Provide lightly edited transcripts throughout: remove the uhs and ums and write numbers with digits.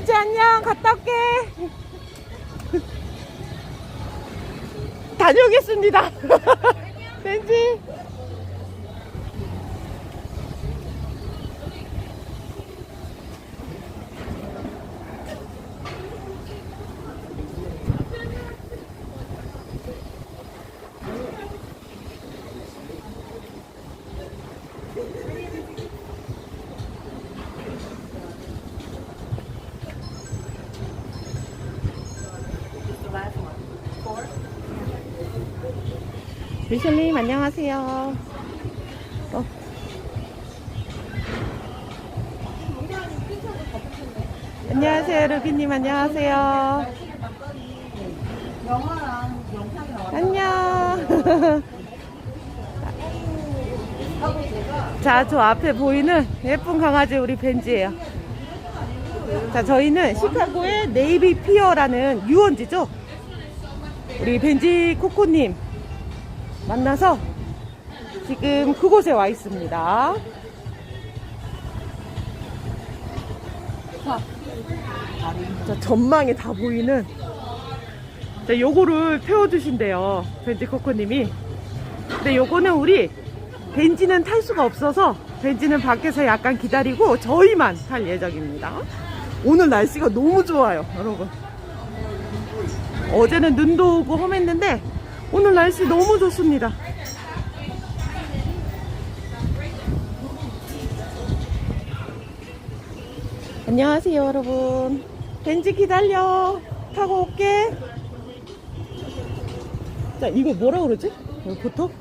벤지 안녕. 갔다 올게. 다녀오겠습니다. 벤지. 미셸님 안녕하세요. 안녕하세요. 루비님 안녕하세요. 안녕. 자, 저 앞에 보이는 예쁜 강아지 우리 벤지예요. 자, 저희는 시카고의 네이비 피어라는 유원지죠. 우리 벤지 코코님 만나서 지금 그곳에 와 있습니다. 자, 전망이 다 보이는, 자, 요거를 태워주신대요, 벤지 코코님이. 근데 요거는 우리 벤지는 탈 수가 없어서 벤지는 밖에서 약간 기다리고 저희만 탈 예정입니다. 오늘 날씨가 너무 좋아요, 여러분. 어제는 눈도 오고 험했는데 오늘 날씨 너무 좋습니다. 안녕하세요, 여러분. 벤지 기다려. 타고 올게. 자, 이거 뭐라 그러지? 보통?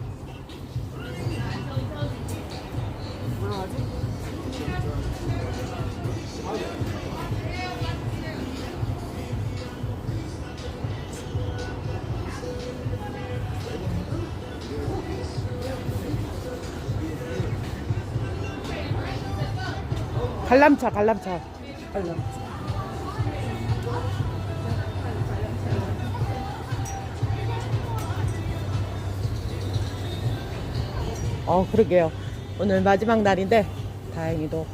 뭐라 하지? 관람차. 그러게요. 오늘 마지막 날인데 다행히도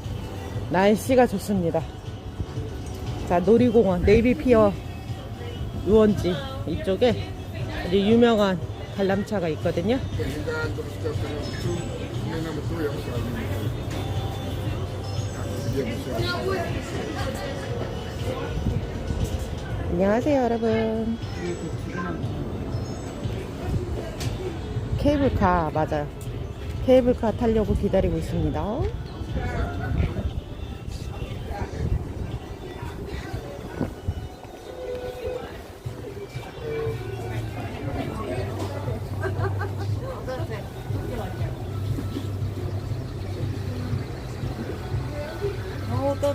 날씨가 좋습니다. 자, 놀이공원 네이비 피어 유원지 이쪽에 아주 유명한 관람차가 있거든요. 안녕하세요, 여러분. 케이블카, 맞아요. 케이블카 타려고 기다리고 있습니다.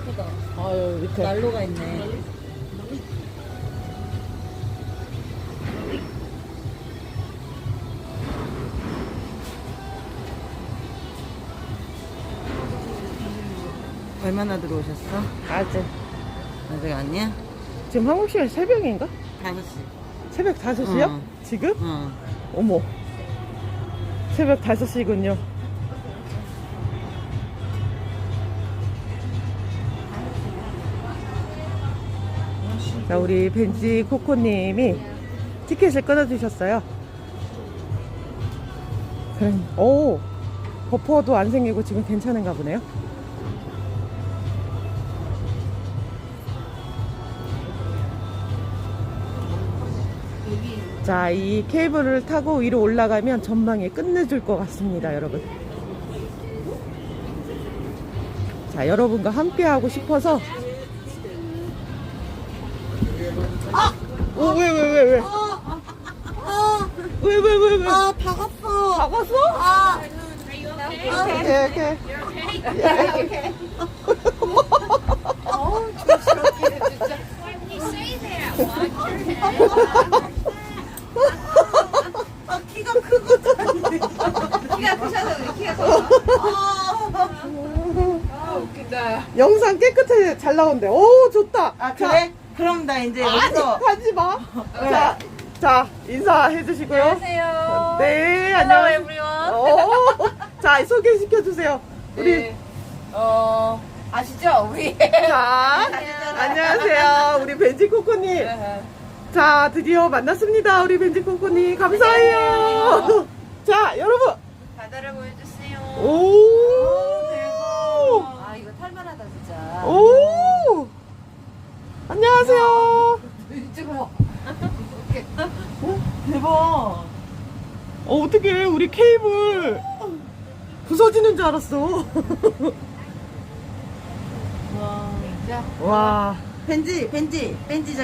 예쁘다. 아유, 밑에 난로가 있네. 얼마나 들어오셨어? 아직 아니야? 지금 한국 시간 새벽인가? 5시. 새벽 5시요? 응. 지금? 응. 어머, 새벽 5시군요. 자, 우리 벤지 코코님이 티켓을 끊어주셨어요. 오, 버퍼도 안 생기고 지금 괜찮은가 보네요. 자, 이 케이블을 타고 위로 올라가면 전망이 끝내줄 것 같습니다, 여러분. 자, 여러분과 함께 하고 싶어서. 오, 왜? 왜? 박았어. 박았어? 오케이. 조심하게 진짜. 키가 크고 키가 크셔서 키가 커. 웃긴다. 영상 깨끗하게 잘 나온대. 오, 좋다. 아, 그래? 그럼 나 이제 아니, 여기서 하지 마. 자, 인사해 주시고요. 안녕하세요. 네, Hello 안녕하세요. everyone. 자, 소개시켜 주세요. 우리 네. 아시죠? 우리. 자, 안녕하세요. 우리 벤지코코님. 자, 드디어 만났습니다. 우리 벤지코코님. 감사해요. 자, 여러분. 바다를 보여주세요. 오. 아, 이거 탈만하다, 진짜. 오. 안녕하세요. 이쪽으로. 대박. 어떡해. 우리 케이블 부서지는 줄 알았어. 자, 와. 벤지 저기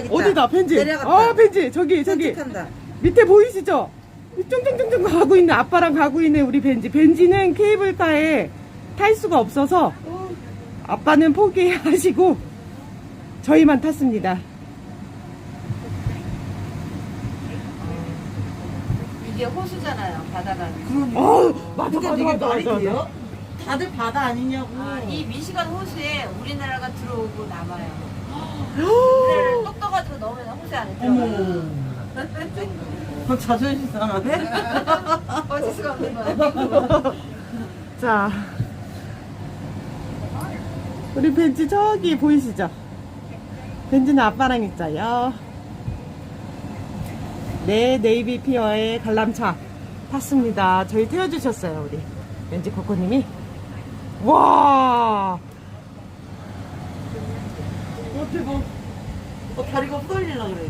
있다. 어디다, 벤지? 내려갔다. 아, 벤지. 저기. 산책한다. 밑에 보이시죠? 쫑쫑쫑쫑 가고 있는, 아빠랑 가고 있는 우리 벤지. 벤지는 케이블카에 탈 수가 없어서 아빠는 포기하시고 저희만 탔습니다. 이게 호수잖아요, 바다가. 맞아, 그게 맞아, 되게 맞아, 말이 맞아. 돼요? 다들 바다 아니냐고. 아, 이 미시간 호수에 우리나라가 들어오고 남아요. 우리나라를 똑 떠가지고 넣으면 호수 안에 들어가요. 자존심 상하네. 어쩔 수가 없는 거야. 자, 우리 벤지 저기 보이시죠? 벤지는 아빠랑 있어요. 네, 네이비 피어의 관람차 탔습니다. 저희 태워주셨어요, 우리 벤지 코코님이. 와, 대박. 다리가 쏠리려 그래.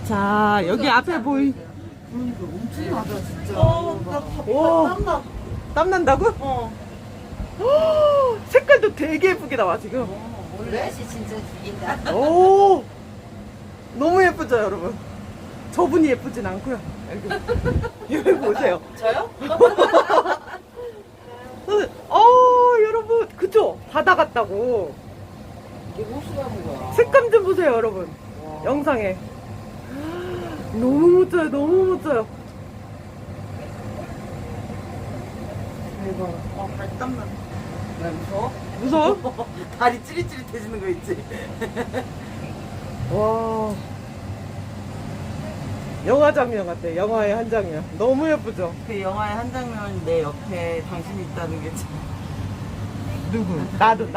자, 여기 앞에 보이. 그러니까 엄청나다 진짜. 와, 땀나. 땀 난다고? 어. 색깔도 되게 예쁘게 나와 지금. 오늘 날씨 진짜 죽인다. 오, 너무 예쁘죠, 여러분? 저분이 예쁘진 않고요. 여기 보세요. 저요? 여러분, 그쵸? 바다 같다고. 이게 호수라는 거야. 색감 좀 보세요, 여러분. 영상에. 너무 멋져요, 너무 멋져요. 대박. 다리 땀나. 왜 무서워? 무서워? 다리 찌릿찌릿해지는 거 있지? 와. 영화 장면 같아, 영화의 한 장면. 너무 예쁘죠? 그 영화의 한 장면 내 옆에 당신이 있다는 게 참. 누구? 나도.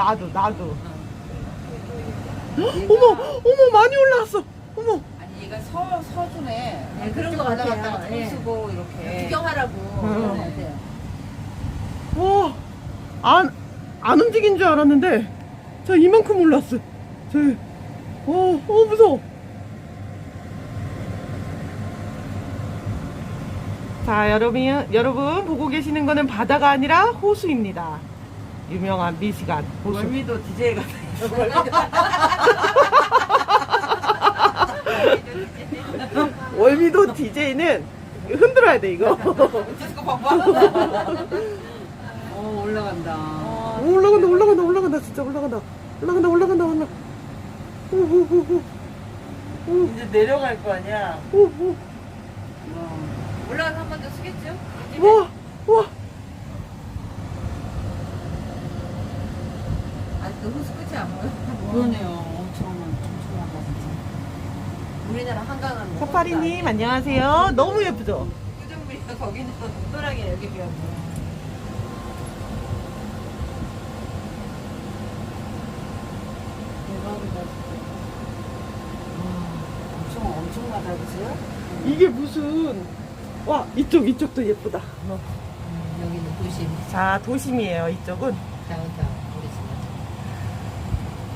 어머, 많이 올라왔어. 어머. 아니 얘가 서주네. 네, 그런 거 바다 같아요. 갔다가 예. 쓰고 이렇게 구경하라고 그런 거 같아요. 와, 안 움직인 줄 알았는데, 저 이만큼 올랐어. 무서워. 자, 여러분, 보고 계시는 거는 바다가 아니라 호수입니다. 유명한 미시간 호수. 월미도 DJ 같아. 월미도 DJ는 흔들어야 돼, 이거. 디스코 봐봐. 올라간다. 올라간다, 진짜 올라간다. 올라간다. 이제 내려갈 거 아니야. 올라가서 한 번 더 쓰겠죠? 와. 아직도 호수 끝이 안 보여. 그러네요. 엄청나다 진짜. 우리나라 한강은 뭐 사파리님, 안녕하세요. 너무 예쁘죠? 구정물이야. 거기는 또랑이 여기 비하고. 대박이다 진짜. 엄청나다 그치? 이게 무슨, 와, 이쪽도 예쁘다. 여기는 도심. 자, 도심이에요, 이쪽은. 다운타운 우리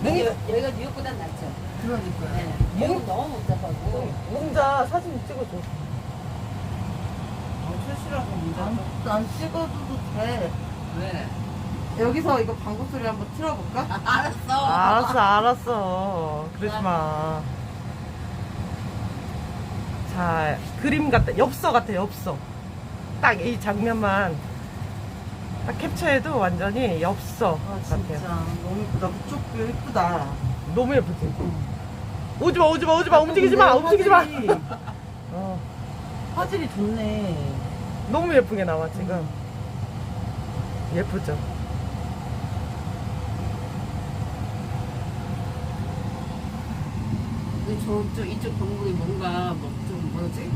집. 여기가 뉴욕보단 낫죠? 그러니까. 네. 뉴욕은 너무 복잡하고. 문자 사진 찍어줘. 출시라고 안 찍어도 돼. 왜? 여기서 이거 방구 소리 한번 틀어볼까? 알았어. 알았어. 그러지 마. 자, 그림 같다. 엽서 같아, 엽서. 딱 이 장면만 딱 캡처해도 완전히 엽서 아 진짜 같아요. 너무 예쁘다. 그쪽도 예쁘다. 너무 예쁘지? 오지 마. 움직이지 마. 화질이 좋네. 너무 예쁘게 나와, 지금. 예쁘죠? 저쪽 이쪽 동물이 뭔가 좀 뭐지?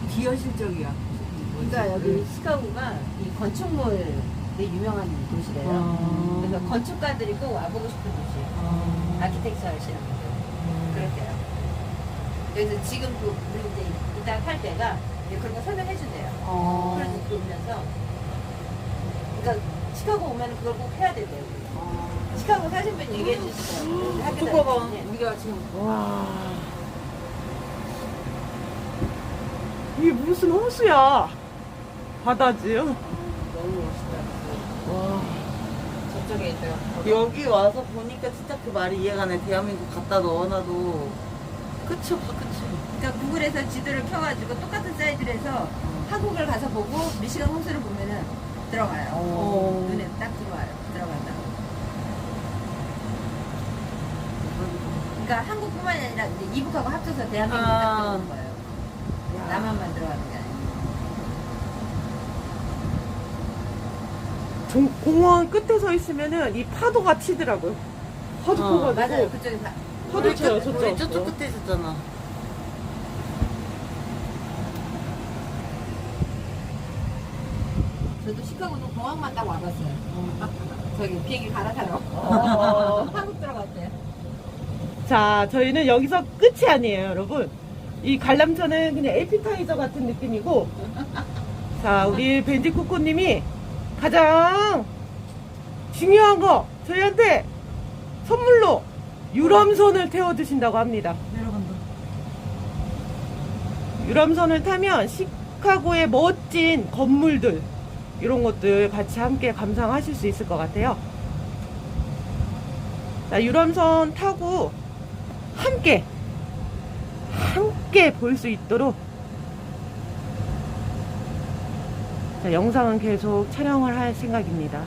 비현실적이야. 그러니까 여기 시카고가 이 건축물 되게 유명한 도시래요. 그래서 건축가들이 꼭 와보고 싶은 도시예요. 아키텍처를 싫은 분들. 그렇대요. 그래서 지금 그 우리 이제 이따 할 때가 이제 그런 거 설명해 준대요. 그래서 그러면서 그러니까 시카고 오면 그걸 꼭 해야 된대요. 시카고 사신 분 얘기해 주시죠. 학교 다닐 때. 우리가 지금 와. 이게 무슨 호수야? 바다지요? 너무 멋있다. 와. 저쪽에 있어요. 여기 와서 보니까 진짜 그 말이 이해가 안 해. 대한민국 갖다 넣어놔도 끝이 없어, 끝이. 그러니까 구글에서 지도를 켜가지고 똑같은 사이즈로 해서 한국을 가서 보고 미시간 호수를 보면은 들어가요. 눈에 딱 들어와요. 들어간다고. 그러니까 한국뿐만이 아니라 이제 이북하고 합쳐서 대한민국이 딱 들어오는 거예요. 남한만 들어가는 게 아니에요. 공원 끝에 서 있으면은 이 파도가 치더라고요. 파도 커가지고. 맞아요. 그쪽에 다. 파도 쳐요, 저쪽. 우리 저쪽 끝에 있었잖아. 저도 시카고는 공항만 딱 와봤어요. 저기 비행기 갈아타러. 한국 들어갔대요. 자, 저희는 여기서 끝이 아니에요, 여러분. 이 관람차는 그냥 에피타이저 같은 느낌이고, 자, 우리 벤지코코님이 가장 중요한 거 저희한테 선물로 유람선을 태워주신다고 합니다. 내려간다. 유람선을 타면 시카고의 멋진 건물들, 이런 것들 같이 함께 감상하실 수 있을 것 같아요. 자, 유람선 타고 함께 볼 수 있도록, 자, 영상은 계속 촬영을 할 생각입니다.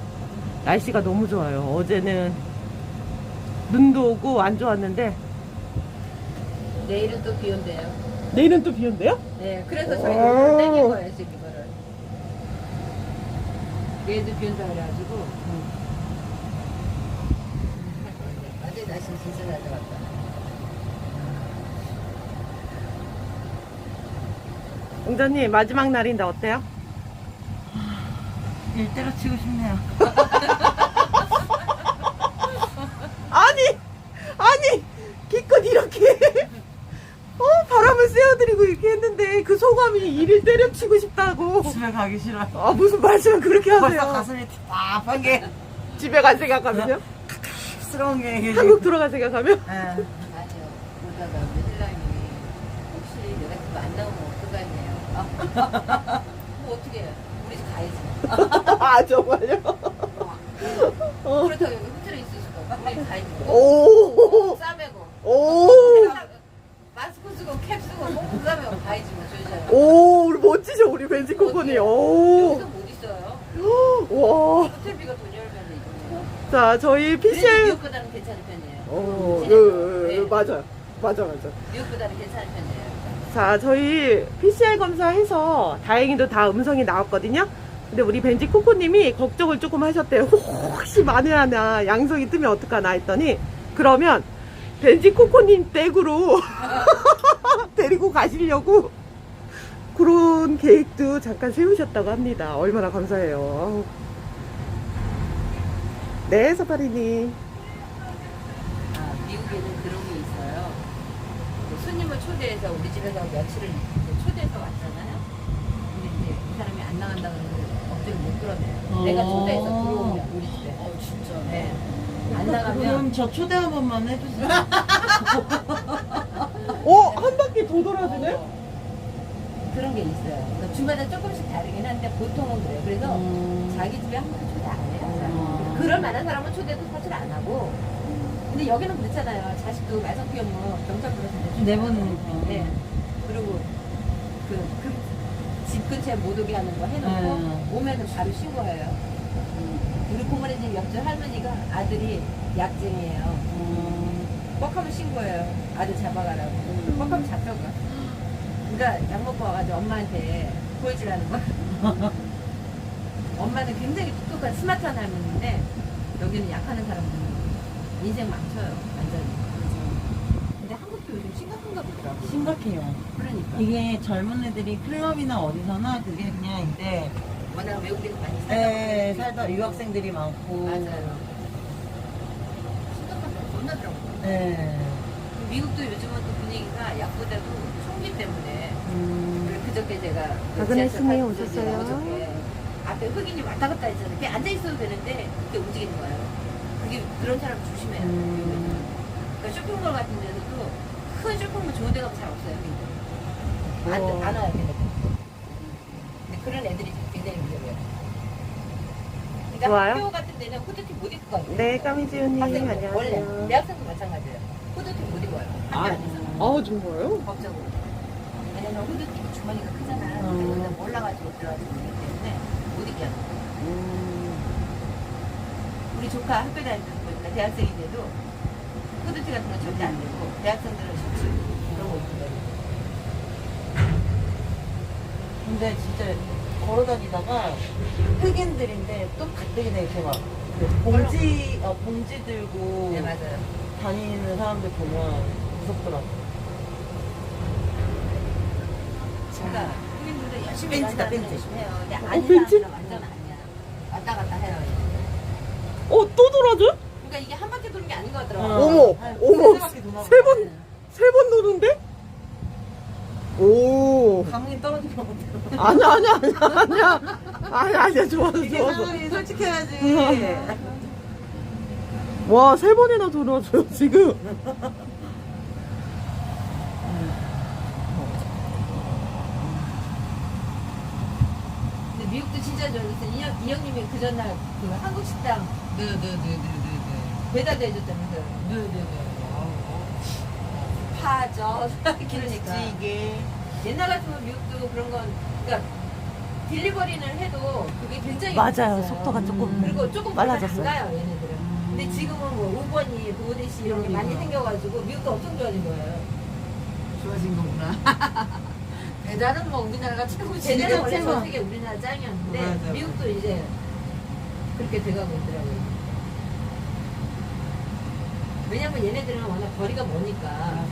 날씨가 너무 좋아요. 어제는 눈도 오고 안 좋았는데 내일은 또 비 온대요. 내일은 또 비 온대요? 네, 그래서 저희가 땡긴 거예요, 지금 이거를. 내일도 비 온다 그래가지고. 어제 날씨는 진짜 잘 잡았다. 공자님, 마지막 날인데 어때요? 일 때려치고 싶네요. 아니 기껏 이렇게 바람을 쐬어드리고 이렇게 했는데 그 소감이 일을 때려치고 싶다고. 집에 가기 싫어. 아, 무슨 말씀을 그렇게 하세요? 벌써 가슴이 답답한 게 집에 갈 생각하면요? 스러운 게 이게 한국 돌아갈 생각하면? 예. 아니요. 그러다가 우리 신랑이 혹시 내가 집 안 나오면 어떡하냐요. 뭐 어떻게 해요? 우리 집 가야지. 아, 정말요? 그렇다고 여기 호텔에 있을 수가 없고 우리 가야지. 오. 싸매고. 오. 마스크 쓰고 캡 쓰고 꼭 싸매고 가야지 뭐 조심해요. 오, 우리 멋지죠, 우리 벤지코코니. 오. 여기서 못 있어요. 와. 호텔비가 돈이 얼마나 이거네요. 자, 저희 그래도 PCR. 미국보다는 괜찮은 편이에요. 예, 맞아요. 맞아. 미국보다는 괜찮은 편이에요. 자, 저희 PCR 검사해서 다행히도 다 음성이 나왔거든요. 근데 우리 벤지 코코님이 걱정을 조금 하셨대요. 혹시 만에 하나 양성이 뜨면 어떡하나 했더니, 그러면 벤지 코코님 댁으로 데리고 가시려고 그런 계획도 잠깐 세우셨다고 합니다. 얼마나 감사해요. 네, 사파리님. 아, 미국에는 그런 게 있어요. 손님을 초대해서 우리 집에서 며칠을 이제 초대해서 왔잖아요. 근데 이제 이 사람이 안 나간다 그러면 억지로 못 끌어내요. 내가 초대해서 들어오면 우리 집에. 진짜. 네. 안 나가면 그럼 저 초대 한 번만 해주세요. 한 바퀴 더 돌아주네? 그런 게 있어요. 그러니까 주마다 조금씩 다르긴 한데 보통은 그래요. 그래서 자기 집에 한 번도 초대 안 해요. 그럴 만한 사람은 초대도 사실 안 하고. 근데 여기는 그렇잖아요. 자식도 말썽 피우면 경찰 불러서 내보내는 거. 네. 그리고 집 근처에 못 오게 하는 거 해놓고 오면은 바로 신고해요. 우리 고모네 집 옆집 할머니가 아들이 약쟁이에요. 뻑하면 신고해요. 아들 잡아가라고. 뻑하면 잡혀가. 그러니까 약 먹고 와가지고 엄마한테 보여주라는 거야. 엄마는 굉장히 똑똑한 스마트한 할머니인데 여기는 약하는 사람들은 인생 망쳐요. 완전히. 근데 한국도 요즘 심각한가 보더라고. 심각해요. 그러니까. 이게 젊은 애들이 클럽이나 어디서나 그게 그냥 이제 워낙 외국에서 많이 살다 네, 보니까 살다 유학생들이 많고. 맞아요. 심각하다. 겁나더라고요. 네. 미국도 요즘은 또 분위기가 약보다도 총기 때문에 그저께 제가 박은혜 지하철 스님 타고 있었는데 오셨어요? 어저께 앞에 흑인이 왔다 갔다 했잖아요. 그냥 앉아있어도 되는데 그게 움직이는 거예요. 그게 그런 사람 조심해요. 미국에는. 그러니까 쇼핑몰 같은 데서도 큰 쇼핑몰 좋은 데 가면 잘 없어요. 안 와요. 걔네들. 근데 그런 애들이 굉장히 위험해요. 그러니까 좋아요? 학교 같은 데는 후드티 못 입고 가요. 네, 까미지훈님 학생들 원래 안녕하세요. 대학생도 마찬가지예요. 후드티 못 입어요. 학교 안에서. 정말요? 법적으로. 왜냐면 후드티 주머니가 크잖아요. 여기다 올라가지고 들어가지고 있기 때문에 못 입게 하는 거예요. 우리 조카 학교 다닐 때 보니까 대학생인데도 후드티 같은 건 절대 안 되고 대학생들은 셔츠 그런 거 입는 거예요. 근데 진짜 걸어 다니다가 흑인들인데 또 가뜩이나 이렇게 막 봉지 들고 네, 맞아요. 다니는 사람들 보면 무섭더라고. 그러니까 흑인들도 열심히 벤츠다, 일하는 사람들은 벤츠. 열심히 해요. 근데 아닌 벤츠? 사람들은 완전 아니야. 왔다 갔다 해요. 또 돌아줘? 그러니까 이게 한 바퀴 도는 게 아닌 것 같더라고요. 어머, 어머, 세 번 노는데? 오. 감흥이 떨어지면 어떡해. 아니야, 좋아서, 이게 좋아서. 사람이 솔직해야지. 와, 3번이나 돌아줘요, 지금. 근데 미국도 진짜 좋았어요. 이 형님이 그 전날 그 한국 식당 네네네네네네. 배달도 해줬다면서요. 네네네. 파죠. 그러니까. 찌개. 옛날 같으면 미국도 그런 건, 그러니까 딜리버리는 해도 그게 굉장히 맞아요, 비쌌어요. 속도가 조금. 그리고 조금 빨라졌어요. 가요, 얘네들은. 근데 지금은 뭐 우버니, 보호대시 이런 게 많이 생겨가지고 미국도 엄청 좋아진 거예요. 좋아진 거구나. 배달은 뭐 우리나라가 최고지. 제대로 원래 전 세계 우리나라 짱이었는데 맞아. 미국도 이제 그렇게 돼가고 있더라고요. 왜냐면 얘네들은 워낙 거리가 머니까.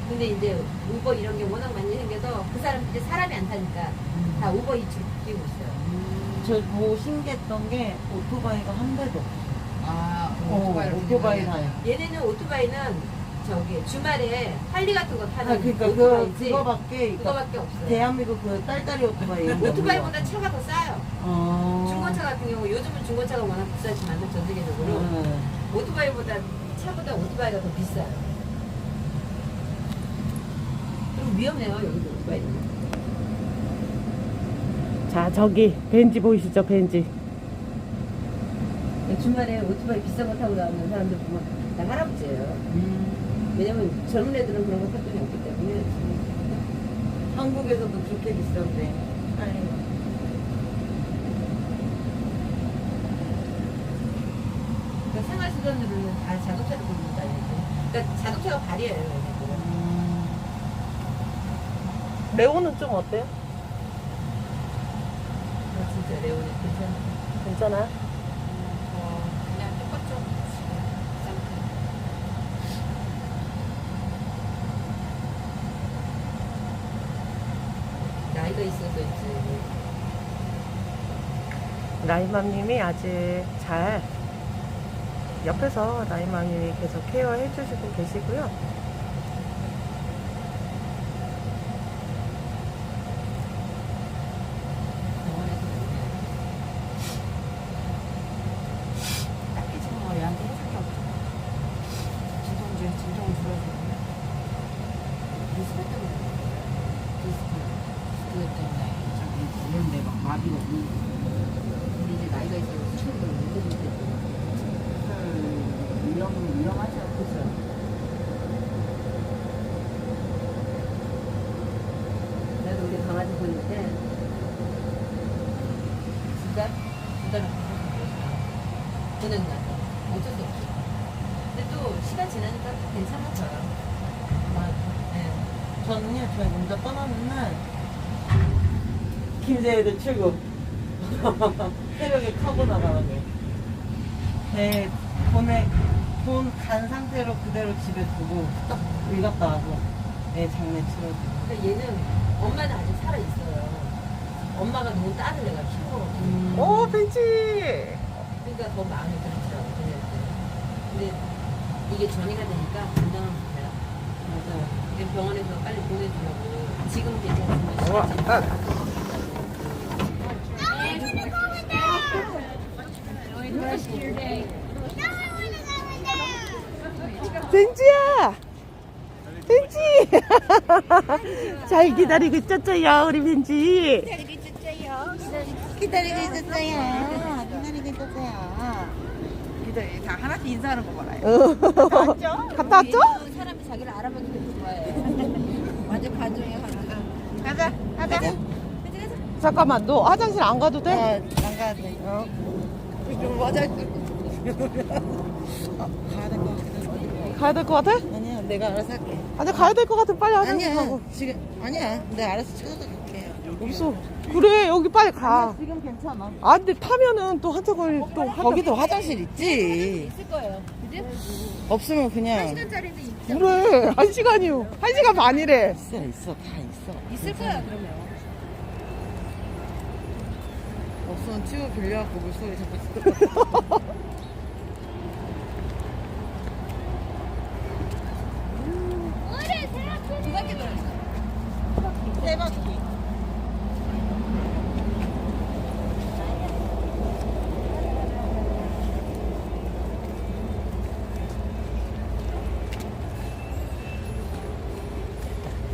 근데 이제 우버 이런 게 워낙 많이 생겨서 그 사람들이 사람이 안 타니까 다 우버 이츠로 바뀌고 있어요. 저 뭐 신기했던 게 오토바이가 한 대도 없어. 아, 오토바이 타요. 얘네는 오토바이는 저기 주말에 할리 같은 거 타는 그러니까 오토바이지 그거밖에 그거밖에 없어요. 대한민국 그 딸딸이 오토바이. 오토바이보다 차가 더 싸요. 어. 중고차 같은 경우 요즘은 중고차가 워낙 비싸지만 전 세계적으로 오토바이보다 차보다 오토바이가 더 비싸요. 그리고 위험해요 여기도 오토바이는. 자, 저기, 벤지 보이시죠, 벤지. 주말에 오토바이 비싼 거 타고 나오는 사람들 보면 다 할아버지예요. 왜냐면 젊은 애들은 그런 거 탈 돈이 없기 때문에. 한국에서도 그렇게 비싼데. 그러니까 생활수단으로는 다 자동차를 고르는 거 아니에요. 그러니까 자동차가 발이에요 얘네들은. 레오는 좀 어때요? 진짜 레오는 괜찮아요. 괜찮아요? 그냥 똑같죠. 나이가 있어서 있지. 라이맘님이 아직 잘 옆에서 라이맘님이 계속 케어해 주시고 계시고요. 딱히 지금 뭐 얘한테 해줄 게 없죠. 진정을 들어주고. 리스펙 때문에. 그것 때문에 저기 이런데 막 마비가 없는 거. 근데 이제 나이가 있어서 수출을 못 해줄 때. 위험하죠. 그렇죠. 나도 우리 강아지 보일 때 두 달은 보낸 날 어쩔 수 없어. 근데 또 시간 지나니까 괜찮아져요. 네. 저는요, 저희 먼저 떠나는 날, 김제애들 출국. 새벽에 타고 나가라고. 네, 돈 간 상태로 그대로 집에 두고, 딱 일 갔다 와서, 애 장례 치러주고. 근데 얘는 엄마는 아직 살아 있어요. 엄마가 너무 딸을 내가 키워. 오, 벤치. 그러니까 더 마음이 그렇더라고. 근데 이게 전이가 되니까 감당을 못해요. 맞아요. 그래서 병원에서 빨리 보내주려고 지금 괜찮으면 벤지야! 벤지! 잘 기다리고 있었어요, 우리 벤지. 기다리고 있었어요. 기다리고 있었어요. 다 하나씩 인사하는 거 봐라요. 갔다 왔죠? 사람이 자기를 알아보는 게 좋아해. 완전 관종이야, 관종. 가자. 잠깐만, 너 화장실 안 가도 돼? 안 가야 돼. 좀 맞아. 가야 될 것 같아. 가야 될 것 같아? 아니야, 내가 알아서 할게. 아니, 가야 될 것 같으면 빨리 화장실 아니야, 가고. 지금 아니야. 내가 알아서 찾아서 갈게. 없어. 그래, 여기 빨리 가. 지금 괜찮아. 아, 근데 타면은 또 한참 걸리, 또 거기도 화장실 있지. 있을 거예요. 그지? 없으면 그냥 시간짜리도 있, 그래, 1시간이요. 1시간 반이래. 있어, 다 있어. 있을 거야, 그러면. 없으면 튜브 빌려갖고 물소리 자꾸 듣고. 두 바퀴 돌았어. 세 바퀴.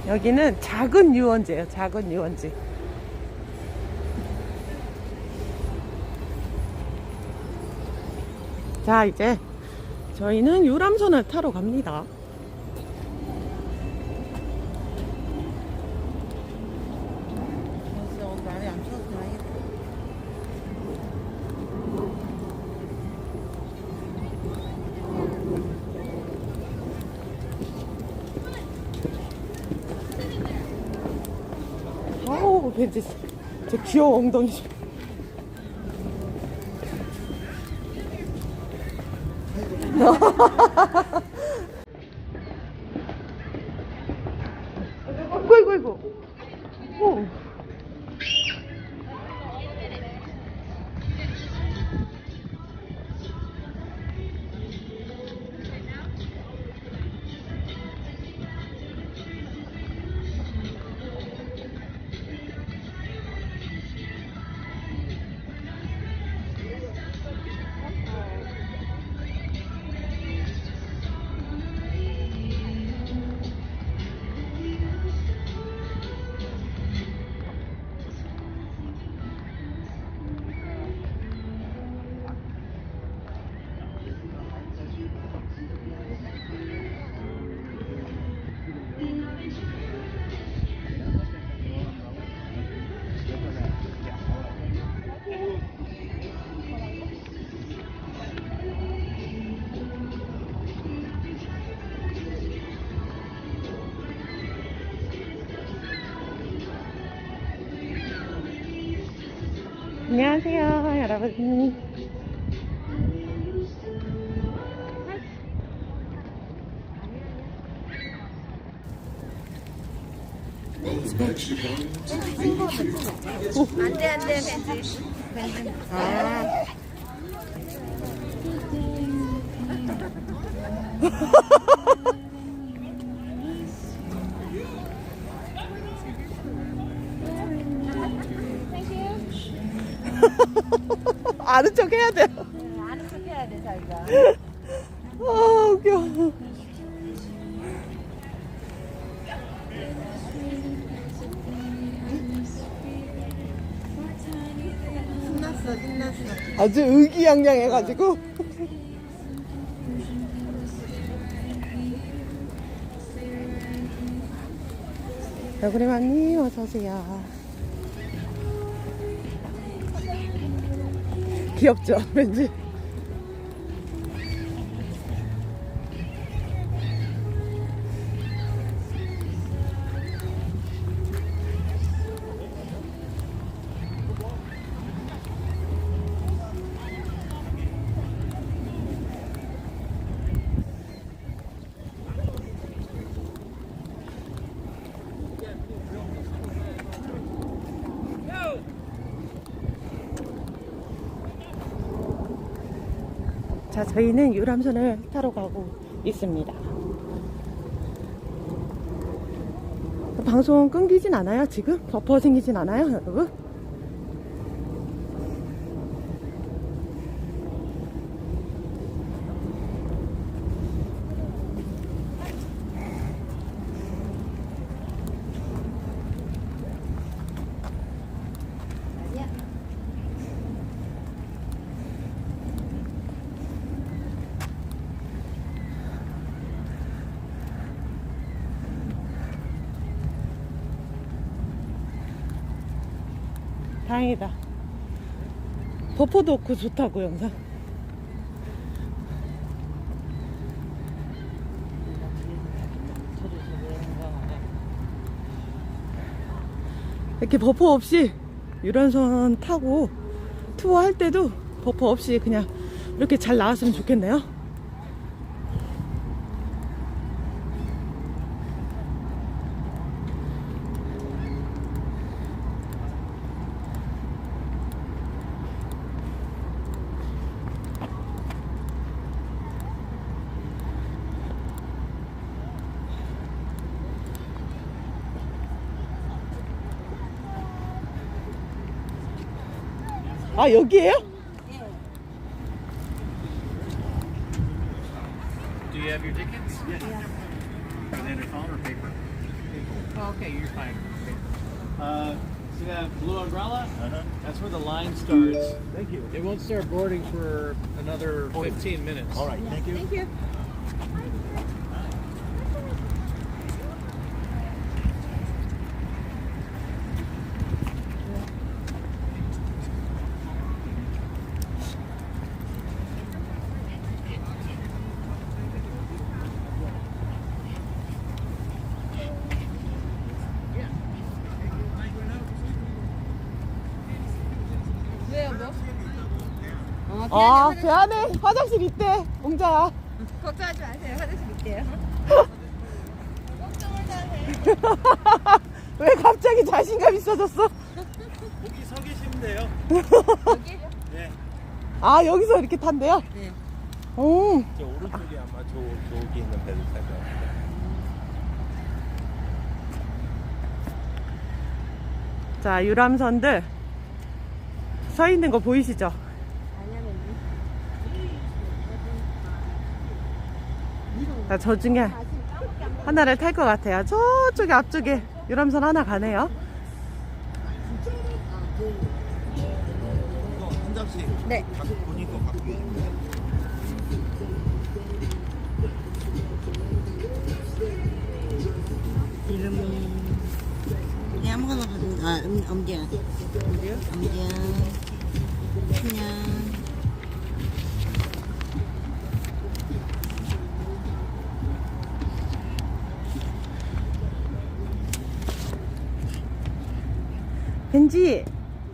여기는 작은 유원지예요, 작은 유원지. 자, 이제 저희는 유람선을 타러 갑니다. 진짜 오늘 날이 안 추워서 다행이다. 아우, 벤지. 저 귀여운 엉덩이. 아이고, 아이고. 오. 안녕하세요, 여러분. 안 돼, 벤지. 아. 아는 척 해야 돼요. 아는 척 해야 돼, 자기가. 아, 웃겨. 신났어. 아주 의기양양해가지고. 여그리마님 어서오세요. 귀엽죠, 왠지. 자, 저희는 유람선을 타러 가고 있습니다. 방송 끊기진 않아요, 지금? 버퍼 생기진 않아요, 여러분? 다행이다. 버퍼도 없고 좋다고, 영상. 이렇게 버퍼 없이 유람선 타고 투어 할 때도 버퍼 없이 그냥 이렇게 잘 나왔으면 좋겠네요. 아, 여기에요? Do you have your tickets? Yeah. Are they on your phone or paper? Oh, okay, you're fine. See that blue umbrella? Uh-huh. That's where the line starts. Thank you. It won't start boarding for another 15 minutes. All right, thank you. Thank you. 왜요, 뭐? 아, 배 안에 화장실 있대, 공자야. 걱정하지 마세요. 화장실 있대요. 걱정을 다 해. 왜 갑자기 자신감 있어졌어? 여기 서 계시면 돼요. 여기? 네. 아, 여기서 이렇게 탄대요? 네. 오. 저 오른쪽에 아마 저기 있는 배를 탈 거예요. 자, 유람선들 서 있는 거 보이시죠? 자, 저 중에 하나를 탈 것 같아요. 저쪽에 앞쪽에 유람선 하나 가네요. 한 장씩. 네. 본인 거 갖고 계십니다. 이름은 그냥 아무거나 받은 엄지야. 엄지야? 그냥 벤지.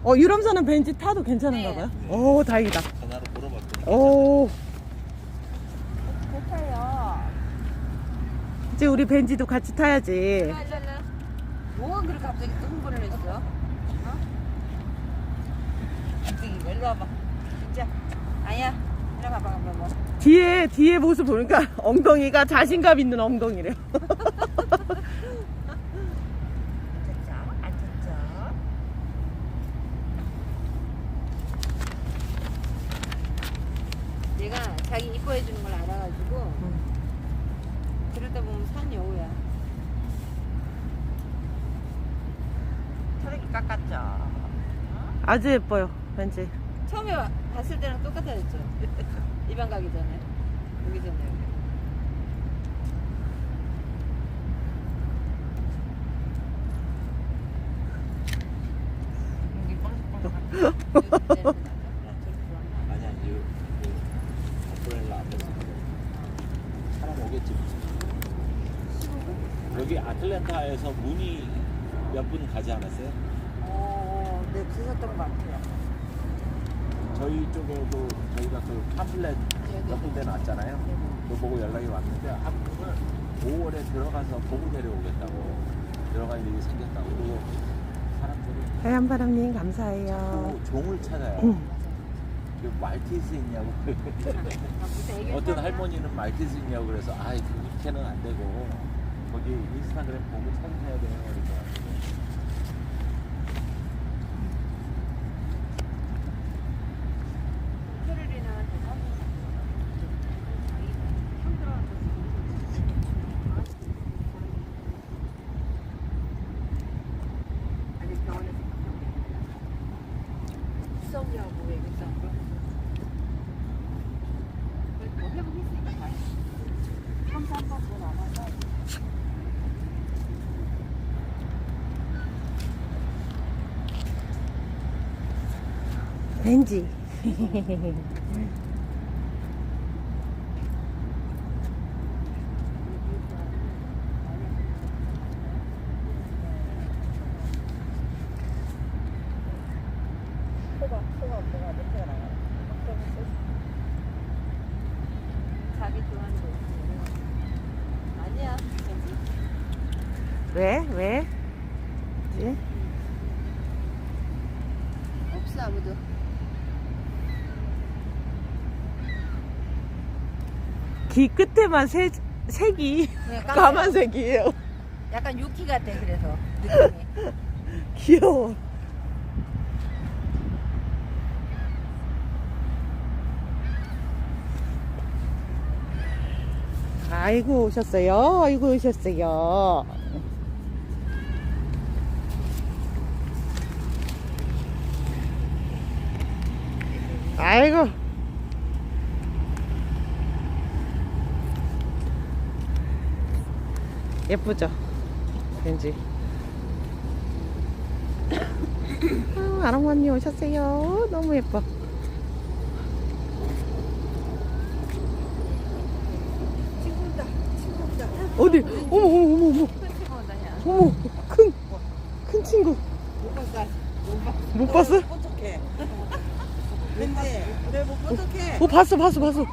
유람선은 벤지 타도 괜찮은가 봐요? 오, 다행이다. 전화로 물어봤더니. 오, 좋아요. 이제 우리 벤지도 같이 타야지. 뭐가 그렇게 갑자기 또 흥분을 했어? 어? 갑자기 일로 와봐. 진짜. 아야, 일로 와봐. 뭐. 뒤에 모습 보니까 엉덩이가 자신감 있는 엉덩이래요. 앉았죠? 얘가 자기 이뻐해 주는 걸 알아가지고 그러다 보면 산 여우야. 털이 깎았죠. 아주 예뻐요, 벤지. 처음에 봤을 때랑 똑같아졌죠. 입양 가기 전에. 오기 전에. 아니야, 브레일라 앞에서 사람 오겠지. 여기 아틀랜타에서 문이 몇 분 가지 않았어요? 네, 그랬었던 것 같아요. 저희 쪽에도 저희가 그 팜플렛 몇 군데 놨잖아요. 그거 보고 연락이 왔는데 한 분은 5월에 들어가서 보고 내려오겠다고 들어갈 일이 생겼다고. 그리고 사람들이 하얀바람님 감사해요. 종을 찾아요. 그 말티즈 있냐고. 어떤 할머니는 말티즈 있냐고 그래서 그렇게는 안 되고 거기 인스타그램 보고 찾아내야 돼요. 그래서 왠지. 자기 좋아하는 거 있으면 아니야. 왜? 왜? 예? 없어 아무도. 귀 끝에만 색이 그냥 까만색이에요. 약간 유키 같아 그래서 느낌이. 귀여워. 아이고 오셨어요. 아이고 오셨어요. 아이고. 예쁘죠? 왠지. 아롱언니 오셨어요. 너무 예뻐. 어디? 어머, 어머, 어머, 어머. 어머, 큰 친구. 못 봤어? 어떡해. 근데 왜못 어떡해. 봤어. 봤어.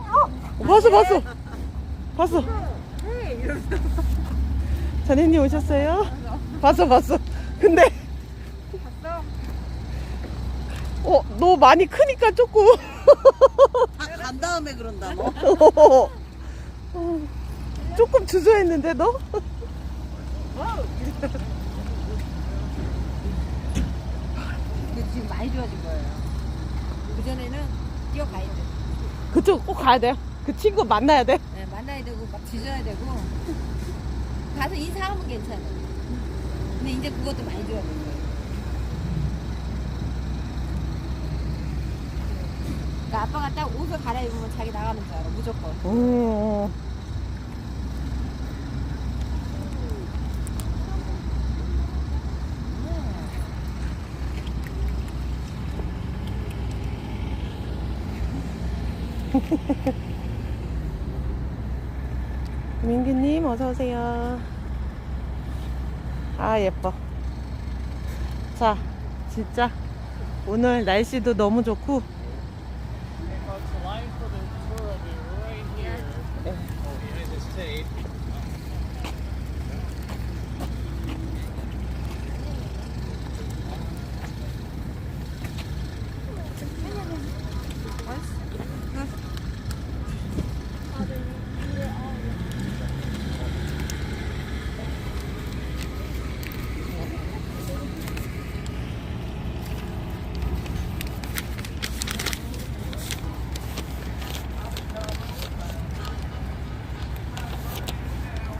자네님 오셨어요? 봤어. 근데. 너 많이 크니까 조금. 간 다음에 그런다 너. 조금 주저했는데 너? 근데 지금 많이 좋아진 거예요. 그 전에는 뛰어가야 돼. 그쪽 꼭 가야 돼요. 그 친구 만나야 돼. 네, 만나야 되고 막 뒤져야 되고 가서 인사하면 괜찮아. 근데 이제 그것도 많이 좋아진 거예요. 그러니까 아빠가 딱 옷을 갈아입으면 자기 나가는 줄 알아 무조건. 오. 민규님 어서오세요. 아 예뻐. 자 진짜 오늘 날씨도 너무 좋고 Folks, the line for the tour will be right here. Behind this tape.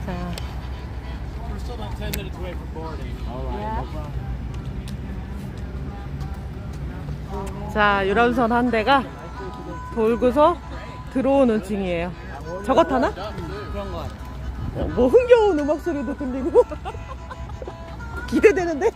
자, We're still not 10 minutes away from boarding. 자 유람선 한 대가 돌고서 들어오는 중이에요. 저거 타나? 그런 거 같아. 뭐 흥겨운 음악 소리도 들리고 기대되는데?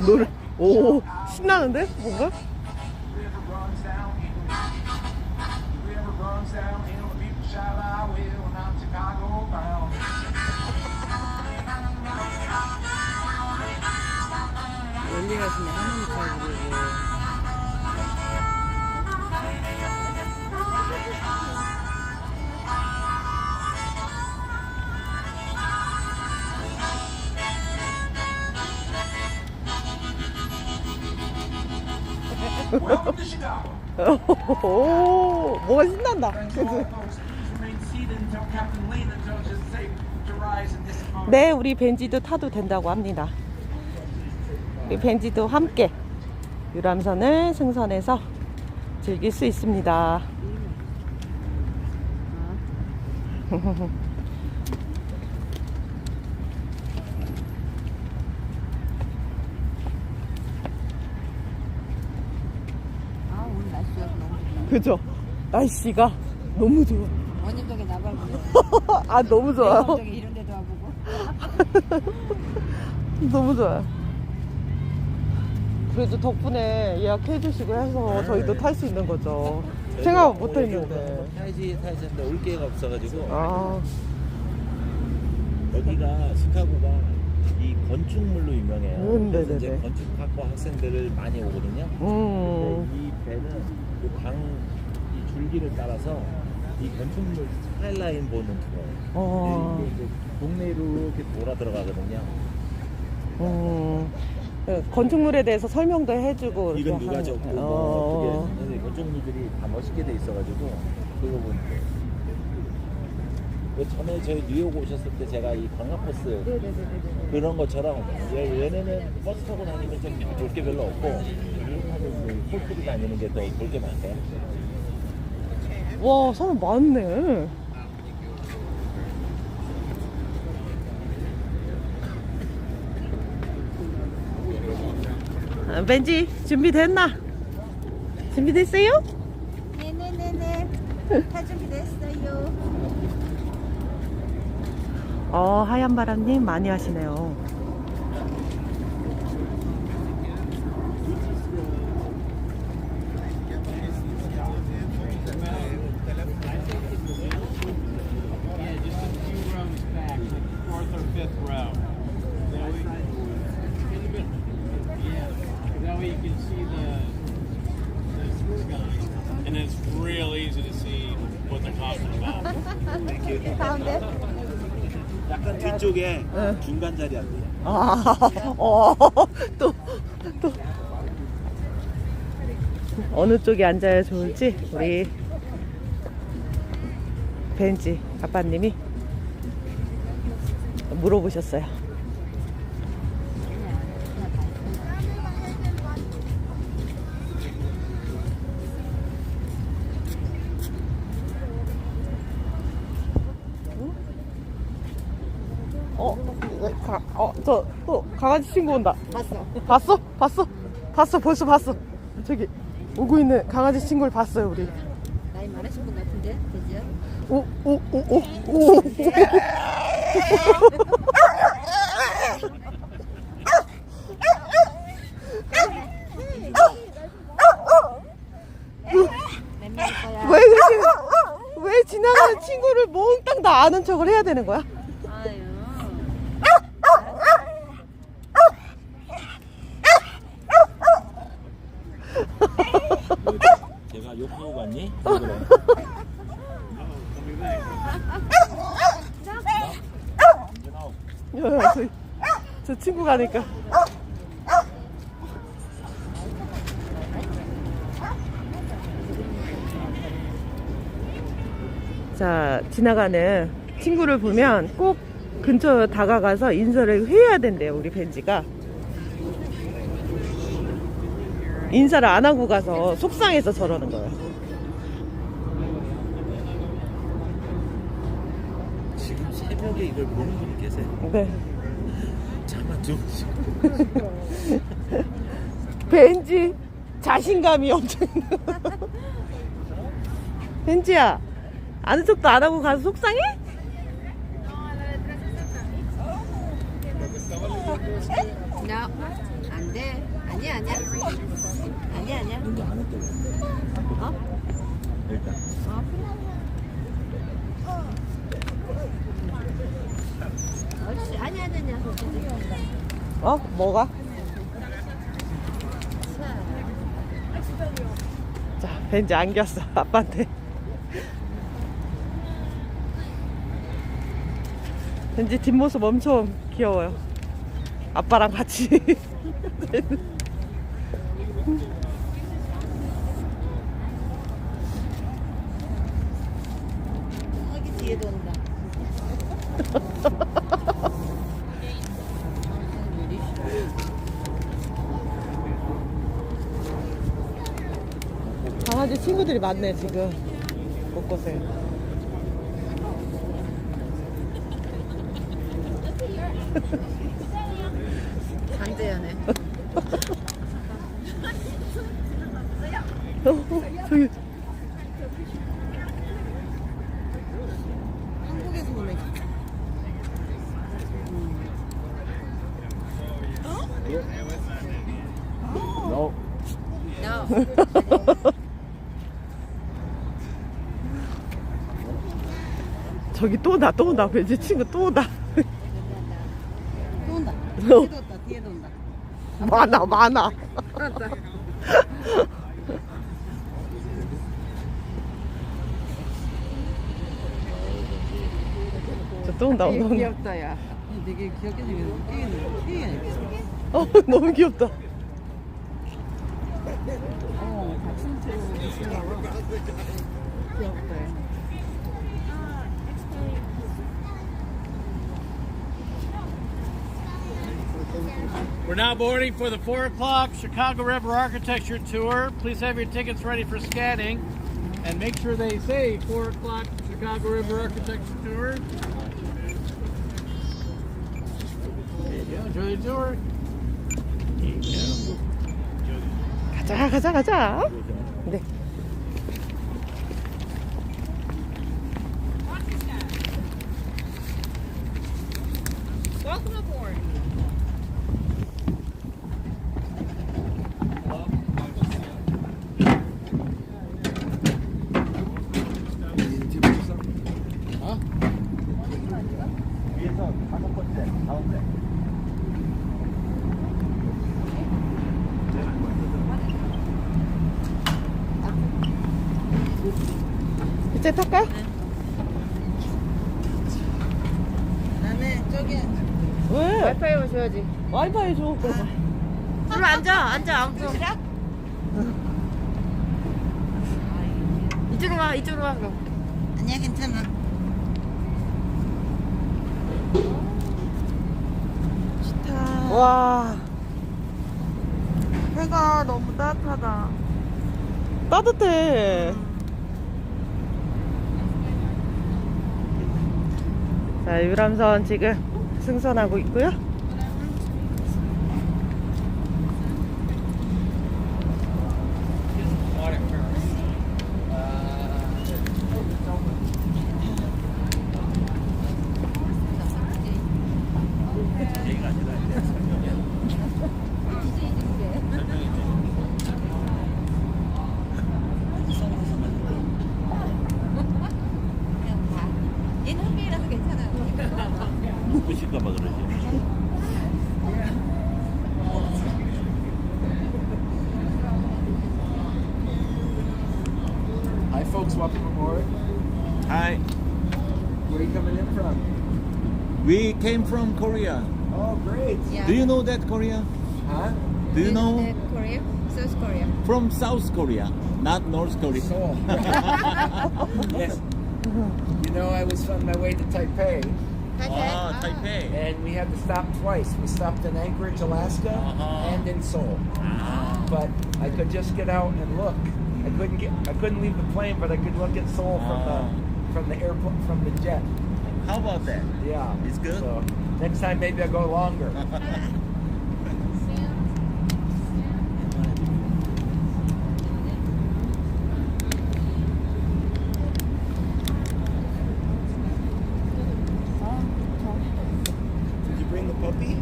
노래 오 신나는데 뭔가? 멀리 가시면 하모니카 부르고. 오, 뭐가 신난다. 그치? 네, 우리 벤지도 타도 된다고 합니다. 우리 벤지도 함께 유람선을 승선해서 즐길 수 있습니다. 아, 오늘 날씨가 너무 좋다. 그죠? 날씨가 너무 좋아. 원인동에 나발고. 아, 너무 좋아요. 원인동에 이런 데도 와보고. 너무 좋아요. 그래도 덕분에 예약해 주시고 해서 저희도 탈 수 있는 거죠. 생각 못 했는데. 타야지 했는데 올 기회가 없어가지고. 아, 여기가 시카고가 이 건축물로 유명해요. 그래서 네네네. 이제 건축학과 학생들을 많이 오거든요. 근데 이 배는 이 줄기를 따라서 이 건축물 스카이라인 보는 투어예요. 이게 이제 동네로 이렇게 돌아 들어가거든요. 건축물에 대해서 설명도 해주고. 이건 이렇게 누가 하는- 졌고 뭐 어떻게 했는데 건축물들이 다 멋있게 돼 있어가지고 그거 보니까. 전에 저희 뉴욕 오셨을 때 제가 이 관광버스 그런 것처럼 얘네는 버스 타고 다니면 좀 볼 게 별로 없고 미국하고 폴트리 다니는 게 더 볼 게 많대요. 와, 사람 많네. 벤지 준비됐나? 준비됐어요? 네네네네. 다 준비됐어요. 하얀 바람님 많이 하시네요. Yeah, just a few rows back, fourth or fifth row. That way, yeah, that way you can see the sky, and it's real easy to see what they're talking about. 가운데. 약간 뒤쪽에 중간 자리 안 돼요. 또. 어느 쪽에 앉아야 좋을지 우리 벤지 아빠님이 물어보셨어요. 또 강아지 친구 온다. 봤어? 벌써 봤어. 저기 오고 있는 강아지 친구를 봤어요, 우리. 나이 많으신 분 같은데, 그죠? 오. 맨날 거야. 왜 지나가는 친구를 몽땅 다 아는 척을 해야 되는 거야? 아유. 제가 욕하고 갔니? 그래. 야, 저 친구 가니까. 자, 지나가는 친구를 보면 꼭 근처 다가가서 인사를 해야 된대요, 우리 벤지가. 인사를 안 하고 가서 속상해서 저러는 거예요. 지금 새벽에 이걸 보는 분이 계세요. 네. 잠만 주무시고. 벤지 자신감이 엄청 있는. 벤지야, 아는 척도 안 하고 가서 속상해? 나, 안 돼. 아니야. 아니야. 근데 안 했대. 일단. 옳지. 아니야. 뭐가? 자, 벤지 안겼어, 아빠한테. 벤지 뒷모습 엄청 귀여워요. 아빠랑 같이. 강아지 친구들이 많네 지금 곳곳에. 강제연애. 저기 한국에서 오네. No. No. 저기 또 온다 왠지 친구 또 온다. 또 온다. 뒤에도 온다. 뒤에도 온다. 많아. 저 또 온다. 귀엽다, 야. 되게 귀엽게 생겼네. 되게 너무 귀엽다. 다 춤추고 계신가 봐. 귀엽다. We're now boarding for the 4 o'clock Chicago River Architecture Tour. Please have your tickets ready for scanning. And make sure they say 4 o'clock Chicago River Architecture Tour. There you go. Enjoy the tour. 가자. 네. Welcome aboard. 위에서 5번째, 가운데. 이제 탈까요? 나는 저기 왜? 와이파이 줘야지. 와이파이 줘. 일로 앉아. 이쪽으로 와 그럼. 아니야 괜찮아. 와, 해가 너무 따뜻하다. 따뜻해. 자, 유람선 지금 승선하고 있고요. 얘는 흑개라서 괜찮아요. 묶으실까봐 그러지. Hi, folks. Welcome aboard. Hi. Where are you coming in from? We came from Korea. Oh, great. Yeah. Do you know that Korea? Huh? Do you know? Korea? South Korea. From South Korea, not North Korea. Seoul. Yes. You know, I was on my way to Taipei, Ah, Taipei. and we had to stop twice. We stopped in Anchorage, Alaska, and in Seoul. But I could just get out and look. I couldn't leave the plane, but I could look at Seoul from the airport, from the jet. How about that? Yeah. It's good? So next time maybe I'll go longer. Did you bring the puppy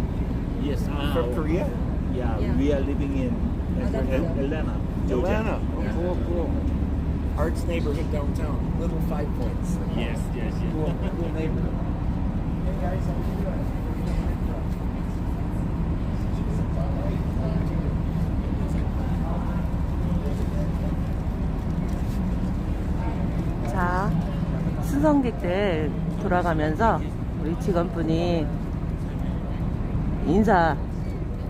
Yes. from Korea? Yeah, Yeah. we are living in Atlanta, Georgia. Atlanta. Oh, cool, cool. Arts neighborhood downtown. Little 5 Points. Yes. Cool, cool neighborhood. Hey guys, how you doing? 자, 승선객들 돌아가면서 우리 직원분이 인사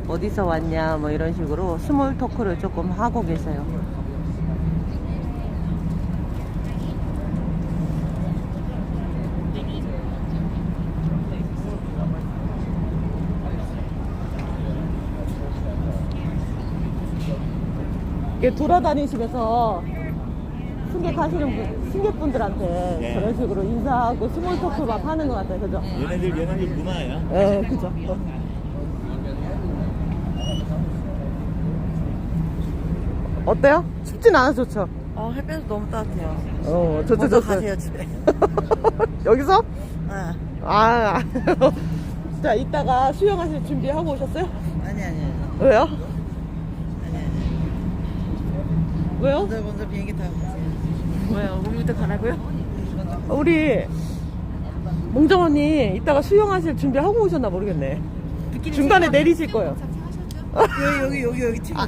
어디서 왔냐 뭐 이런 식으로 스몰 토크를 조금 하고 계세요. 이렇게 돌아다니시면서 승객 가시는 승객분들한테 네. 저런 식으로 인사하고 스몰 토크 막 하는 것 같아요. 그죠? 얘네들 문화야. 네, 그죠. 어때요? 춥진 않아서 좋죠? 햇볕이 너무 따뜻해요. 좋죠, 먼저 좋죠. 가세요, 집에. 여기서? 네. 아, 자, 이따가 수영하실 준비하고 오셨어요? 아니. 왜요? 아니. 왜요? 먼저 비행기 타고 가세요. 왜요? 우리부터 가라고요? 우리 몽정 언니 이따가 수영하실 준비하고 오셨나 모르겠네. 중간에 내리실 거예요. 여기 친구.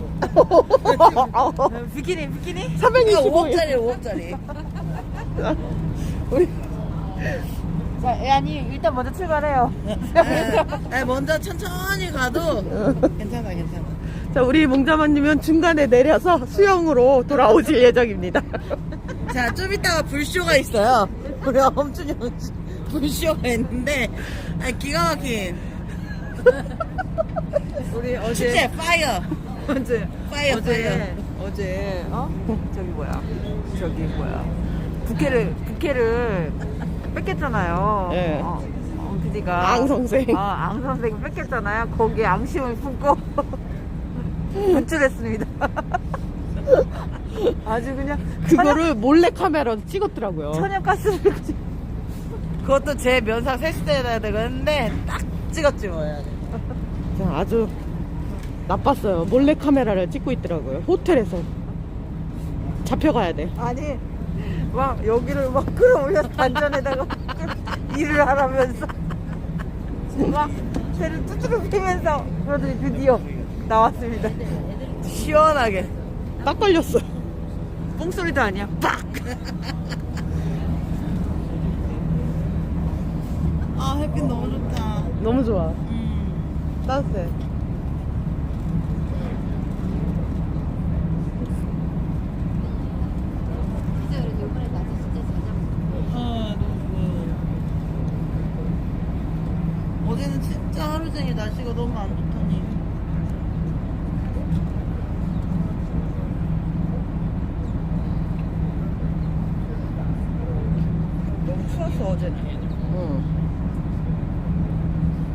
비키니? 325일. 5억짜리. 우리 자, 아니 일단 먼저 출발해요. 먼저 천천히 가도 괜찮아. 자, 우리 몽자마님은 중간에 내려서 수영으로 돌아오실 예정입니다. 자, 좀 이따가 불쇼가 있어요. 우리 엄준영 불쇼가 있는데, 기가 막힌. 우리 어제 축제, 파이어. 파이어. 어제 저기 뭐야 부케를 뺏겼잖아요. 네. PD가 앙선생. 앙선생 뺏겼잖아요. 거기에 앙심을 품고 분출했습니다. 아주 그냥 그거를 몰래 카메라로 찍었더라고요. 천연가스를 그것도 제 면상 세수대야 되겠는데, 딱 찍었지, 뭐야. 자, 아주 나빴어요. 몰래 카메라를 찍고 있더라고요. 호텔에서 잡혀가야 돼. 아니 막 여기를 막 끌어올려서 단전에다가 일을 하라면서 막 배를 뚜뚜루 피면서 그러더니 드디어 나왔습니다. 시원하게. 딱 걸렸어. 뽕소리도 아니야. 빡! 햇빛 너무 좋다. 너무 좋아. 따뜻해. 어제는 진짜 하루 종일 날씨가 너무 안 좋더니. 너무 추웠어, 어제는. 응.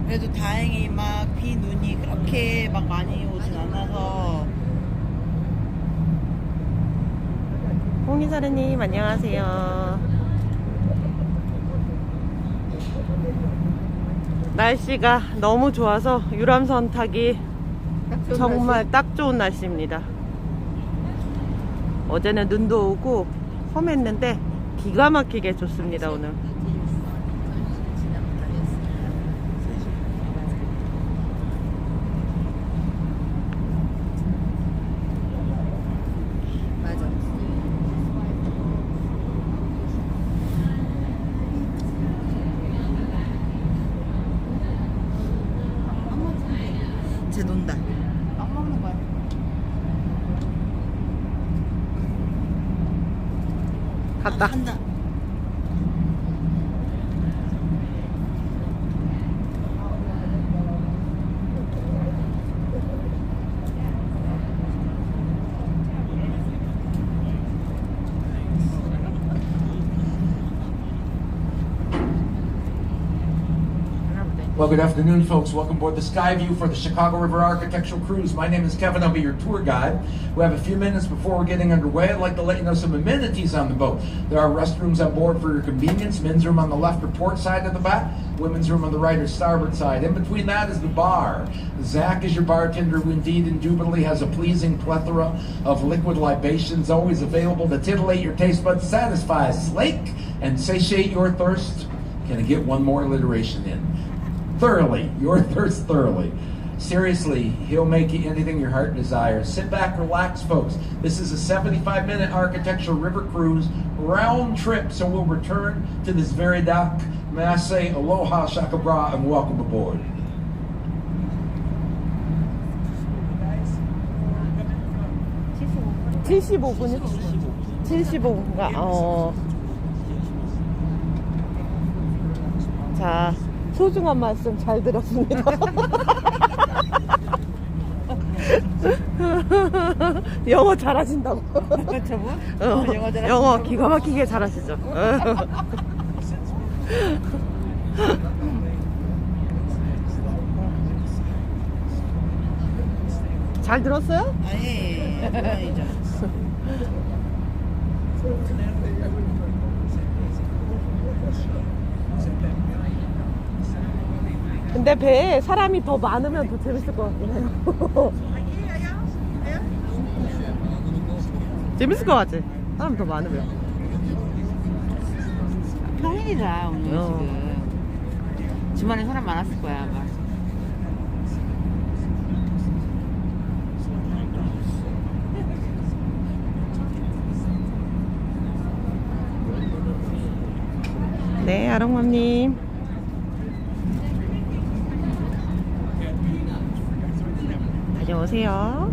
그래도 다행히 막 비, 눈이 그렇게 막 많이 오진 않아서. 홍희사르님 안녕하세요. 날씨가 너무 좋아서 유람선 타기 정말 딱 좋은 날씨입니다. 어제는 눈도 오고 험했는데 기가 막히게 좋습니다. 오늘. 쟤 논다. 안 먹는 거야. 갔다. 한다. Well, good afternoon, folks. Welcome aboard the Skyview for the Chicago River Architectural Cruise. My name is Kevin. I'll be your tour guide. We have a few minutes before we're getting underway. I'd like to let you know some amenities on the boat. There are restrooms on board for your convenience. Men's room on the left or port side of the back. Women's room on the right or starboard side. In between that is the bar. Zach is your bartender, who indeed indubitably has a pleasing plethora of liquid libations always available to titillate your taste buds, satisfy, slake, and satiate your thirst. Can I get one more alliteration in? Thoroughly, your thirst thoroughly. Seriously, he'll make you anything your heart desires. Sit back, relax, folks. This is a 75-minute architectural river cruise round trip, so we'll return to this very dock. May I say aloha, shaka bra, and welcome aboard. (75분이요) 75분인가? 자, 소중한 말씀 잘 들었습니다. 영어 잘하신다고. 저분? 영어 잘하신다고? 영어 기가 막히게 잘하시죠. 잘 들었어요? 아니죠. 근데 배에 사람이 더 많으면 더 재밌을 것 같긴 해요. 재밌을 것 같지? 사람 더 많으면. 평일이라 오늘 어. 지금 주말에 사람 많았을 거야 아마. 네, 아롱맘님. 다녀오세요.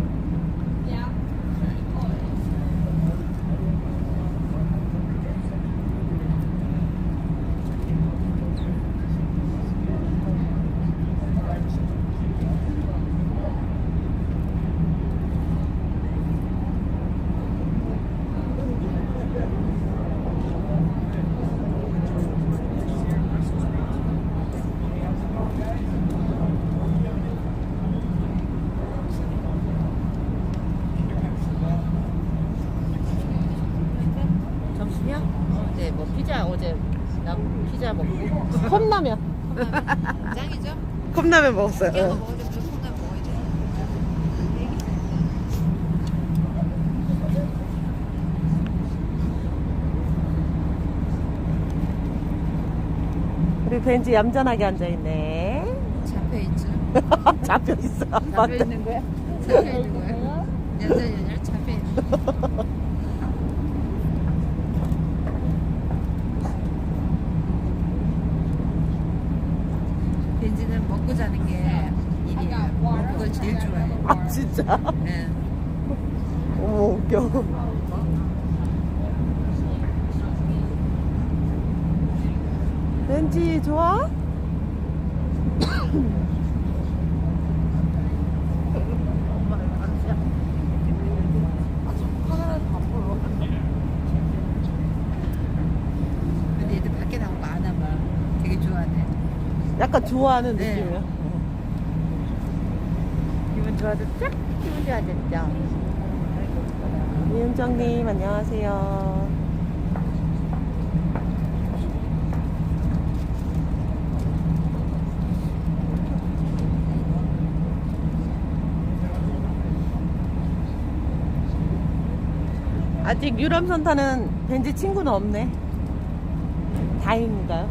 점심이요? 네, 뭐 피자 어제 나 피자 먹고 컵라면. 짱이죠? 컵라면 먹었어요. 깨워 먹어야 돼. 콩나물 먹어야 돼. 우리 벤지 얌전하게 앉아있네. 잡혀 있죠? 잡혀 있어. 잡혀 있는 거야? 잡혀 있는 거야? 여전히 아니라 잡혀 있는 거야. 벤지는 먹고 자는 게 일이에요. 먹는 걸 제일 좋아해. 아, 진짜? 네. 어머, 웃겨. 벤지 좋아? 근데 얘들 밖에 나온 거 안 하면 되게 좋아하네. 약간 좋아하는 네. 느낌이야. 기분 좋아졌죠? 기분 좋아졌죠? 이은정님, 안녕하세요. 아직 유람선 타는 벤지 친구는 없네. 다행인가요?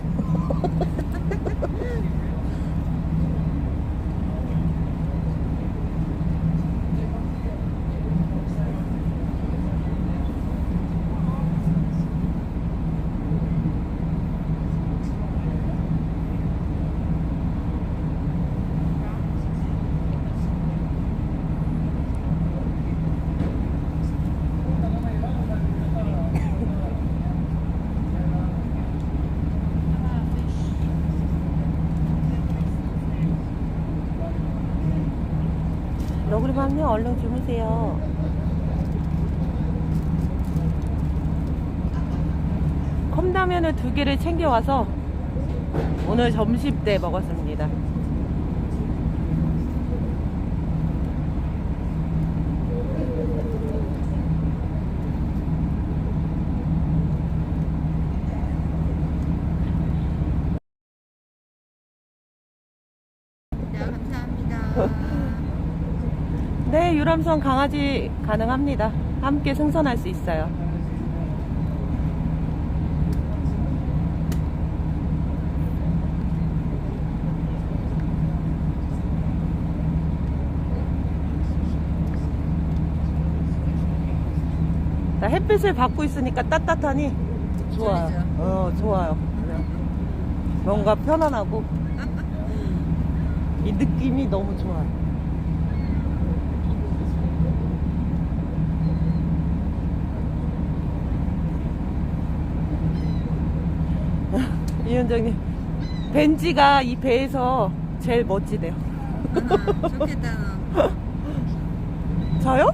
너구리맘님 얼른 주무세요. 컵라면을 2개를 챙겨와서 오늘 점심 때 먹었습니다. 네, 감사합니다. 네, 유람선 강아지 가능합니다. 함께 승선할 수 있어요. 자, 햇빛을 받고 있으니까 따뜻하니 좋아요. 좋죠. 좋아요. 뭔가 편안하고 이 느낌이 너무 좋아요. 이현정님, 벤지가 이 배에서 제일 멋지대요. 좋겠다. 너. 저요?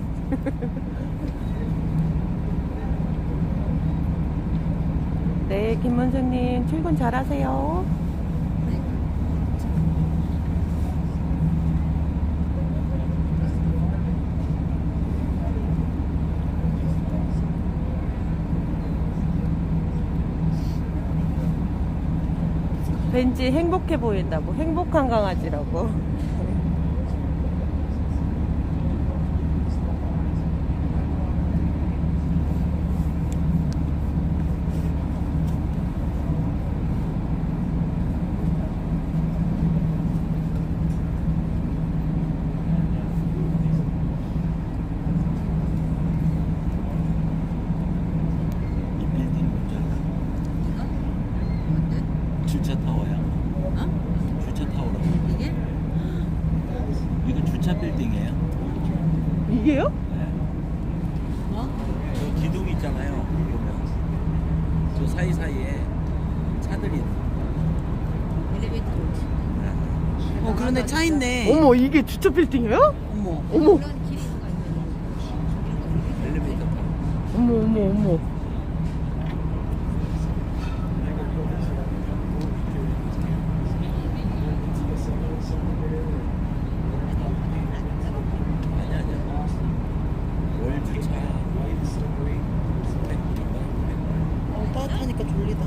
네, 김문수님 출근 잘하세요. 왠지 행복해 보인다고. 행복한 강아지라고. 이 빌딩 뭔지 알아? 주차 타워야. 주차 타워라고. 이게? 이거 주차 빌딩이에요. 이게요? 네. 저 기둥 있잖아요. 보면 저 사이사이에 차들이 있는. 엘리베이터 좋지. 어, 그러네. 차 있네. 어머, 이게 주차 빌딩이에요? 어머. 어머, 그런 길이 있는 거 있는 엘리베이터 타고. 어머, 어머, 어머. 아니 아니야. 월 주차 100불인가? 어, 따뜻하니까 졸리다.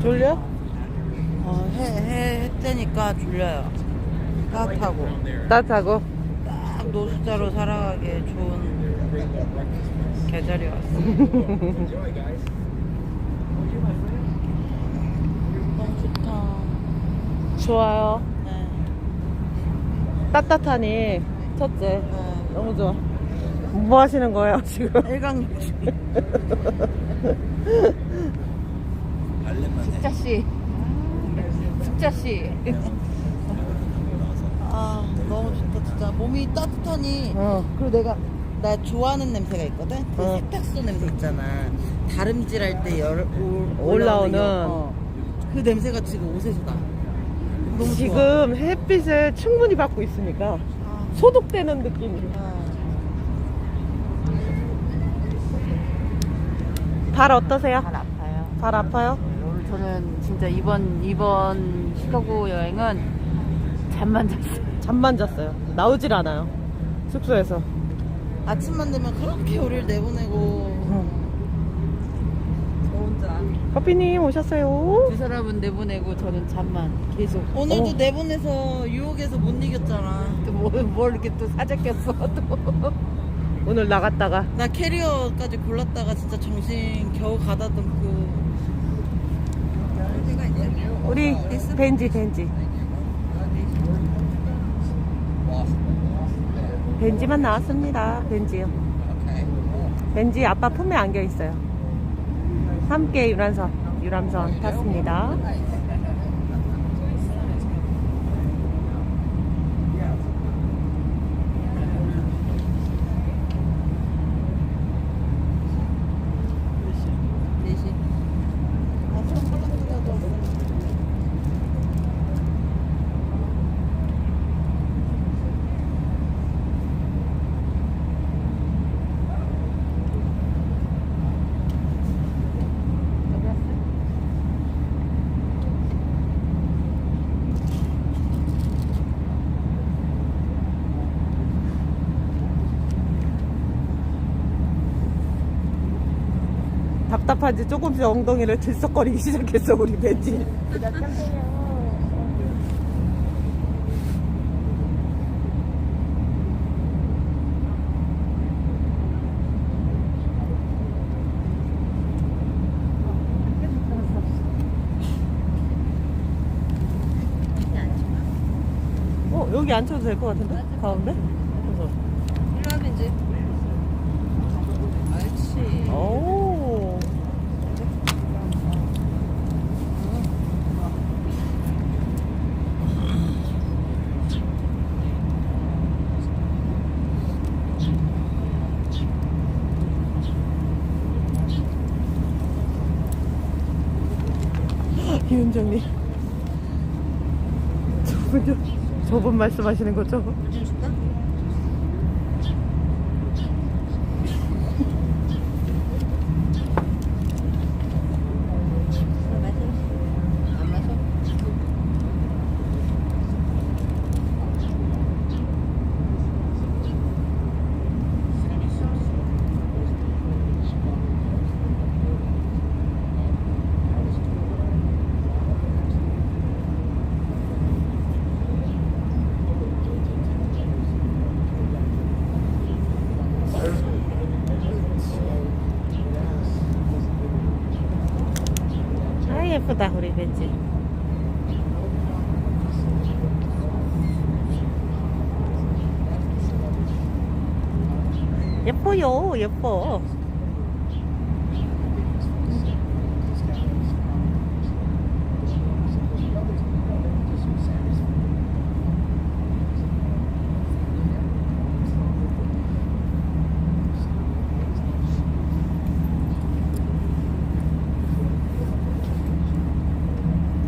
졸려? 어, 해 뜨니까 졸려요. 따뜻하고. 따뜻하고. 딱 노숙자로 살아가기에 좋은 계절이 왔어. 너무 좋다. 좋아요. 네. 따뜻하니 첫째. 네. 너무 좋아. 뭐 하시는 거예요 지금? 일광욕. 발레만 해. 숙자씨. 숙자씨. 아, 너무 좋다 진짜. 몸이 따뜻하니. 어. 그리고 나 좋아하는 냄새가 있거든. 그 어. 세탁소 냄새 있잖아. 다림질할 때 올라오는. 그 냄새가 지금 옷에서 나. 너무 좋아. 지금 햇빛을 충분히 받고 있으니까 아, 소독되는 느낌이. 아. 발 어떠세요? 발 아파요. 발 아파요? 오늘 저는 진짜 이번 시카고 여행은 잠만 잤어요. 잠만 잤어요. 나오질 않아요. 숙소에서. 아침만 되면 그렇게 우리를 내보내고. 저 혼자. 커피님 오셨어요? 두 사람은 내보내고 저는 잠만 계속. 오늘도 어. 내보내서 유혹에서 못 이겼잖아. 또 뭘 이렇게 또 사재꼈어 또. 오늘 나갔다가 나 캐리어까지 골랐다가 진짜 정신 겨우 가다듬고. 우리 벤지 벤지만 나왔습니다. 벤지요. 벤지 아빠 품에 안겨 있어요. 함께 유람선 탔습니다. 답답한지 조금씩 엉덩이를 들썩거리기 시작했어 우리 벤지. 여기 앉혀도 될 것 같은데? 가운데? 그래서. 일로 하면 이제. 옳지. 오. 위원장님. 저분 말씀하시는 거죠? 좀 줄까? 안 마셔? 아, 예쁘다, 우리 벤지. 예뻐요, 예뻐.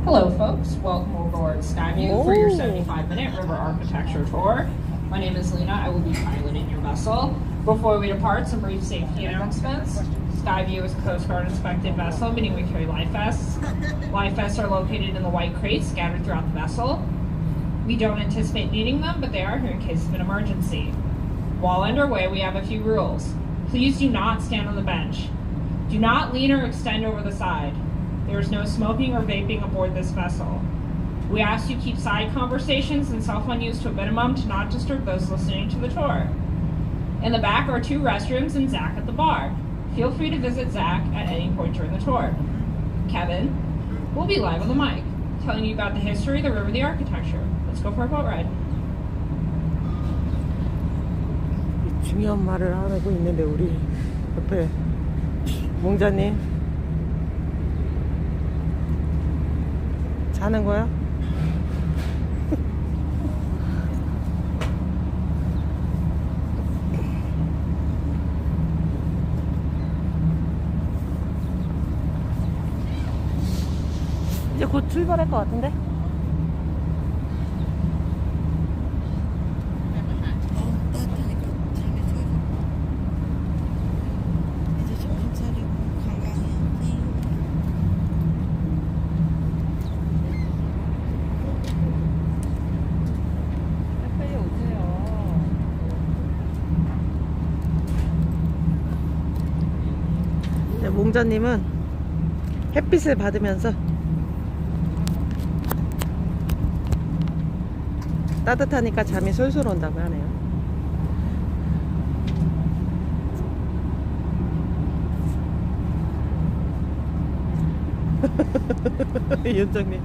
Hello, folks. Welcome aboard Skyview for your Oh. 75-minute river architecture tour. My name is Lena. I will be piloting your vessel. Before we depart, some brief safety announcements. Skyview is a Coast Guard inspected vessel, meaning we carry life vests. Life vests are located in the white crates scattered throughout the vessel. We don't anticipate needing them, but they are here in case of an emergency. While underway, we have a few rules. Please do not stand on the bench. Do not lean or extend over the side. There is no smoking or vaping aboard this vessel. We ask you keep side conversations and cell phone use to a minimum to not disturb those listening to the tour. In the back are 2 restrooms and Zach at the bar. Feel free to visit Zach at any point during the tour. Kevin will be live on the mic, telling you about the history, the river, the architecture. Let's go for a boat ride. 중요한 말을 하고 있는데 우리 옆에 몽자님 자는 거야? 이제 곧 출발할 것 같은데? 몽자님은 햇빛을 받으면서 따뜻하니까 잠이 솔솔 온다고 하네요. 위원장님.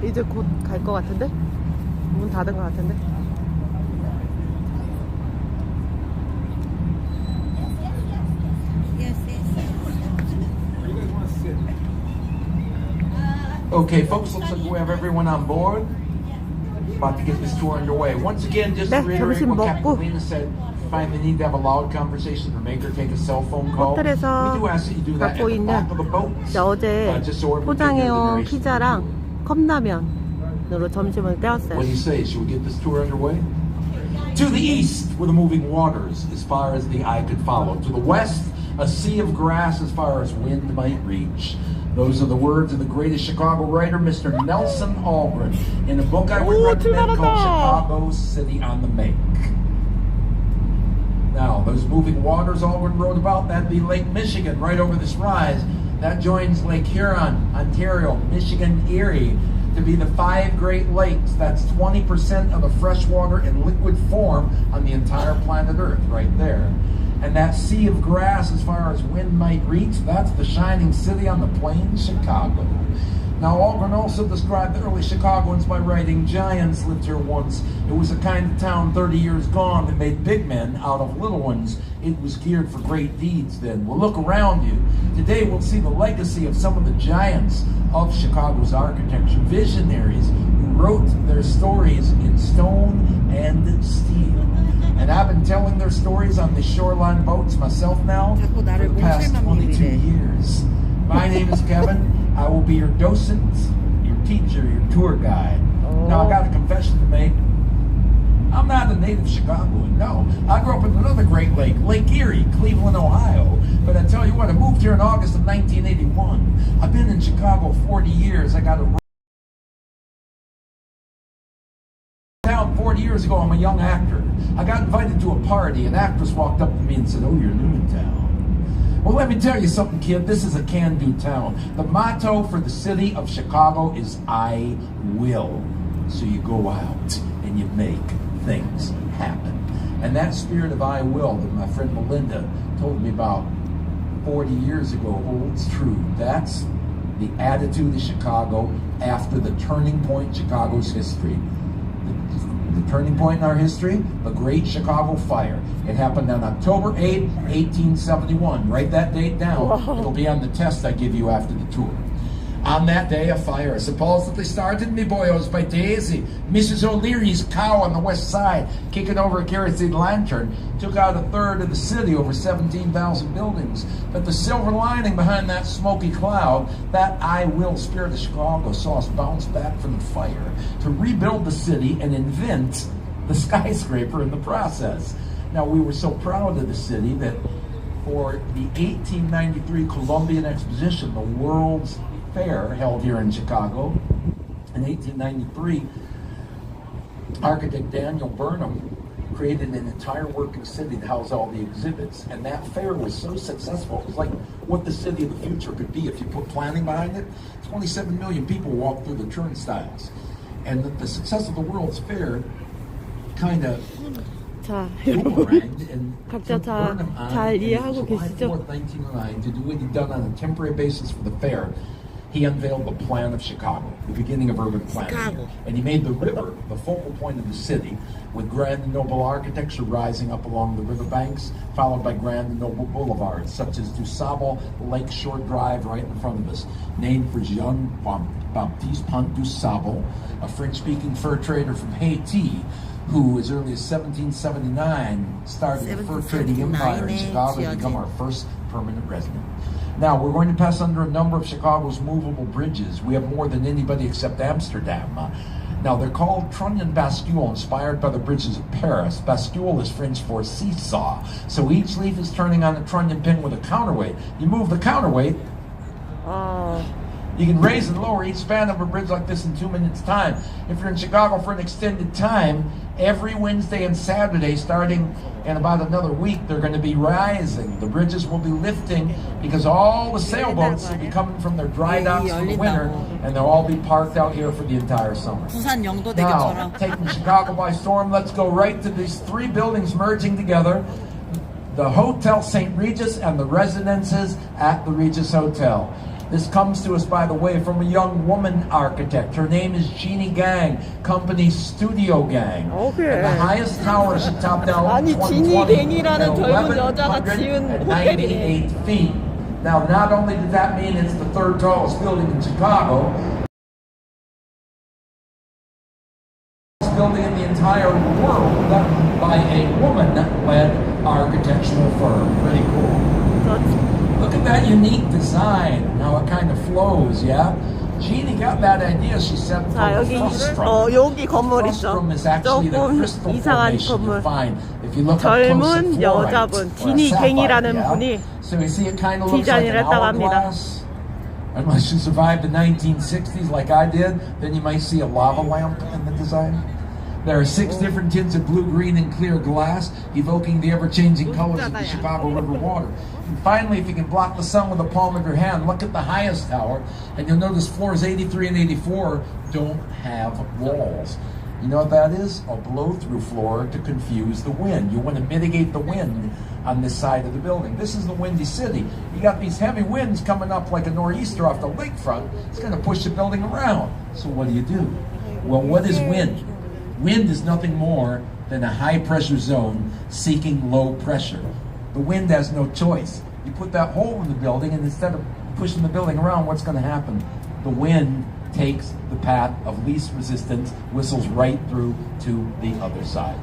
이제 곧 갈 것 같은데? 문 닫은 것 같은데? Okay, folks, looks like we have everyone on board. About to get this tour underway. Once again, just to 네, reiterate 점심 what Captain 먹고 Lena said, find the need to have a loud conversation or make or take a cell phone call. We 호텔에서 do ask that you do that at 갖고 the 있는 back of the boat. 어제 Just so everyone can 포장해온 get the 피자랑 컵라면으로 점심을 때웠어요. What do you say? Should we get this tour underway? To the east were the moving waters as far as the eye could follow. To the west, a sea of grass as far as wind might reach. Those are the words of the greatest Chicago writer, Mr. Nelson Algren, in a book I would recommend called Chicago City on the Make. Now, those moving waters Algren wrote about, that'd be Lake Michigan right over this rise. That joins Lake Huron, Ontario, Michigan, Erie, to be the 5 Great Lakes. That's 20% of the freshwater in liquid form on the entire planet Earth right there. And that sea of grass as far as wind might reach, that's the shining city on the plains, Chicago. Now, Algren also described the early Chicagoans by writing, giants lived here once. It was a kind of town 30 years gone that made big men out of little ones. It was geared for great deeds then. Well, look around you. Today we'll see the legacy of some of the giants of Chicago's architecture, visionaries who wrote their stories in stone and steel. And I've been telling their stories on the shoreline boats myself now for the past 22 years. My name is Kevin. I will be your docent, your teacher, your tour guide. Now, I got a confession to make. I'm not a native Chicagoan, no. I grew up in another Great Lake, Lake Erie, Cleveland, Ohio. But I tell you what, I moved here in August of 1981. I've been in Chicago 40 years. I got a town 40 years ago. I'm a young actor. I got invited to a party. An actress walked up to me and said, "Oh, you're new in town." Well, let me tell you something, kid. This is a can-do town. The motto for the city of Chicago is "I will." So you go out and you make things happen. And that spirit of "I will" that my friend Melinda told me about 40 years ago holds true. That's the attitude of Chicago after the turning point in Chicago's history. The turning point in our history, the Great Chicago Fire. It happened on October 8, 1871. Write that date down. Wow. It'll be on the test I give you after the tour. On that day, a fire supposedly started, me boyos, by Daisy, Mrs. O'Leary's cow on the west side, kicking over a kerosene lantern, took out a third of the city, over 17,000 buildings. But the silver lining behind that smoky cloud, that "I will" spirit of Chicago, saw us bounce back from the fire to rebuild the city and invent the skyscraper in the process. Now, we were so proud of the city that for the 1893 Columbian Exposition, the World's Fair held here in Chicago, in 1893, architect Daniel Burnham created an entire working city to house all the exhibits. And that fair was so successful, it was like what the city of the future could be if you put planning behind it. 27 million people walked through the turnstiles. And the success of the World's Fair kind of 자, 여러분 boomeranged and 각자 took 다 Burnham on 잘 in 이해하고 July 계시죠? 4th, 1909 to do what he'd done on a temporary basis for the fair. He unveiled the plan of Chicago, the beginning of urban planning. And he made the river the focal point of the city, with grand and noble architecture rising up along the riverbanks, followed by grand and noble boulevards, such as DuSable Lakeshore Drive right in front of us, named for Jean-Baptiste Pont DuSable, a French-speaking fur trader from Haiti, who as early as 1779 started the fur trading empire in Chicago to become our first permanent resident. Now, we're going to pass under a number of Chicago's movable bridges. We have more than anybody except Amsterdam. Now, they're called trunnion bascule, inspired by the bridges of Paris. Bascule is French for seesaw. So each leaf is turning on a trunnion pin with a counterweight. You move the counterweight, you can raise and lower each span of a bridge like this in 2 minutes' time. If you're in Chicago for an extended time, every Wednesday and Saturday, starting in about another week, they're going to be rising. The bridges will be lifting because all the sailboats will be coming from their dry docks for the winter, and they'll all be parked out here for the entire summer. 부산 영도대교처럼. Now, taking Chicago by storm, let's go right to these three buildings merging together. The Hotel St. Regis and the residences at the Regis Hotel. This comes to us, by the way, from a young woman architect. Her name is Jeannie Gang, company Studio Gang. Okay. And the highest tower she topped out 아니, 지니 갱이라는 젊은 여자가 지은 1,198 feet. Now, not only did that mean it's the third tallest building in Chicago, building in the entire world by a woman-led architectural firm. Pretty cool. Look at that unique design, how it kind of flows, yeah? Jeannie got that idea, she said, from 자, the 여기, frustrum. 여기 건물 The 있죠. frustrum is actually the 조금 crystal 이상한 formation you 건물. find if you look up close at 젊은 fluorite 여자분, or a 지니 sapphire, 갱이라는 yeah? 분이 So you see it kind of looks like 디자인을 an 했다고 합니다. hourglass. Unless you survived the 1960s like I did, then you might see a lava lamp in the design. There are 6 different tints of blue, green, and clear glass, evoking the ever-changing colors of the Chicago River water. And finally, if you can block the sun with the palm of your hand, look at the highest tower, and you'll notice floors 83 and 84 don't have walls. You know what that is? A blow-through floor to confuse the wind. You want to mitigate the wind on this side of the building. This is the Windy City. You got these heavy winds coming up like a nor'easter off the lakefront. It's going to push the building around. So what do? Well, what is wind? Wind is nothing more than a high-pressure zone seeking low pressure. The wind has no choice. You put that hole in the building, and instead of pushing the building around, what's going to happen? The wind takes the path of least resistance, whistles right through to the other side.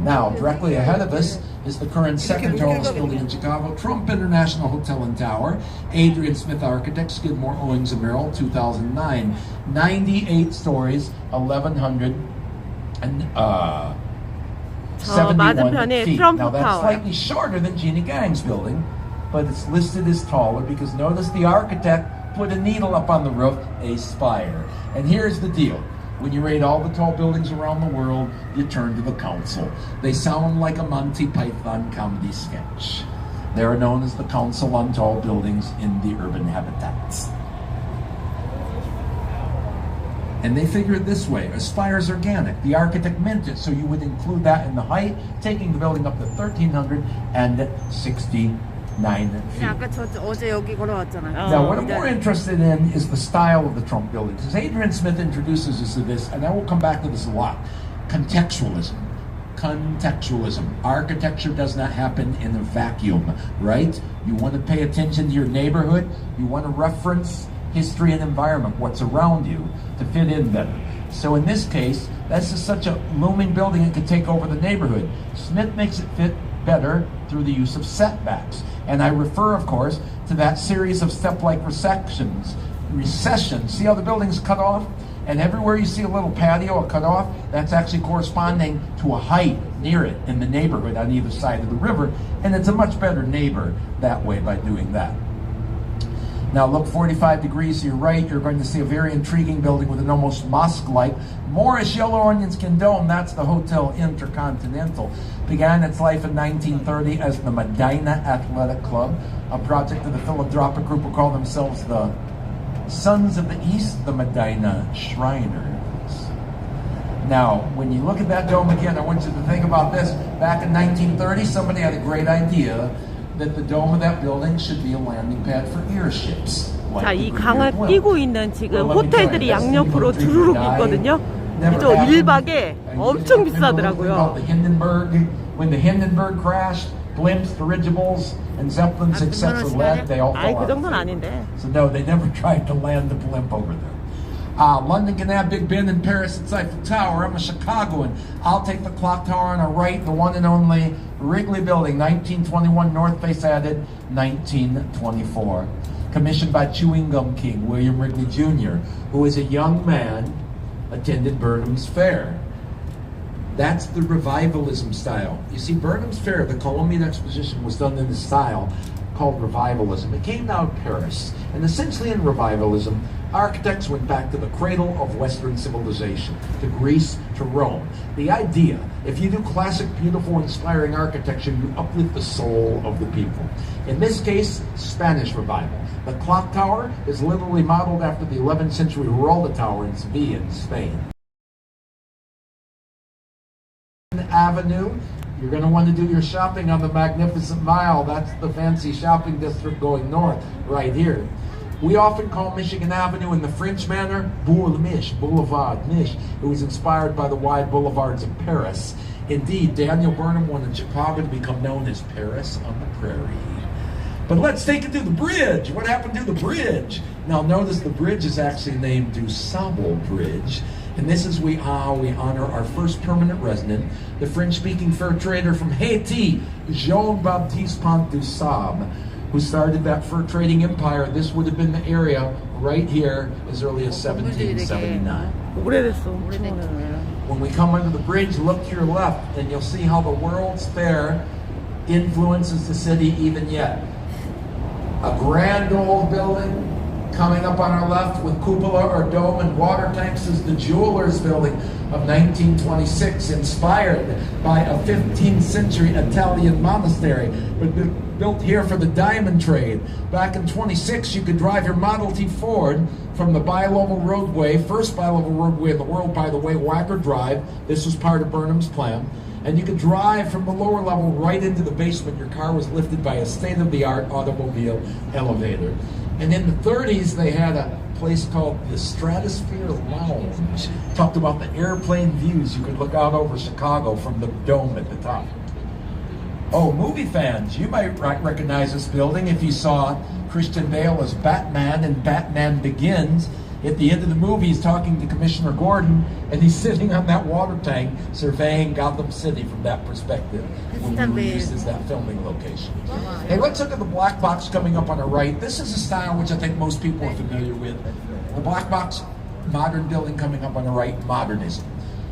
Now, directly ahead of us is the current second tallest building in Chicago. Trump International Hotel and Tower, Adrian Smith Architects, Skidmore, Owings and Merrill, 2009. 98 stories, 1,171 맞은편에 feet. 트럼프 Now that's 타워요. slightly shorter than Jeannie Gang's building, but it's listed as taller because notice the architect put a needle up on the roof, a spire. And here's the deal. When you rate all the tall buildings around the world, you turn to the council. They sound like a Monty Python comedy sketch. They are known as the Council on Tall Buildings in the Urban Habitats. And they figure it this way: a spire is organic. The architect meant it, so you would include that in the height, taking the building up to 1,369 feet. 아까 어제 여기 걸어왔잖아요. Now, what I'm more interested in is the style of the Trump building. Because Adrian Smith introduces us to this, and I will come back to this a lot. Contextualism. Contextualism. Architecture does not happen in a vacuum, right? You want to pay attention to your neighborhood. You want to reference history and environment, what's around you, to fit in better. So in this case, this is such a looming building it could take over the neighborhood. Smith makes it fit better through the use of setbacks. And I refer, of course, to that series of step-like recessions. See how the building's cut off? And everywhere you see a little patio, a cut off, that's actually corresponding to a height near it in the neighborhood on either side of the river. And it's a much better neighbor that way by doing that. Now look 45 degrees to your right, you're going to see a very intriguing building with an almost mosque-like, Moorish yellow onion skin dome. That's the Hotel Intercontinental. Began its life in 1930 as the Medina Athletic Club, a project of the philanthropic group who call themselves the Sons of the East, the Medina Shriners. Now, when you look at that dome again, I want you to think about this. Back in 1930, somebody had a great idea that the dome of that building should be a landing pad for airships. 자, 이 강을 끼고 있는 지금 호텔들이 양옆으로 두루룩 있거든요. 이거 1박에 엄청 비싸더라고요. When the Hindenburg crashed, blimps, dirigibles, and Zeppelins, etc. they all 아이, fell 그 out. 정도는 아닌데. So no, they never tried to land the blimp over there. London can have Big Ben, in Paris it's Eiffel Tower. I'm a Chicagoan. I'll take the clock tower on our right, the one and only Wrigley Building, 1921, north face added, 1924. Commissioned by Chewing Gum King, William Wrigley Jr., who as a young man attended Burnham's Fair. That's the revivalism style. You see, Burnham's Fair, the Columbian Exposition, was done in a style called revivalism. It came out of Paris. And essentially in revivalism, architects went back to the cradle of Western civilization, to Greece, to Rome. The idea, if you do classic, beautiful, inspiring architecture, you uplift the soul of the people. In this case, Spanish revival. The clock tower is literally modeled after the 11th century Giralda Tower in Seville in Spain. Avenue, you're going to want to do your shopping on the Magnificent Mile. That's the fancy shopping district going north, right here. We often call Michigan Avenue in the French manner Boulevard Mich. It was inspired by the wide boulevards of Paris. Indeed, Daniel Burnham wanted Chicago to become known as Paris on the Prairie. But let's take it to the bridge. What happened to the bridge? Now notice the bridge is actually named DuSable Bridge. And this is how we honor our first permanent resident, the French-speaking fur trader from Haiti, Jean-Baptiste Pont du Sable, who started that fur trading empire. This would have been the area right here as early as 1779. When we come under the bridge, look to your left, and you'll see how the World's Fair influences the city even yet. A grand old building coming up on our left with cupola or dome and water tanks is the Jewelers Building of 1926, inspired by a 15th century Italian monastery, but built here for the diamond trade. Back in 26, you could drive your Model T Ford from the bi-level roadway, first bi-level roadway in the world, by the way, Wacker Drive. This was part of Burnham's plan. And you could drive from the lower level right into the basement. Your car was lifted by a state-of-the-art automobile elevator. And in the 30s, they had a place called the Stratosphere Lounge. Talked about the airplane views. You could look out over Chicago from the dome at the top. Oh, movie fans, you might recognize this building if you saw Christian Bale as Batman in Batman Begins. At the end of the movie, he's talking to Commissioner Gordon, and he's sitting on that water tank surveying Gotham City from that perspective when we were used as that filming location. Hey, let's look at the black box coming up on our right. This is a style which I think most people are familiar with. The black box modern building coming up on the right, modernism,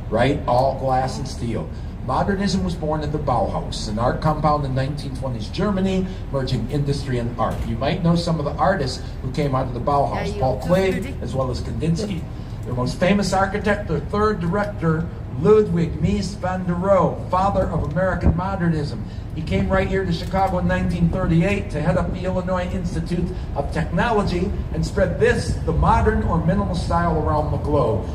right? All glass and steel. Modernism was born at the Bauhaus, an art compound in 1920s Germany, merging industry and art. You might know some of the artists who came out of the Bauhaus, Paul Klee, as well as Kandinsky. Their most famous architect, their third director, Ludwig Mies van der Rohe, father of American modernism. He came right here to Chicago in 1938 to head up the Illinois Institute of Technology and spread this, the modern or minimal style, around the globe.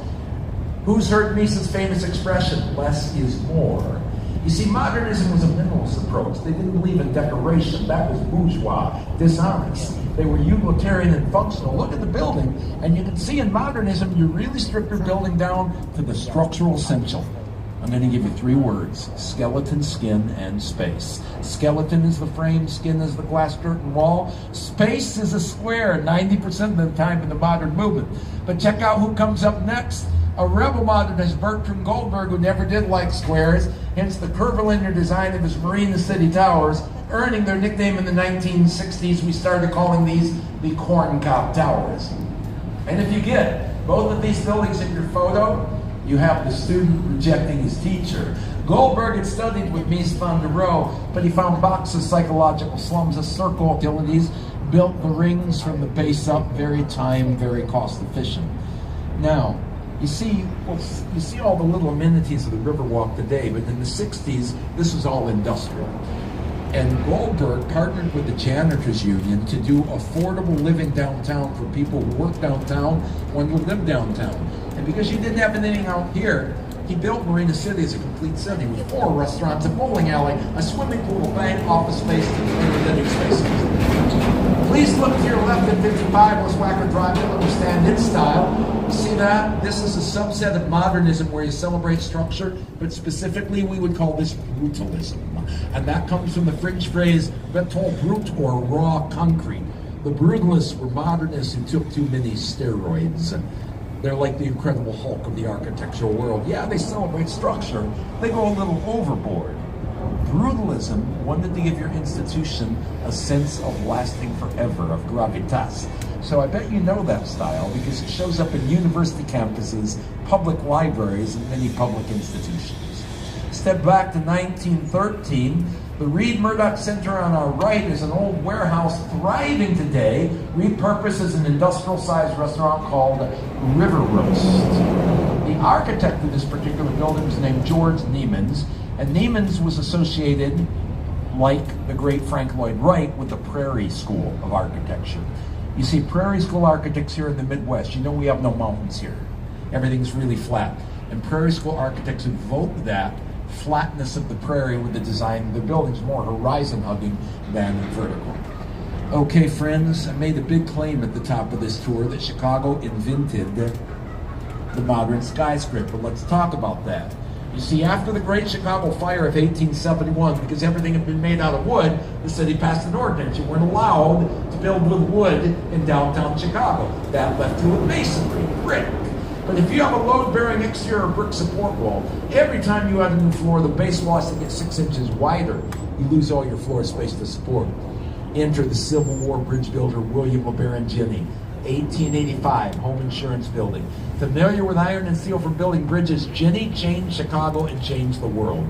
Who's heard Mies's famous expression, less is more? You see, modernism was a minimalist approach. They didn't believe in decoration. That was bourgeois, dishonest. They were utilitarian and functional. Look at the building, and you can see in modernism, you really strip your building down to the structural essential. I'm going to give you 3 words: skeleton, skin, and space. Skeleton is the frame, skin is the glass curtain wall. Space is a square 90% of the time in the modern movement. But check out who comes up next. A rebel modernist, Bertram Goldberg, who never did like squares, hence the curvilinear design of his Marina City Towers, earning their nickname in the 1960s. We started calling these the Corncob Towers. And if you get both of these buildings in your photo, you have the student rejecting his teacher. Goldberg had studied with Mies van der Rohe, but he found Box's psychological slums as circle utilities, built the rings from the base up, very time, very cost efficient. Now, you see all the little amenities of the Riverwalk today, but in the 60s, this was all industrial. And Goldberg partnered with the Janitors Union to do affordable living downtown for people who work downtown, wanted to live downtown. And because you didn't have anything out here, he built Marina City as a complete city with 4 restaurants, a bowling alley, a swimming pool, a bank, office space, and living spaces. Please look to your left at 55 West Wacker Drive to understand its style. You see that? This is a subset of modernism where you celebrate structure, but specifically we would call this brutalism. And that comes from the French phrase béton brut, or raw concrete. The brutalists were modernists who took too many steroids. They're like the Incredible Hulk of the architectural world. Yeah, they celebrate structure. They go a little overboard. Brutalism wanted to give your institution a sense of lasting forever, of gravitas. So I bet you know that style because it shows up in university campuses, public libraries, and many public institutions. Step back to 1913. The Reed Murdoch Center on our right is an old warehouse thriving today, repurposed as an industrial-sized restaurant called River Roast. The architect of this particular building was named George Niemans, and Niemans was associated, like the great Frank Lloyd Wright, with the Prairie School of Architecture. You see, Prairie School architects here in the Midwest, you know we have no mountains here. Everything's really flat. And Prairie School architects invoked that flatness of the prairie with the design of the buildings, more horizon-hugging than vertical. Okay, friends, I made a big claim at the top of this tour that Chicago invented the modern skyscraper. Let's talk about that. You see, after the Great Chicago Fire of 1871, because everything had been made out of wood, the city passed an ordinance. You weren't allowed to build with wood in downtown Chicago. That left you with masonry, brick. But if you have a load-bearing exterior brick support wall, every time you add a new floor, the base wall has to get 6 inches wider. You lose all your floor space to support. Enter the Civil War bridge builder William LeBaron Jenney, 1885, home insurance building. Familiar with iron and steel from building bridges, Jenney changed Chicago and changed the world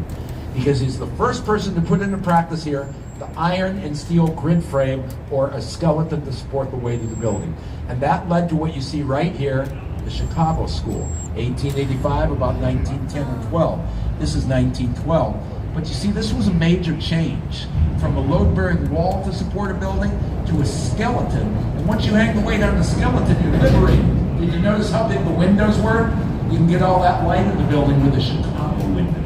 because he's the first person to put into practice here the iron and steel grid frame, or a skeleton to support the weight of the building. And that led to what you see right here, the Chicago School, 1885, about 1910 or 12. This is 1912. But you see, this was a major change from a load-bearing wall to support a building to a skeleton. And once you hang the weight on the skeleton, you're liberated. Did you notice how big the windows were? You can get all that light in the building with a Chicago window.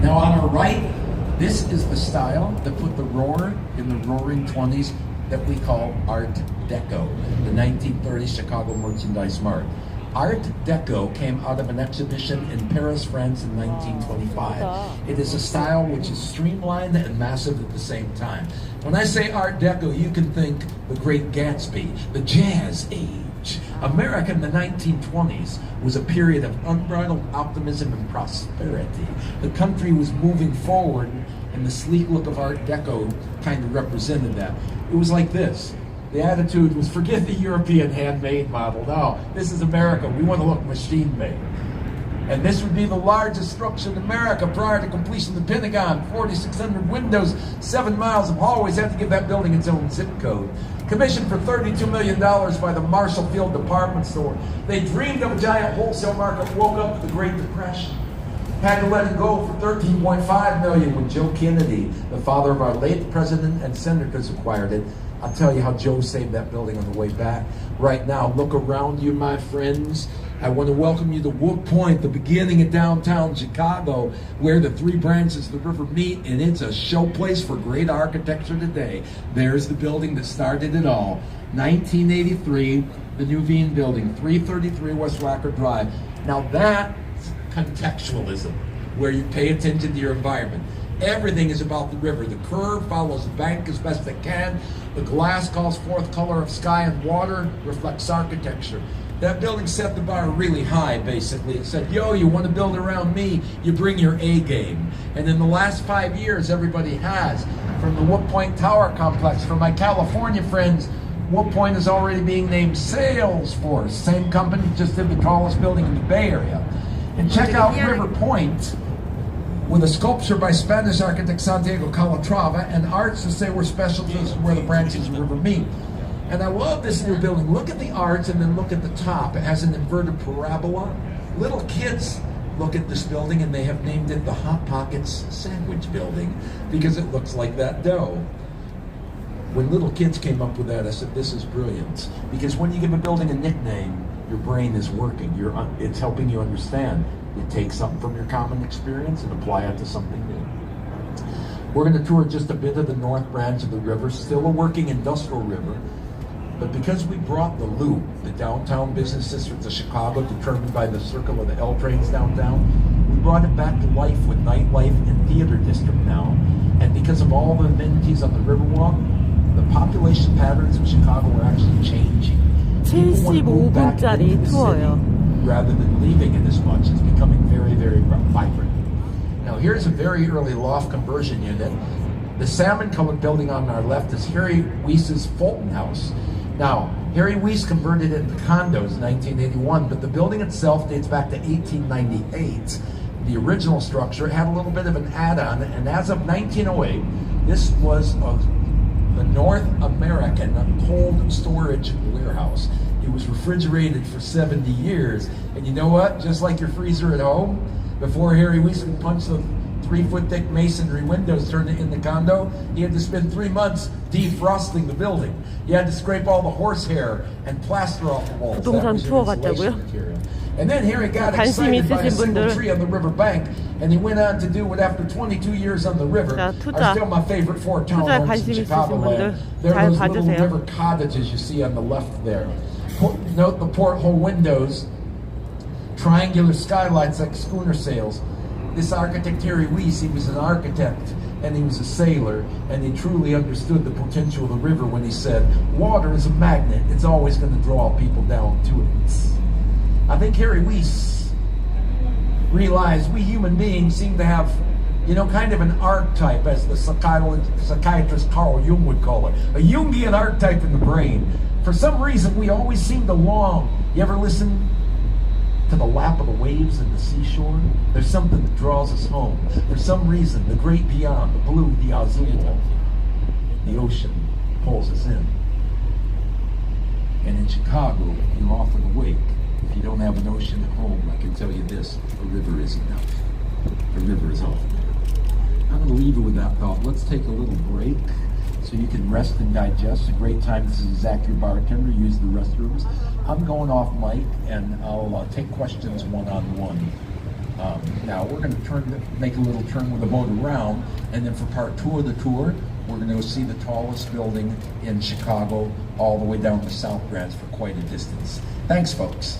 Now on our right, this is the style that put the roar in the roaring 20s that we call Art Deco, the 1930s Chicago Merchandise Mart. Art Deco came out of an exhibition in Paris, France in 1925. It is a style which is streamlined and massive at the same time. When I say Art Deco, you can think the Great Gatsby, the Jazz Age. America in the 1920s was a period of unbridled optimism and prosperity. The country was moving forward, and the sleek look of Art Deco kind of represented that. It was like this. The attitude was, forget the European handmade model. No, this is America. We want to look machine-made. And this would be the largest structure in America prior to completion of the Pentagon. 4,600 windows, 7 miles of hallways. Had to give that building its own zip code. Commissioned for $32 million by the Marshall Field Department Store. They dreamed of a giant wholesale market, woke up with the Great Depression. Had to let it go for $13.5 million when Joe Kennedy, the father of our late president and senators, acquired it. I'll tell you how Joe saved that building on the way back. Right now, look around you, my friends. I want to welcome you to Wood Point, the beginning of downtown Chicago, where the three branches of the river meet, and it's a showplace for great architecture today. There's the building that started it all. 1983, the Nuveen Building, 333 West Wacker Drive. Now that's contextualism, where you pay attention to your environment. Everything is about the river. The curve follows the bank as best it can. The glass calls forth color of sky, and water reflects architecture. That building set the bar really high, basically. It said, yo, you want to build around me, you bring your A game. And in the last 5 years, everybody has. From the Wood Point Tower Complex, from my California friends, Wood Point is already being named Salesforce. Same company just did the tallest building in the Bay Area. And check out River Point, with a sculpture by Spanish architect Santiago Calatrava, and arts to say we're special to where the branches of the river meet. And I love this new building. Look at the arts and then look at the top. It has an inverted parabola. Little kids look at this building and they have named it the Hot Pockets Sandwich Building because it looks like that dough. When little kids came up with that, I said, this is brilliant. Because when you give a building a nickname, your brain is working. It's helping you understand. You take something from your common experience and apply it to something new. We're going to tour just a bit of the north branch of the river, still a working industrial river. But because we brought the Loop, the downtown business district of Chicago, determined by the circle of the L trains downtown, we brought it back to life with nightlife and theater district now. And because of all the amenities on the Riverwalk, the population patterns of Chicago are actually changing. 75분짜리 투어요. Rather than leaving it as much, it's becoming very, very vibrant. Now here's a very early loft conversion unit. The salmon-colored building on our left is Harry Weiss's Fulton House. Now, Harry Weiss converted it into condos in 1981, but the building itself dates back to 1898. The original structure had a little bit of an add-on, and as of 1908, this was the North American cold storage warehouse. It was refrigerated for 70 years. And you know what? Just like your freezer at home, before Harry Weiss could punch the 3-foot thick masonry windows turned it into condo, he had to spend 3 months defrosting the building. You had to scrape all the horsehair and plaster off the walls. 부동산 투어 같다고요? And then Harry got excited by a single tree on the river bank, and he went on to do what after 22 years on the river are still my favorite 4 townhomes in Chicagoland. They're those little river cottages you see on the left there. Note the porthole windows, triangular skylights like schooner sails. This architect, Harry Weiss, he was an architect and he was a sailor, and he truly understood the potential of the river when he said, water is a magnet, it's always going to draw people down to it. I think Harry Weiss realized we human beings seem to have, kind of an archetype, as the psychiatrist Carl Jung would call it, a Jungian archetype in the brain. For some reason, we always seem to long. You ever listen to the lap of the waves in the seashore? There's something that draws us home. For some reason, the great beyond, the blue, the azul, the ocean pulls us in. And in Chicago, you're often awake. If you don't have an ocean at home, I can tell you this, a river is enough. A river is all. I'm going to leave you with that thought. Let's take a little break so you can rest and digest. A great time. This is Zach, your bartender. Use the restrooms. I'm going off mic, and I'll take questions one-on-one. Now, we're going to make a little turn with the boat around, and then for part 2 of the tour, we're going to go see the tallest building in Chicago all the way down the South Branch for quite a distance. Thanks, folks.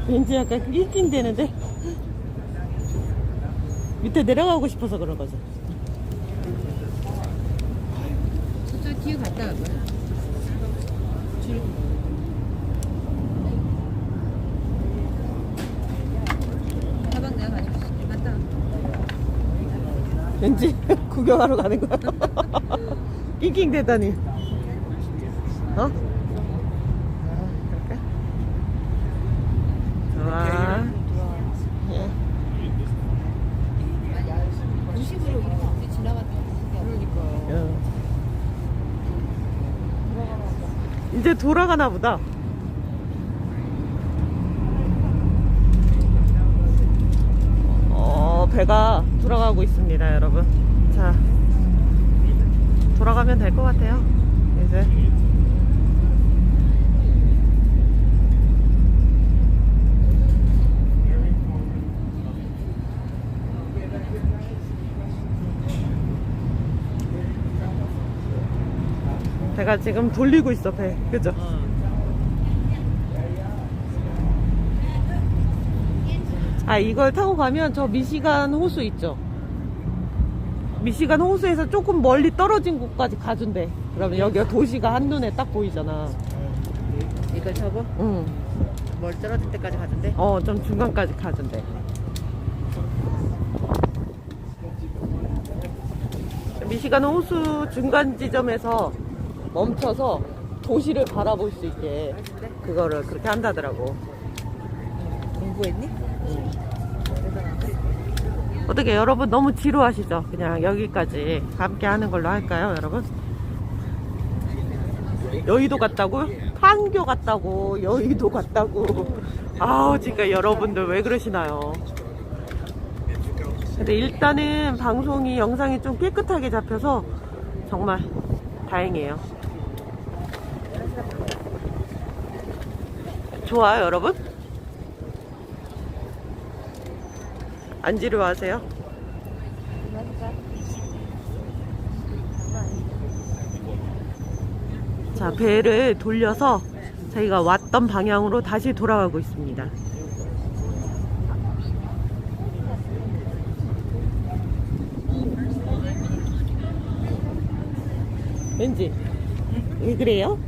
왠지 약간 낑낑대는데? 밑에 내려가고 싶어서 그런 거죠. 저쪽 뒤에 갔다 와봐. 가방 내가 가지고 있을게. 갔다 와. 왠지 구경하러 가는 거야. 낑낑대다니. 어? 그럴까? 좋아. 예. 무식으로 이렇게 지나갔다. 이제 돌아가나 보다. 배가 돌아가고 있습니다, 여러분. 자, 돌아가면 될 것 같아요. 이제. 배가 지금 돌리고 있어, 배. 그죠? 아, 이걸 타고 가면 저 미시간 호수 있죠? 미시간 호수에서 조금 멀리 떨어진 곳까지 가준대. 그러면 여기가 도시가 한눈에 딱 보이잖아. 이걸 타고? 응. 멀 떨어질 때까지 가던데? 좀 중간까지 가준대. 미시간 호수 중간 지점에서 멈춰서 도시를 바라볼 수 있게 그거를 그렇게 한다더라고. 공부했니? 어떻게 여러분 너무 지루하시죠? 그냥 여기까지 함께 하는 걸로 할까요, 여러분? 여의도 갔다고? 판교 갔다고? 여의도 갔다고? 아우, 진짜 여러분들 왜 그러시나요? 근데 일단은 방송이 영상이 좀 깨끗하게 잡혀서 정말 다행이에요. 좋아요, 여러분? 안 지루하세요? 자, 배를 돌려서 저희가 왔던 방향으로 다시 돌아가고 있습니다. 왠지 왜 그래요?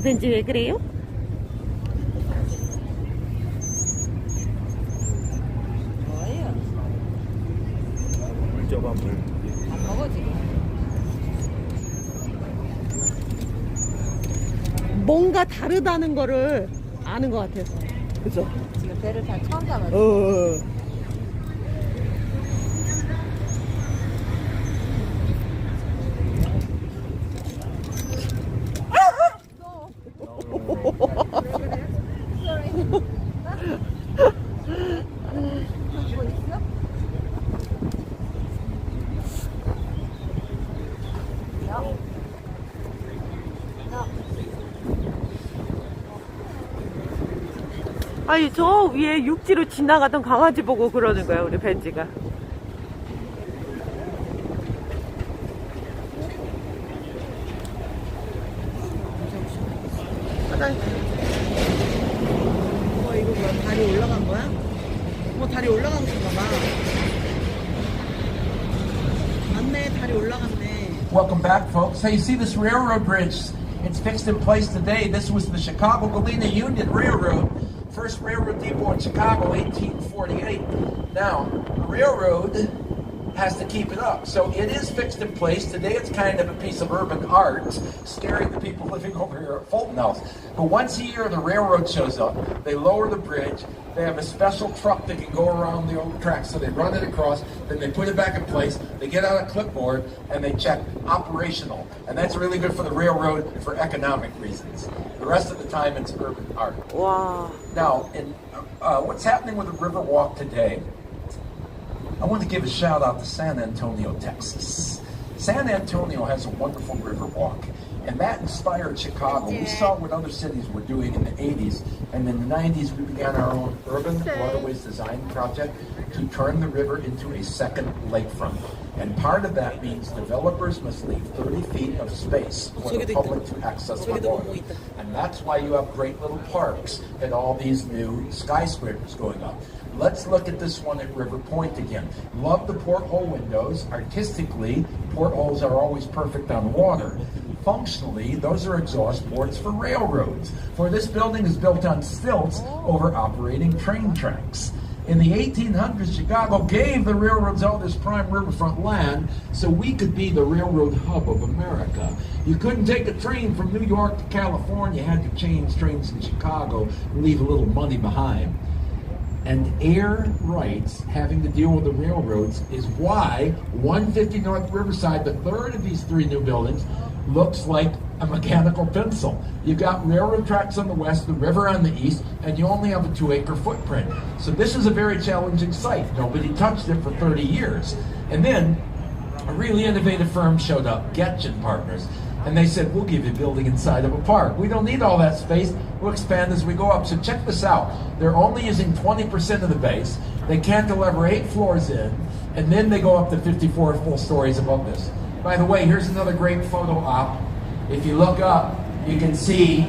왠지 왜 그래요? 물 줘봐, 물. 안 먹어 지금. 뭔가 다르다는 거를 아는 것 같아요. 그죠? 지금 배를 다 처음 잡았어. 아니, 저 위에 육지로 지나가던 강아지 보고 그러는 거야, 우리 벤지가. 이거 뭐야? 다리 올라간 거야? 다리 올라간 건가 봐. 맞네, 다리 올라갔네. Welcome back, folks. So you see this railroad bridge? It's fixed in place today. This was the Chicago Galena Union Railroad. First railroad depot in Chicago, 1848. Now, the railroad has to keep it up. So it is fixed in place. Today it's kind of a piece of urban art, scaring the people living over here at Fulton House. But once a year the railroad shows up, they lower the bridge, they have a special truck that can go around the old tracks, so they run it across, then they put it back in place, they get out a clipboard, and they check operational. And that's really good for the railroad for economic reasons. The rest of the time it's urban art. Wow. Now, what's happening with the Riverwalk today? I want to give a shout out to San Antonio, Texas. San Antonio has a wonderful river walk. And that inspired Chicago. We saw what other cities were doing in the 80s, and in the 90s we began our own urban waterways design project to turn the river into a second lakefront. And part of that means developers must leave 30 feet of space for the public to access the water. And that's why you have great little parks and all these new skyscrapers going up. Let's look at this one at River Point again. Love the porthole windows. Artistically, portholes are always perfect on water. Functionally, those are exhaust ports for railroads, for this building is built on stilts over operating train tracks. In the 1800s, Chicago gave the railroads all this prime riverfront land so we could be the railroad hub of America. You couldn't take a train from New York to California, you had to change trains in Chicago and leave a little money behind. And air rights having to deal with the railroads is why 150 North Riverside, the third of these three new buildings, looks like a mechanical pencil. You've got railroad tracks on the west, the river on the east, and you only have a 2-acre footprint. So this is a very challenging site. Nobody touched it for 30 years. And then a really innovative firm showed up, Getchen Partners, and they said, we'll give you a building inside of a park. We don't need all that space. We'll expand as we go up. So check this out. They're only using 20% of the base. They can't deliver 8 floors in, and then they go up to 54 full stories above this. By the way, here's another great photo op. If you look up, you can see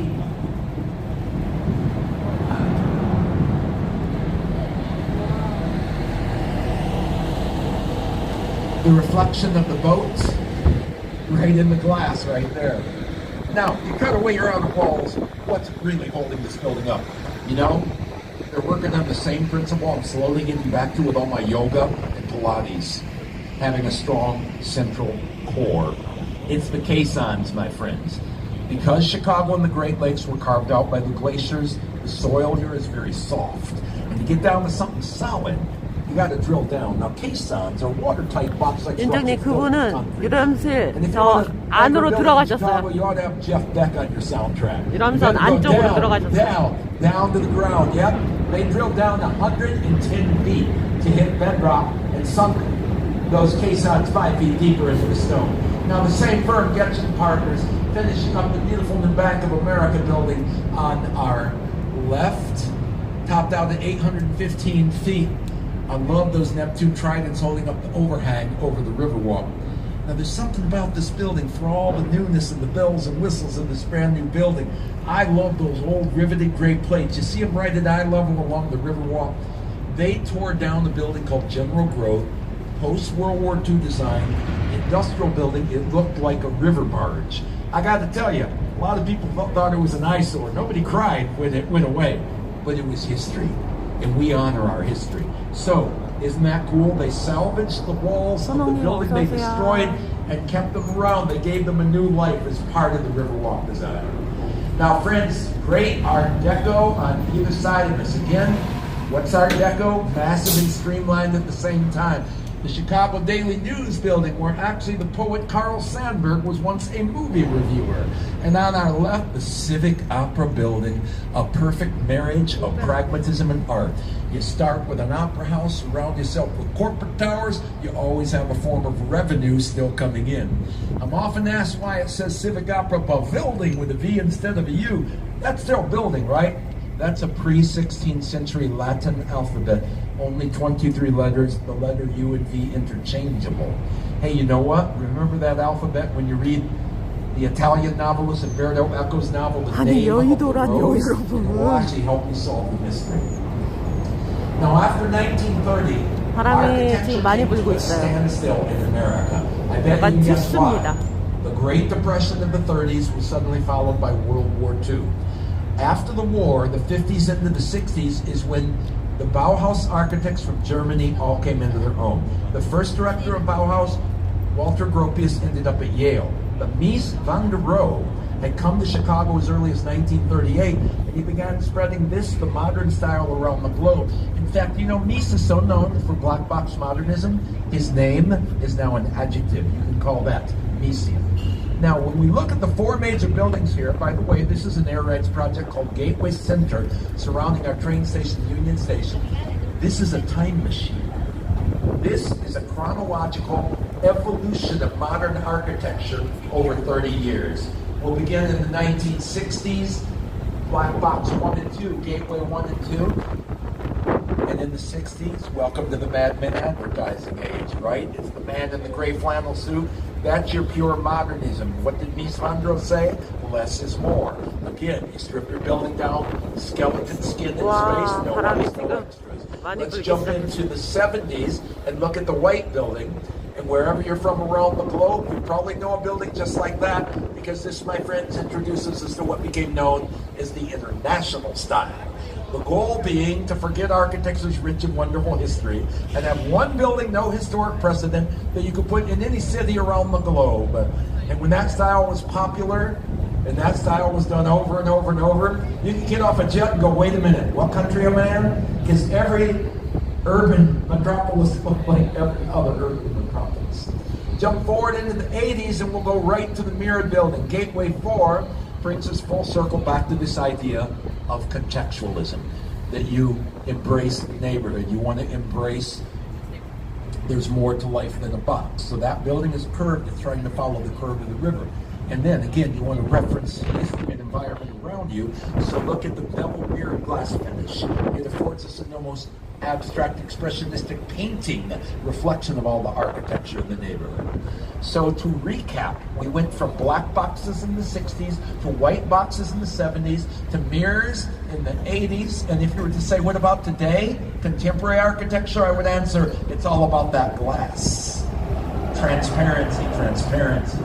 the reflection of the boats right in the glass right there. Now, you cut away around the walls, what's really holding this building up? You know, they're working on the same principle I'm slowly getting back to with all my yoga and Pilates, having a strong central core. It's the caissons, my friends. Because Chicago and the Great Lakes were carved out by the glaciers, the soil here is very soft. And to get down to something solid, you got to drill down. Now, caissons are watertight box-like 윤정님, structures built with 그분은 concrete. 유람실 And if you 저 want to 안으로 Chicago, 들어가셨어요. you ought to have Jeff Beck on your soundtrack. 유람선 You gotta go 안쪽으로 down, 들어가셨어요. down to the ground. Yep, they drilled down 110 feet to hit bedrock and sunk those caissons 5 feet deeper into the stone. Now, the same firm, Getchen Partners, finishing up the beautiful new Bank of America building on our left, topped out at 815 feet. I love those Neptune tridents holding up the overhang over the Riverwalk. Now, there's something about this building, for all the newness and the bells and whistles in this brand new building. I love those old riveted gray plates. You see them right at eye level along the Riverwalk. They tore down the building called General Growth, post-World War II design, industrial building. It looked like a river barge. I got to tell you, a lot of people thought it was an eyesore. Nobody cried when it went away, but it was history, and we honor our history. So, isn't that cool? They salvaged the walls of the building they destroyed and kept them around. They gave them a new life as part of the Riverwalk design. Now, friends, great Art Deco on either side of this. Again, what's Art Deco? Massive and streamlined at the same time. The Chicago Daily News building, where actually the poet Carl Sandburg was once a movie reviewer. And on our left, the Civic Opera building, a perfect marriage of pragmatism and art. You start with an opera house, surround yourself with corporate towers, you always have a form of revenue still coming in. I'm often asked why it says Civic Opera building with a V instead of a U. That's still building, right? That's a pre-16th century Latin alphabet. Only 23 letters, the letter U and V interchangeable. Hey, you know what? Remember that alphabet when you read the Italian novelist Umberto Eco's novel, The 아니, Name of the 여의도라뇨, Rose? 여러분. It will actually help me solve the mystery. Now, after 1930, 바람이 architecture 지금 많이 came to 불고 a 있어요. standstill in America. I bet 약간 you can guess why. 춥습니다. The Great Depression of the 30s was suddenly followed by World War II. After the war, the 50s into the 60s is when the Bauhaus architects from Germany all came into their own. The first director of Bauhaus, Walter Gropius, ended up at Yale. But Mies van der Rohe had come to Chicago as early as 1938, and he began spreading the modern style around the globe. In fact, you know, Mies is so known for black box modernism, his name is now an adjective. You can call that Miesian. Now, when we look at the 4 major buildings here, by the way, this is an air rights project called Gateway Center surrounding our train station, Union Station. This is a time machine. This is a chronological evolution of modern architecture over 30 years. We'll begin in the 1960s, Black Box 1 and 2, Gateway 1 and 2. And in the 60s, welcome to the Mad Men advertising age, right? It's the man in the gray flannel suit. That's your pure modernism. What did Mies van der Rohe say? Less is more. Again, you strip your building down, skeleton skin in space, no 바람이 extras, no 지금 extras. 많이 Let's 불기 jump 시작했어요. into the 70s and look at the white building. And wherever you're from around the globe, you probably know a building just like that, because this, my friends, introduces us to what became known as the international style. The goal being to forget architecture's rich and wonderful history and have one building, no historic precedent, that you could put in any city around the globe. And when that style was popular, and that style was done over and over and over, you could get off a jet and go, wait a minute, what country am I in? Because every urban metropolis looked like every other urban metropolis. Jump forward into the 80s and we'll go right to the mirrored building. Gateway 4 brings us full circle back to this idea of contextualism, that you embrace the neighborhood. You want to embrace there's more to life than a box. So that building is curved, it's trying to follow the curve of the river. And then again, you want to reference history and environment around you. So look at the bevel mirrored glass finish. It affords us an almost abstract expressionistic painting reflection of all the architecture in the neighborhood. So to recap, we went from black boxes in the 60s to white boxes in the 70s to mirrors in the 80s. And if you were to say, what about today? Contemporary architecture, I would answer, it's all about that glass. Transparency, transparency.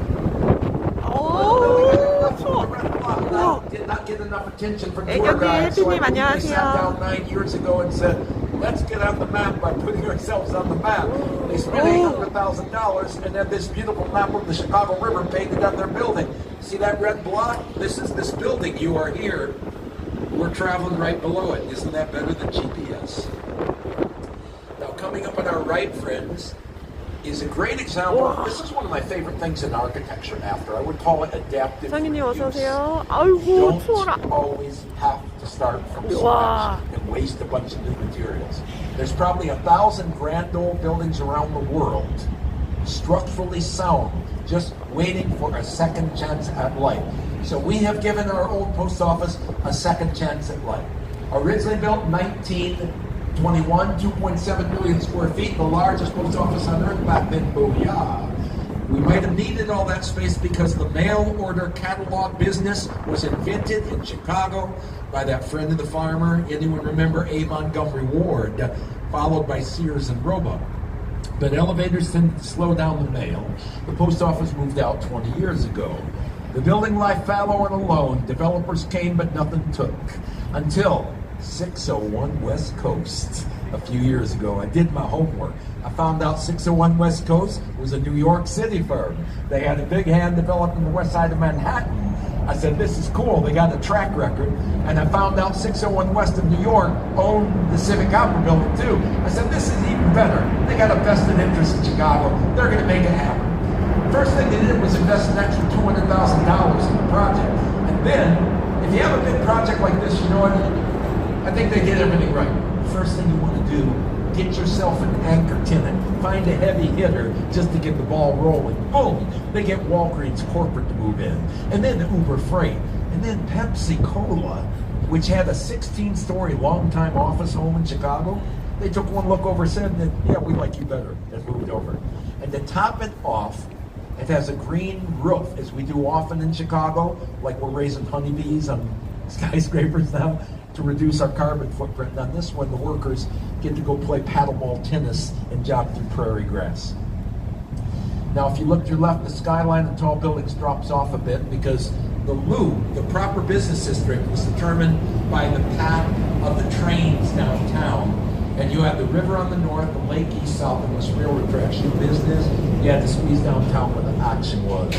Did not get enough attention from tour guides, so I sat down 9 years ago and said, let's get on the map by putting ourselves on the map. They spent $800,000 and had this beautiful map of the Chicago River painted on their building. See that red block? This is this building. You are here. We're traveling right below it. Isn't that better than GPS? Now coming up on our right, friends, is a great example. This is one of my favorite things in architecture after. I would call it adaptive 상인님 reuse. 어서오세요. 아이고 추워라. Don't always have to start from scratch and waste a bunch of new materials. There's probably 1,000 grand old buildings around the world, structurally sound, just waiting for a second chance at life. So we have given our old post office a second chance at life. Originally built in 1921, 2.7 million square feet, the largest post office on earth back then, booyah. We might have needed all that space because the mail order catalog business was invented in Chicago by that friend of the farmer. Anyone remember A. Montgomery Ward, followed by Sears and Roebuck. But elevators tended to slow down the mail. The post office moved out 20 years ago. The building lay fallow and alone. Developers came, but nothing took. Until 601 West Coast. A few years ago, I did my homework. I found out 601 West Coast was a New York City firm. They had a big hand developed in the west side of Manhattan. I said, this is cool. They got a track record. And I found out 601 West of New York owned the Civic Opera building too. I said, this is even better. They got a vested interest in Chicago. They're going to make it happen. First thing they did was invest an extra $200,000 in the project. And then, if you have a big project like this, you know what? I think they did everything right. First thing you want to do, get yourself an anchor tenant. Find a heavy hitter just to get the ball rolling. Boom! They get Walgreens corporate to move in. And then Uber Freight. And then Pepsi Cola, which had a 16-story long-time office home in Chicago. They took one look over and said, that, yeah, we like you better, and moved over. And to top it off, it has a green roof, as we do often in Chicago, like we're raising honeybees on skyscrapers now, to reduce our carbon footprint. And on this one, the workers get to go play paddleball tennis and jog through prairie grass. Now, if you look to your left, the skyline of tall buildings drops off a bit because the loop, the proper business district, was determined by the path of the trains downtown. And you had the river on the north, the lake east, south, and this railroad traction business. You had to squeeze downtown where the action was.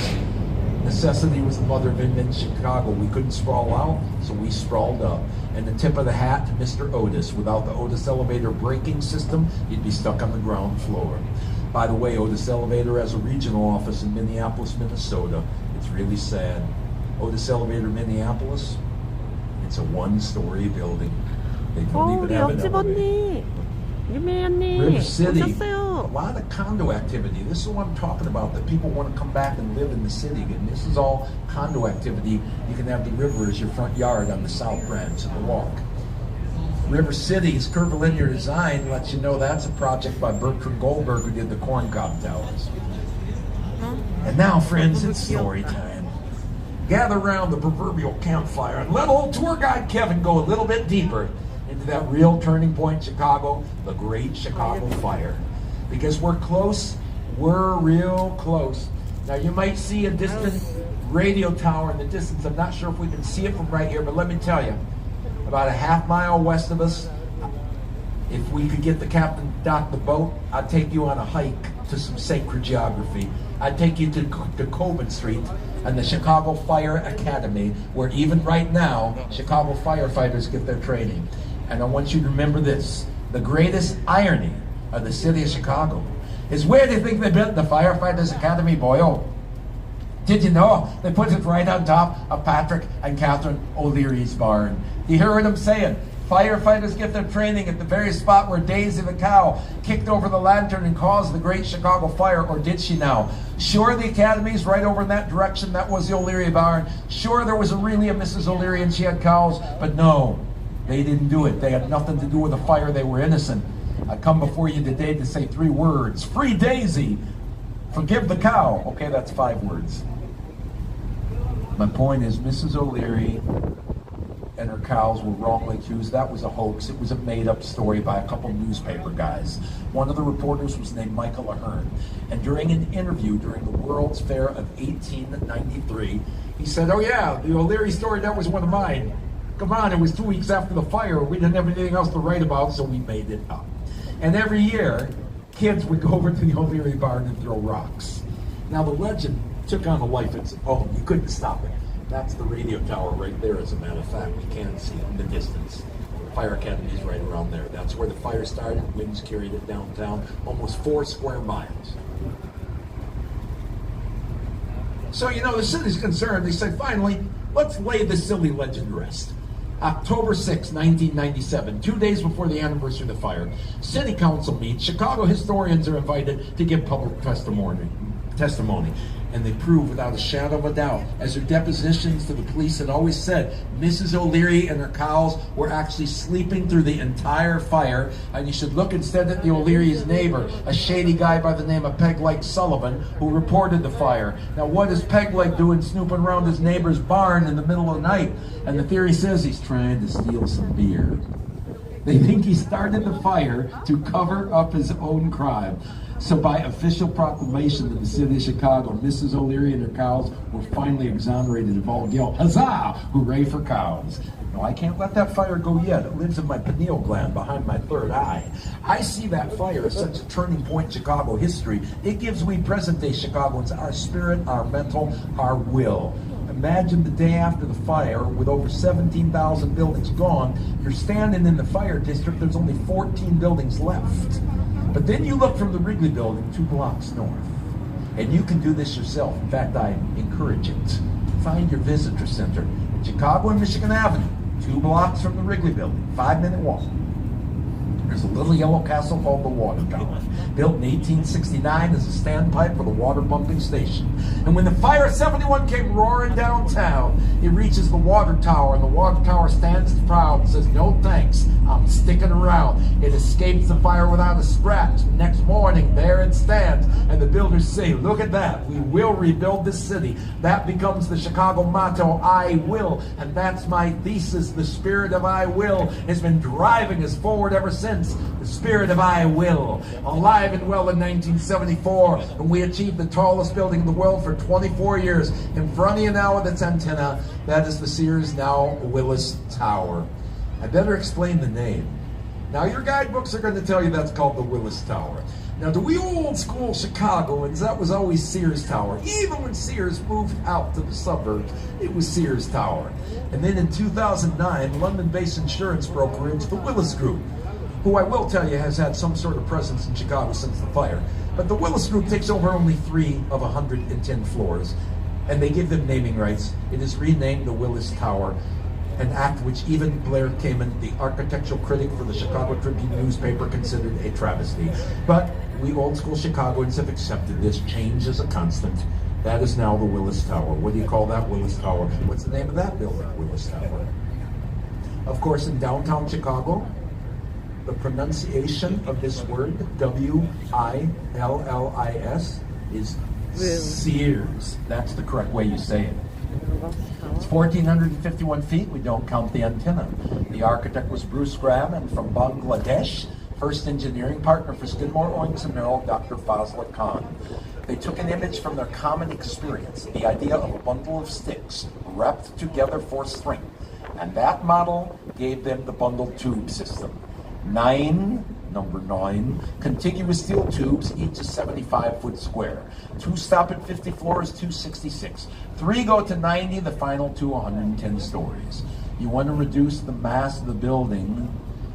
Necessity was the mother of invention in Chicago. We couldn't sprawl out, so we sprawled up. And the tip of the hat to Mr. Otis. Without the Otis elevator braking system, you'd be stuck on the ground floor. By the way, Otis Elevator has a regional office in Minneapolis, Minnesota. It's really sad. Otis Elevator Minneapolis, it's a one-story building. They don't even 우리 have an 옆집 elevator. 언니. 유미 언니 River City, a 오셨어요. lot of condo activity. This is what I'm talking about, that people want to come back and live in the city again. This is all condo activity. You can have the river as your front yard on the south branch of the walk. River City's curvilinear design lets you know that's a project by Bertrand Goldberg, who did the corncob towers. And now, friends, it's story time. Gather around the proverbial campfire and let old tour guide Kevin go a little bit deeper into that real turning point in Chicago, the Great Chicago Fire. Because we're close, we're real close. Now, you might see a distant radio tower in the distance. I'm not sure if we can see it from right here, but let me tell you, about a half mile west of us, if we could get the captain to dock the boat, I'd take you on a hike to some sacred geography. I'd take you to Coben Street and the Chicago Fire Academy, where even right now, Chicago firefighters get their training. And I want you to remember this: the greatest irony of the city of Chicago is, where do you think they built the Firefighters Academy, boyo? Did you know they put it right on top of Patrick and Catherine O'Leary's barn? You hear what I'm saying? Firefighters get their training at the very spot where Daisy the cow kicked over the lantern and caused the Great Chicago Fire, or did she now? Sure, the academy's right over in that direction. That was the O'Leary barn. Sure, there was really a Mrs. O'Leary and she had cows, but no, they didn't do it. They had nothing to do with the fire. They were innocent. I come before you today to say 3 words: free Daisy, forgive the cow. Okay, that's 5 words. My point is, Mrs. O'Leary and her cows were wrongly accused. That was a hoax. It was a made-up story by a couple newspaper guys. One of the reporters was named Michael Ahern, and during an interview during the World's Fair of 1893, he said, "Oh yeah, the O'Leary story, that was one of mine. Come on, it was 2 weeks after the fire. We didn't have anything else to write about, so we made it up." And every year, kids would go over to the O'Leary barn and throw rocks. Now, the legend took on a life of its own. You couldn't stop it. That's the radio tower right there, as a matter of fact. You can see it in the distance. The Fire Academy is right around there. That's where the fire started. Winds carried it downtown, almost 4 square miles. So, you know, the city's concerned. They said, finally, let's lay this silly legend to rest. October 6, 1997, 2 days before the anniversary of the fire, City Council meets. Chicago historians are invited to give public testimony. And they prove without a shadow of a doubt, as their depositions to the police had always said, Mrs. O'Leary and her cows were actually sleeping through the entire fire. And you should look instead at the O'Leary's neighbor, a shady guy by the name of Pegleg Sullivan, who reported the fire. Now, what is Pegleg doing snooping around his neighbor's barn in the middle of the night? And the theory says he's trying to steal some beer. They think he started the fire to cover up his own crime. So by official proclamation of the city of Chicago, Mrs. O'Leary and her cows were finally exonerated of all guilt. Huzzah! Hooray for cows. No, I can't let that fire go yet. It lives in my pineal gland behind my third eye. I see that fire as such a turning point in Chicago history. It gives we present-day Chicagoans our spirit, our mental, our will. Imagine the day after the fire, with over 17,000 buildings gone, you're standing in the fire district, there's only 14 buildings left. But then you look from the Wrigley Building 2 blocks north, and you can do this yourself. In fact, I encourage it. Find your visitor center. Chicago and Michigan Avenue, 2 blocks from the Wrigley Building, 5-minute walk. There's a little yellow castle called the Water Tower, built in 1869 as a standpipe for the water pumping station. And when the Fire 71 came roaring downtown, it reaches the Water Tower, and the Water Tower stands proud and says, "No thanks, I'm sticking around." It escapes the fire without a scratch. Next morning, there it stands, and the builders say, "Look at that, we will rebuild this city." That becomes the Chicago motto, "I will," and that's my thesis. The spirit of I will has been driving us forward ever since. The spirit of I will, alive and well in 1974, when we achieved the tallest building in the world for 24 years. In front of you now with its antenna, that is the Sears, now Willis Tower. I better explain the name. Now, your guidebooks are going to tell you that's called the Willis Tower. Now, to we old school Chicagoans, that was always Sears Tower. Even when Sears moved out to the suburbs, it was Sears Tower. And then in 2009, London-based insurance brokerage, the Willis Group, who I will tell you has had some sort of presence in Chicago since the fire. But the Willis Group takes over only 3 of 110 floors, and they give them naming rights. It is renamed the Willis Tower. an act which even Blair Kamen, the architectural critic for the Chicago Tribune newspaper, considered a travesty. But we old school Chicagoans have accepted this. Change is a constant. That is now the Willis Tower. What do you call that? Willis Tower. What's the name of that building? Willis Tower. Of course, in downtown Chicago, the pronunciation of this word, W-I-L-L-I-S, is Sears. That's the correct way you say it. It's 1,451 feet. We don't count the antenna. The architect was Bruce Graham, and from Bangladesh, first engineering partner for Skidmore, Owings & Merrill, Dr. Fazla Khan. They took an image from their common experience, the idea of a bundle of sticks wrapped together for strength. And that model gave them the bundle tube system. 9, number 9, contiguous steel tubes, each a 75-foot square. 2 stop at 50 floors, 266. 3 go to 90, the final 2 110 stories. You want to reduce the mass of the building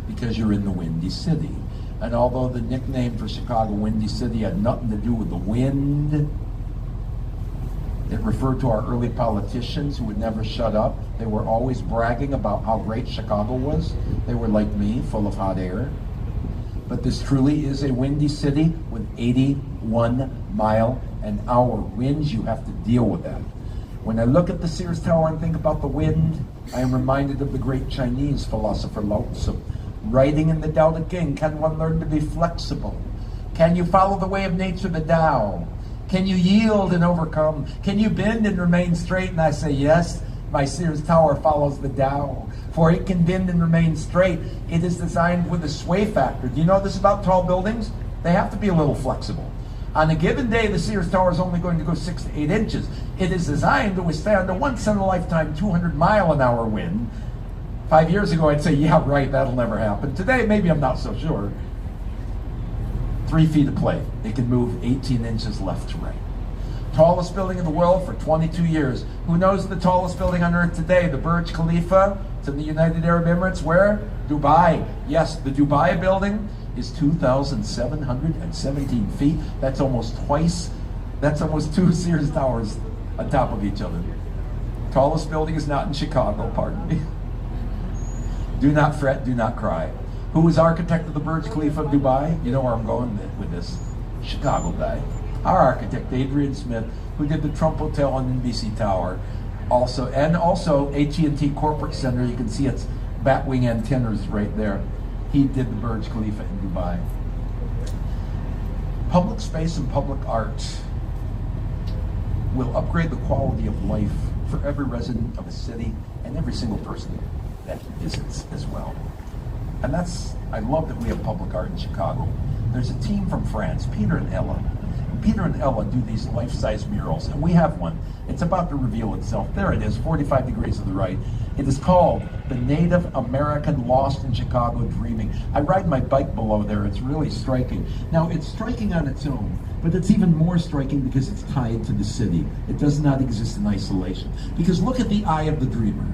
because you're in the Windy City. And although the nickname for Chicago, Windy City, had nothing to do with the wind, it referred to our early politicians who would never shut up. They were always bragging about how great Chicago was. They were like me, full of hot air. But this truly is a windy city with 81-mile-an-hour winds. You have to deal with that. When I look at the Sears Tower and think about the wind, I am reminded of the great Chinese philosopher Lao Tzu. Writing in the Tao Te Ching, can one learn to be flexible? Can you follow the way of nature, the Tao? Can you yield and overcome? Can you bend and remain straight? And I say, yes, my Sears Tower follows the Tao. For it can bend and remain straight. It is designed with a sway factor. Do you know this about tall buildings? They have to be a little flexible. On a given day, the Sears Tower is only going to go 6 to 8 inches. It is designed to withstand a once-in-a-lifetime 200-mile-an-hour wind. 5 years ago, I'd say, yeah, right, that'll never happen. Today, maybe I'm not so sure. 3 feet of play. It can move 18 inches left to right. Tallest building in the world for 22 years. Who knows the tallest building on earth today? The Burj Khalifa. It's in the United Arab Emirates. Where? Dubai. Yes, the Dubai building is 2,717 feet. That's almost 2 Sears Towers on top of each other. Tallest building is not in Chicago, pardon me. Do not fret, do not cry. Who was architect of the Burj Khalifa of Dubai? You know where I'm going with this. Chicago guy. Our architect, Adrian Smith, who did the Trump Hotel on NBC Tower. Also AT&T Corporate Center. You can see its batwing antennas right there. He did the Burj Khalifa in Dubai. Public space and public art will upgrade the quality of life for every resident of a city and every single person that visits as well. And I love that we have public art in Chicago. There's a team from France, Peter and Ella. Peter and Ella do these life-size murals, and we have one. It's about to reveal itself. There it is, 45 degrees to the right. It is called The Native American Lost in Chicago Dreaming. I ride my bike below there. It's really striking. Now, it's striking on its own, but it's even more striking because it's tied to the city. It does not exist in isolation. Because look at the eye of the dreamer,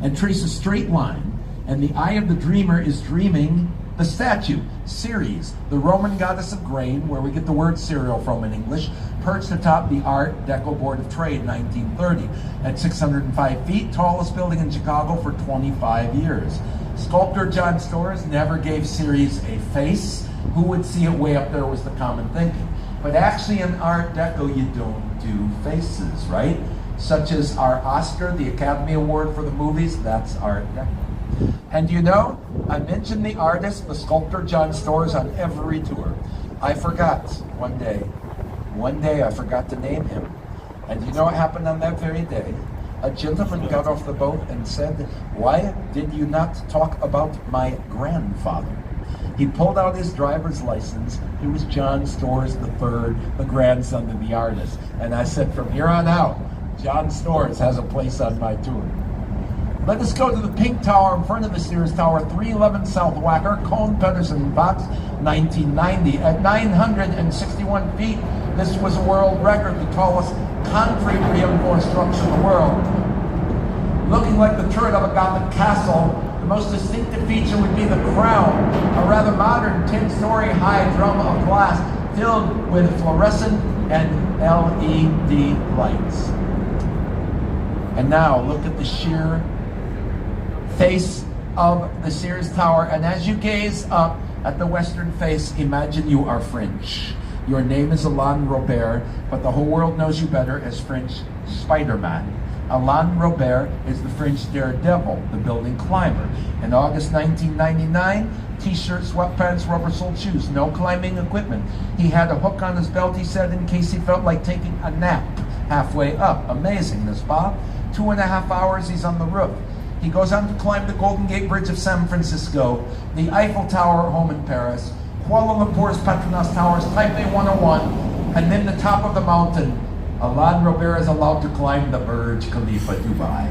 and trace a straight line, and the eye of the dreamer is dreaming the statue, Ceres, the Roman goddess of grain, where we get the word cereal from in English, perched atop the Art Deco Board of Trade, 1930. At 605 feet, tallest building in Chicago for 25 years. Sculptor John Storrs never gave Ceres a face. Who would see it way up there was the common thinking. But actually in Art Deco, you don't do faces, right? Such as our Oscar, the Academy Award for the movies, that's Art Deco. And you know, I mentioned the artist, the sculptor John Storrs on every tour. I forgot one day I forgot to name him. And you know what happened on that very day? A gentleman got off the boat and said, "Why did you not talk about my grandfather?" He pulled out his driver's license. He was John Storrs III, the grandson of the artist. And I said, from here on out, John Storrs has a place on my tour. Let us go to the Pink Tower in front of the Sears Tower, 311 South Wacker, Cone, Pedersen, Box, 1990. At 961 feet, this was a world record, the tallest concrete reinforced structure in the world. Looking like the turret of a Gothic castle, the most distinctive feature would be the crown, a rather modern 10-story high drum of glass filled with fluorescent and LED lights. And now look at the sheer face of the Sears Tower. And as you gaze up at the western face, imagine you are French. Your name is Alain Robert, but the whole world knows you better as French Spider-Man. Alain Robert is the French daredevil, the building climber. In August 1999, t-shirts, sweatpants, rubber-soled shoes, no climbing equipment. He had a hook on his belt, he said, in case he felt like taking a nap halfway up. Amazing, this Bob. 2.5 hours, he's on the roof. He goes on to climb the Golden Gate Bridge of San Francisco, the Eiffel Tower home in Paris, Kuala Lumpur's Petronas Towers, Taipei 101, and then the top of the mountain, Alain Robert is allowed to climb the Burj Khalifa, Dubai.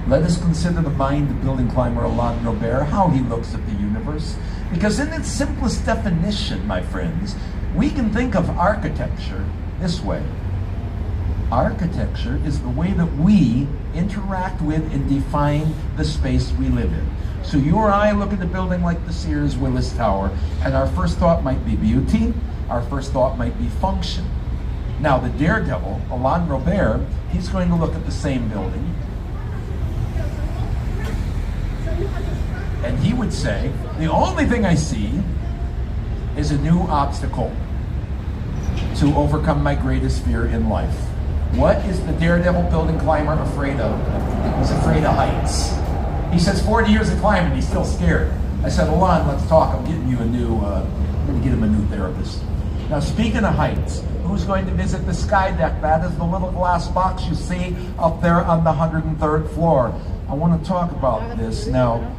Let us consider the mind of building climber Alain Robert, how he looks at the universe. Because in its simplest definition, my friends, we can think of architecture this way. Architecture is the way that we interact with and define the space we live in. So you or I look at a building like the Sears Willis Tower, and our first thought might be beauty, our first thought might be function. Now the daredevil, Alain Robert, he's going to look at the same building, and he would say, the only thing I see is a new obstacle to overcome my greatest fear in life. What is the daredevil building climber afraid of? He's afraid of heights. He says 40 years of climbing, he's still scared. I said, Alain, let's talk. I'm getting you a new, I'm going to get him a new therapist. Now, speaking of heights, who's going to visit the sky deck? That is the little glass box you see up there on the 103rd floor. I want to talk about this. Now,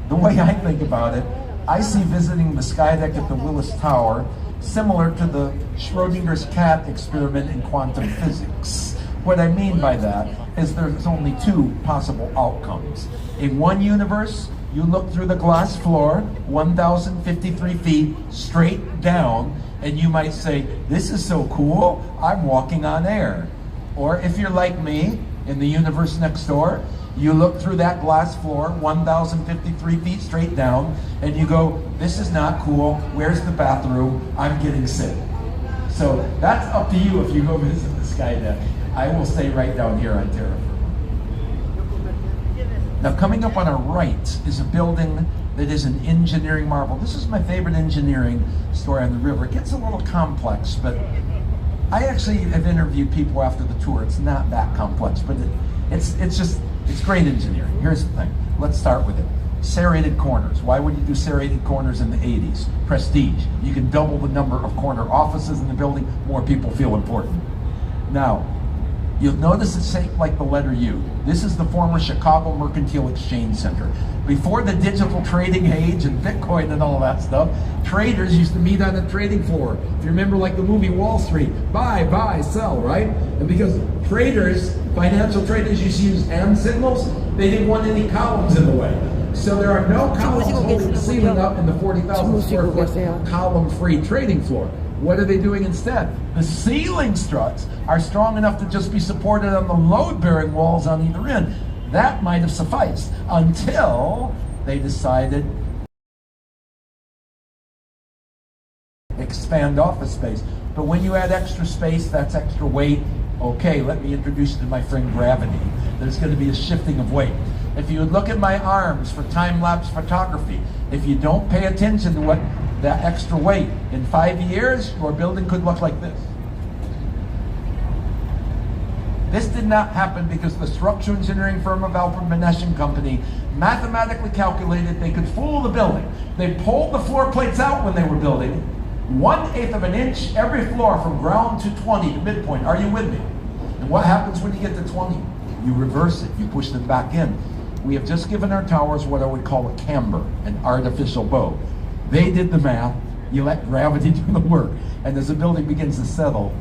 the way I think about it, I see visiting the sky deck at the Willis Tower similar to the Schrodinger's cat experiment in quantum physics. What I mean by that is there's only two possible outcomes. In one universe, you look through the glass floor, 1,053 feet straight down, and you might say, this is so cool, I'm walking on air. Or if you're like me, in the universe next door, you look through that glass floor, 1,053 feet straight down, and you go, this is not cool, where's the bathroom, I'm getting sick. So that's up to you if you go visit the sky deck. I will stay right down here on terra firma. Now coming up on our right is a building that is an engineering marvel. This is my favorite engineering story on the river. It gets a little complex, but I actually have interviewed people after the tour. It's not that complex, but it's great engineering. Here's the thing. Let's start with it. Serrated corners. Why would you do serrated corners in the 80s? Prestige. You can double the number of corner offices in the building, more people feel important. Now, you'll notice it's shaped like the letter U. This is the former Chicago Mercantile Exchange Center. Before the digital trading age and Bitcoin and all that stuff, traders used to meet on the trading floor. If you remember like the movie Wall Street, buy, sell, right? And because traders, financial traders used to use hand signals, they didn't want any columns in the way. So there are no columns holding the ceiling up in the 40,000 square foot column-free trading floor. What are they doing instead? The ceiling struts are strong enough to just be supported on the load-bearing walls on either end. That might have sufficed until they decided to expand office space. But when you add extra space, that's extra weight. Okay, let me introduce you to my friend gravity. There's going to be a shifting of weight. If you would look at my arms for time-lapse photography, if you don't pay attention to what that extra weight, in 5 years, your building could look like this. This did not happen because the structural engineering firm of Alfred Benesch and Company mathematically calculated they could fool the building. They pulled the floor plates out when they were building, 1/8 of an inch every floor from ground to 20 to midpoint. Are you with me? And what happens when you get to 20? You reverse it, you push them back in. We have just given our towers what I would call a camber, an artificial bow. They did the math, you let gravity do the work, and as the building begins to settle,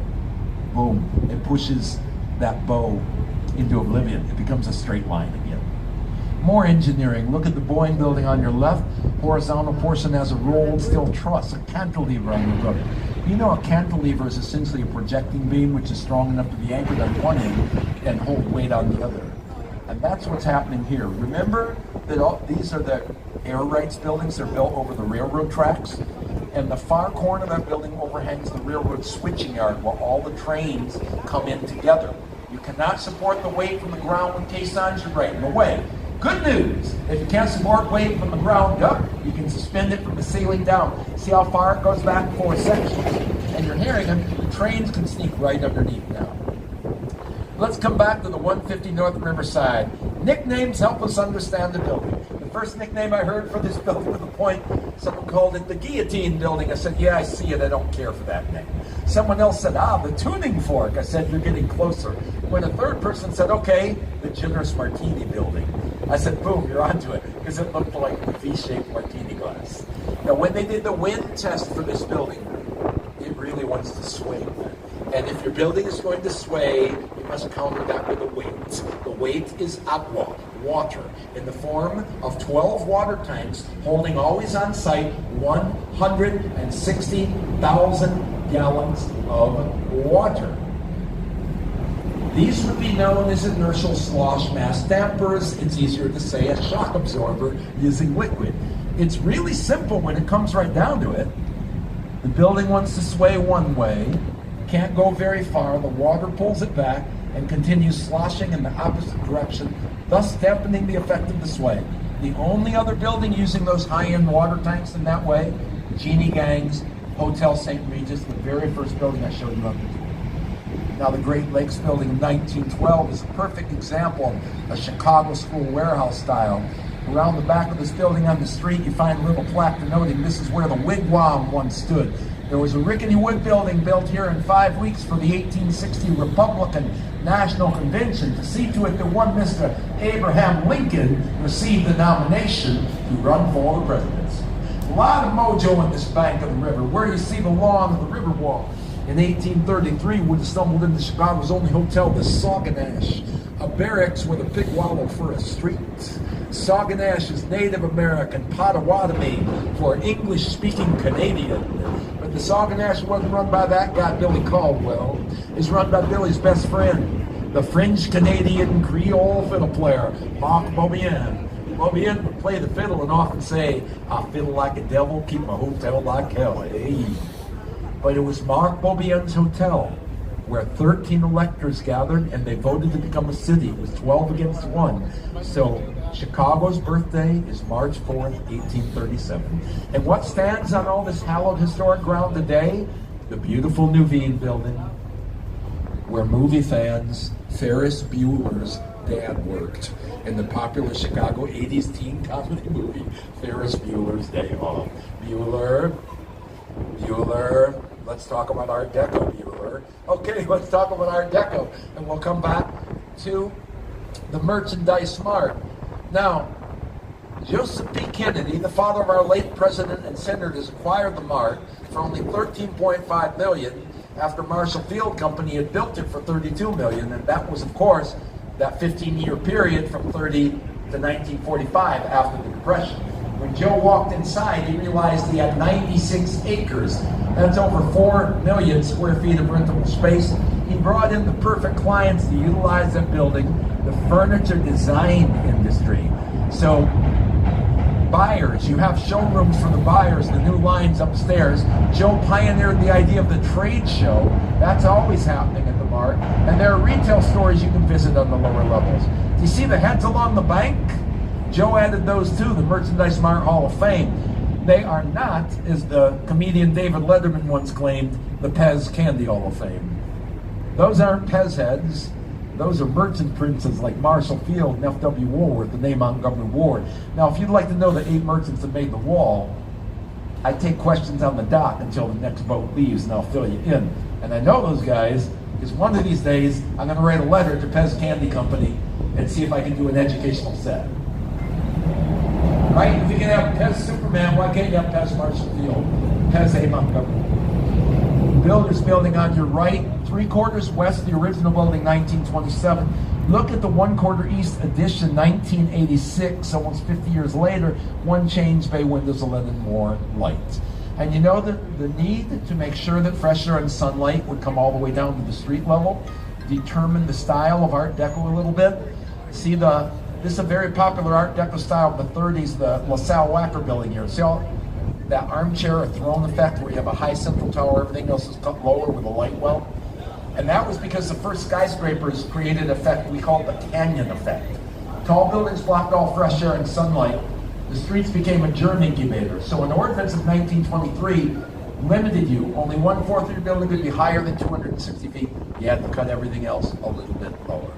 boom, it pushes that bow into oblivion. It becomes a straight line again. More engineering. Look at the Boeing building on your left. Horizontal portion has a rolled steel truss, a cantilever on the roof. You know, a cantilever is essentially a projecting beam which is strong enough to be anchored on one end and hold weight on the other. And that's what's happening here. Remember that these are the air rights buildings. They're built over the railroad tracks. And the far corner of that building overhangs the railroad switching yard where all the trains come in together. You cannot support the weight from the ground with caissons, you're right in the way. Good news, if you can't support weight from the ground up, you can suspend it from the ceiling down. See how far it goes back in 4 sections? And you're hearing them, the trains can sneak right underneath now. Let's come back to the 150 North Riverside. Nicknames help us understand the building. The first nickname I heard for this building to the point, someone called it the Guillotine Building. I said, yeah, I see it, I don't care for that name. Someone else said, the tuning fork. I said, you're getting closer. When a third person said, okay, the Generous Martini Building. I said, boom, you're onto it, because it looked like a V-shaped martini glass. Now, when they did the wind test for this building, it really wants to swing. And if your building is going to sway, you must counter that with a weight. The weight is aqua, water, in the form of 12 water tanks holding always on site 160,000 gallons of water. These would be known as inertial slosh mass dampers. It's easier to say a shock absorber using liquid. It's really simple when it comes right down to it. The building wants to sway one way, can't go very far, the water pulls it back and continues sloshing in the opposite direction, thus dampening the effect of the sway. The only other building using those high-end water tanks in that way, Genie Gang's Hotel St. Regis, the very first building I showed you up there. Now the Great Lakes Building in 1912 is a perfect example of a Chicago school warehouse style. Around the back of this building on the street, you find a little plaque denoting this is where the wigwam once stood. There was a rickety wood building built here in 5 weeks for the 1860 Republican National Convention to see to it that one Mr. Abraham Lincoln received the nomination to run for the presidency. A lot of mojo in this bank of the river, where you see the lawn of the river wall. In 1833, we stumbled into Chicago's only hotel, the Sauganash, a barracks with a pig wallow for a street. Sauganash is Native American Potawatomi for English-speaking Canadian. But the Sauganash wasn't run by that guy, Billy Caldwell. It's run by Billy's best friend, the French-Canadian Creole fiddle player, Marc Beaubien. Beaubien would play the fiddle and often say, I fiddle like a devil, keep my hotel like hell. Hey. But it was Marc Beaubien's hotel where 13 electors gathered and they voted to become a city. It was 12 against 1. So Chicago's birthday is March 4th, 1837. And what stands on all this hallowed historic ground today? The beautiful Nuveen building, where movie fans, Ferris Bueller's dad worked in the popular Chicago 80s teen comedy movie, Ferris Bueller's Day Off. Bueller, let's talk about Art Deco, Bueller. Okay, let's talk about Art Deco, and we'll come back to the Merchandise Mart. Now, Joseph P. Kennedy, the father of our late president and senators, acquired the Mart for only $13.5 million after Marshall Field Company had built it for $32 million, and that was, of course, that 15-year period from 30 to 1945 after the Depression. When Joe walked inside, he realized he had 96 acres. That's over 4 million square feet of rentable space. He brought in the perfect clients to utilize that building, the furniture design industry. So, buyers, you have showrooms for the buyers, the new lines upstairs. Joe pioneered the idea of the trade show. That's always happening at the Mart. And there are retail stores you can visit on the lower levels. Do you see the heads along the bank? Joe added those to the Merchandise Mart Hall of Fame. They are not, as the comedian David Letterman once claimed, the Pez Candy Hall of Fame. Those aren't Pez heads. Those are merchant princes like Marshall Field and F.W. Woolworth and A. Montgomery Ward. Now, if you'd like to know the 8 merchants that made the wall, I take questions on the dock until the next boat leaves, and I'll fill you in. And I know those guys, because one of these days, I'm going to write a letter to Pez Candy Company and see if I can do an educational set. Right? If you can have Pez Superman, why can't you have Pez Marshall Field? Pez A. Montgomery. Builder's building on your right, 3/4 west of the original building, 1927. Look at the 1/4 east addition, 1986, almost 50 years later. 1 change, bay windows, 11 more light. And you know the need to make sure that fresh air and sunlight would come all the way down to the street level, determine the style of Art Deco a little bit. See this is a very popular Art Deco style of the 30s, the LaSalle Wacker building here. See all that armchair or throne effect where you have a high central tower, everything else is cut lower with a light well? And that was because the first skyscrapers created an effect we call the canyon effect. Tall buildings blocked all fresh air and sunlight. The streets became a germ incubator. So an ordinance of 1923 limited you. Only 1/4 of your building could be higher than 260 feet. You had to cut everything else a little bit lower.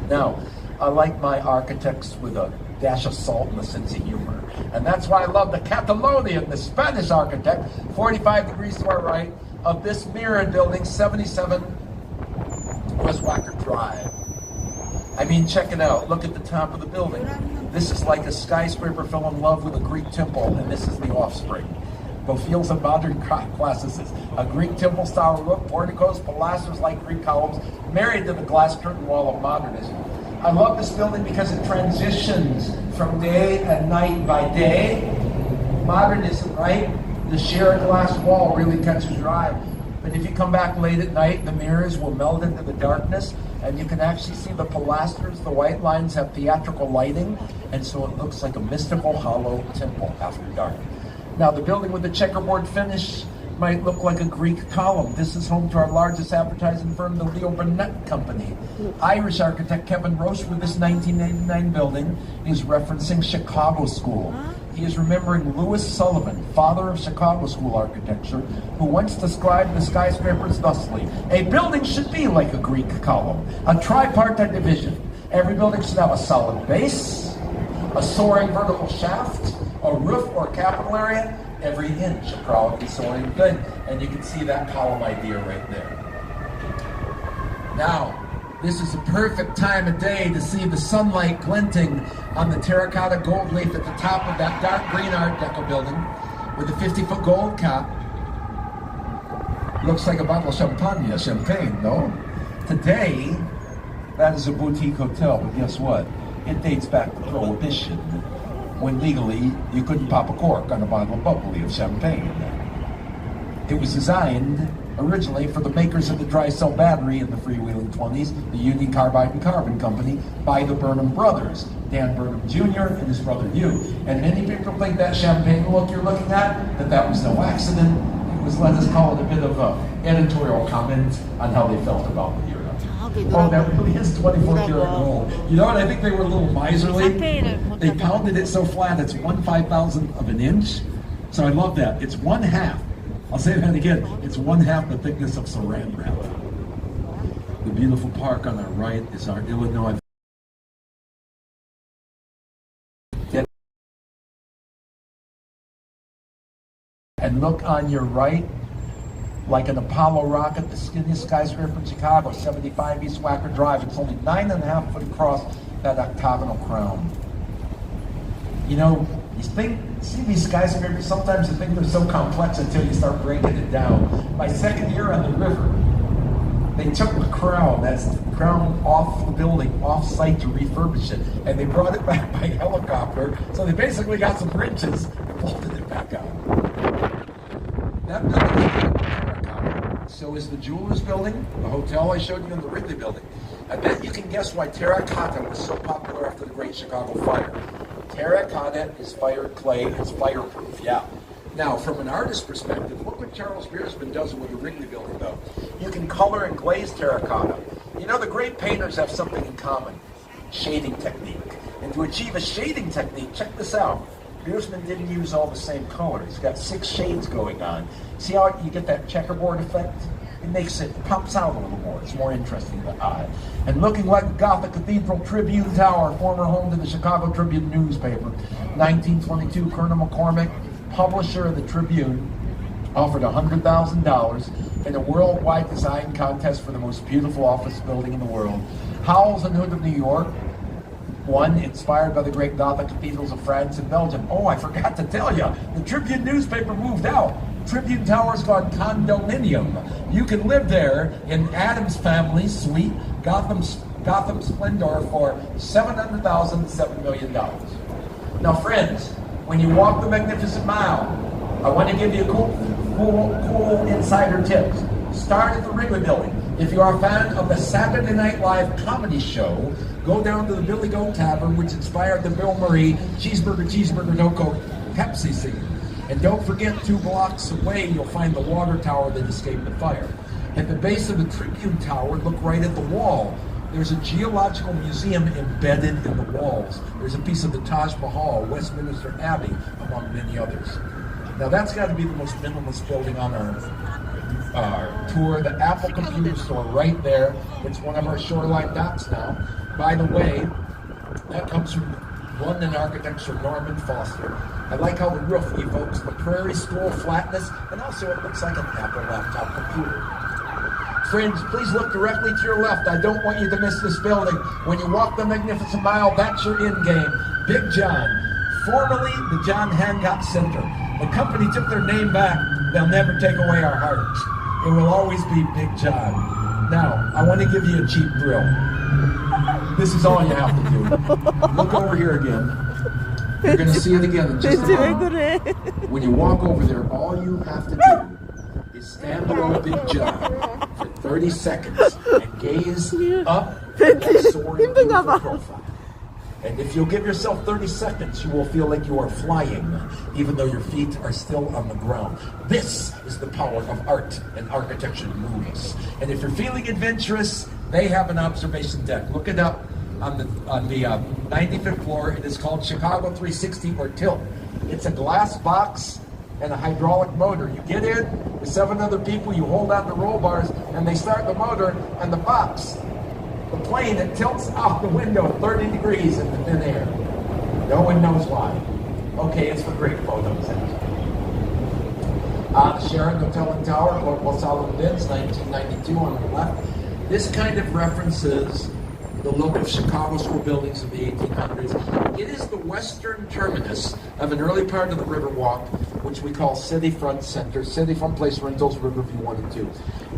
Now, I like my architects with a dash of salt and a sense of humor. And that's why I love the Catalonian, the Spanish architect, 45 degrees to our right, of this mirrored building, 77 West Wacker Drive. I mean, check it out. Look at the top of the building. This is like a skyscraper fell in love with a Greek temple, and this is the offspring. Both fields of modern classicists. A Greek temple style roof, porticos, pilasters like Greek columns, married to the glass curtain wall of modernism. I love this building because it transitions from day and night by day. Modernism, right? The sheer glass wall really catches your eye. But if you come back late at night, the mirrors will meld into the darkness, and you can actually see the pilasters. The white lines have theatrical lighting, and so it looks like a mystical hollow temple after dark. Now, the building with the checkerboard finish might look like a Greek column. This is home to our largest advertising firm, the Leo Burnett Company. Irish architect Kevin Roche with this 1989 building is referencing Chicago School. He is remembering Louis Sullivan, father of Chicago School architecture, who once described the skyscrapers thusly: a building should be like a Greek column, a tripartite division. Every building should have a solid base, a soaring vertical shaft, a roof or capillary, every inch a proudly soaring thing. And you can see that column idea right there. Now, this is a perfect time of day to see the sunlight glinting on the terracotta gold leaf at the top of that dark green Art Deco building with a 50-foot gold cap. Looks like a bottle of champagne, no? Today, that is a boutique hotel, but guess what? It dates back to Prohibition, when legally you couldn't pop a cork on a bottle of bubbly of champagne. It was designed originally for the makers of the dry cell battery in the freewheeling 20s, the Union Carbide and Carbon Company, by the Burnham brothers, Dan Burnham Jr. and his brother Hugh. And many people think that champagne look you're looking at, that was no accident. It was, let us call it, a bit of an editorial comment on how they felt about the era. Oh, that really is 24 karat gold. You know what? I think they were a little miserly. They pounded it so flat, it's 1/5000th of an inch. So I love that. It's 1/2. I'll say that again. It's 1/2 the thickness of saran wrap. The beautiful park on our right is our Illinois. And look on your right, like an Apollo rocket, the skinniest skyscraper in Chicago, 75 East Wacker Drive. It's only 9.5 foot across, that octagonal crown. You know, see these skyscrapers, sometimes you think they're so complex until you start breaking it down. My second year on the river, they took the crown, that's the crown off the building, off site to refurbish it, and they brought it back by helicopter, so they basically got some wrenches and bolted it back out. That building is terracotta. So is the Jewelers Building, the hotel I showed you, and the Wrigley Building. I bet you can guess why terracotta was so popular after the Great Chicago Fire. Terracotta is fired clay, it's fireproof, yeah. Now, from an artist's perspective, look what Charles Beersman does with the Wrigley Building, though. You can color and glaze terracotta. You know, the great painters have something in common: shading technique. And to achieve a shading technique, check this out. Beersman didn't use all the same color. He's got 6 shades going on. See how you get that checkerboard effect? It pops out a little more. It's more interesting to the eye. And looking like the Gothic Cathedral Tribune Tower, former home to the Chicago Tribune newspaper. 1922, Colonel McCormick, publisher of the Tribune, offered $100,000 in a worldwide design contest for the most beautiful office building in the world. Howells and Hood of New York, one inspired by the great Gothic cathedrals of France and Belgium. Oh, I forgot to tell you, the Tribune newspaper moved out. Tribune Tower's gone condominium. You can live there in Adam's family suite, Gotham Splendor, for $700,000 to $7 million. Now, friends, when you walk the Magnificent Mile, I want to give you cool insider tips. Start at the Wrigley Building. If you are a fan of the Saturday Night Live comedy show, go down to the Billy Goat Tavern, which inspired the Bill Murray cheeseburger, no Coke Pepsi scene. And don't forget, 2 blocks away, you'll find the water tower that escaped the fire. At the base of the Tribune Tower, look right at the wall. There's a geological museum embedded in the walls. There's a piece of the Taj Mahal, Westminster Abbey, among many others. Now that's got to be the most minimalist building on our tour. The Apple Computer Store right there. It's one of our shoreline docks now. By the way, that comes from London architecture, Norman Foster. I like how the roof evokes the prairie school flatness, and also it looks like an Apple laptop computer. Friends, please look directly to your left. I don't want you to miss this building. When you walk the Magnificent Mile, that's your end game. Big John, formerly the John Hancock Center. The company took their name back. They'll never take away our hearts. It will always be Big John. Now, I want to give you a cheap thrill. This is all you have to do. Look over here again. You're going to see it again in just a moment. When you walk over there, all you have to do is stand below Big John for 30 seconds and gaze up at that soaring beautiful profile. And if you'll give yourself 30 seconds, you will feel like you are flying, even though your feet are still on the ground. This is the power of art and architecture to move us. And if you're feeling adventurous, they have an observation deck. Look it up on the 95th floor. It is called Chicago 360 or Tilt. It's a glass box and a hydraulic motor. You get in with 7 other people, you hold on the roll bars, and they start the motor, and the box, the plane, it tilts out the window 30 degrees in the thin air. No one knows why. Okay, it's for great photos. The Sheraton Hotel and Tower, Hotel Solomon Bins, 1992 on the left. This kind of references the look of Chicago school buildings of the 1800s. It is the western terminus of an early part of the Riverwalk, which we call City Front Center, City Front Place Rentals, Riverview 1 and 2.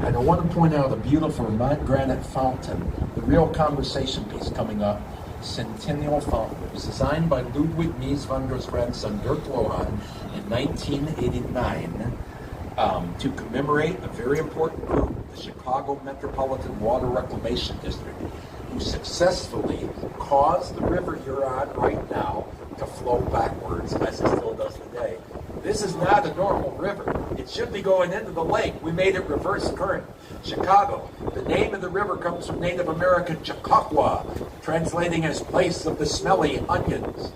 And I want to point out a beautiful granite fountain, the real conversation piece coming up, Centennial Fountain. It was designed by Ludwig Mies van Ger's grandson, Dirk Lohan, in 1989 to commemorate a very important group, the Chicago Metropolitan Water Reclamation District, who successfully caused the river you're on right now to flow backwards, as it still does today. This is not a normal river. It should be going into the lake. We made it reverse current. Chicago, the name of the river comes from Native American Chautauqua, translating as place of the smelly onions.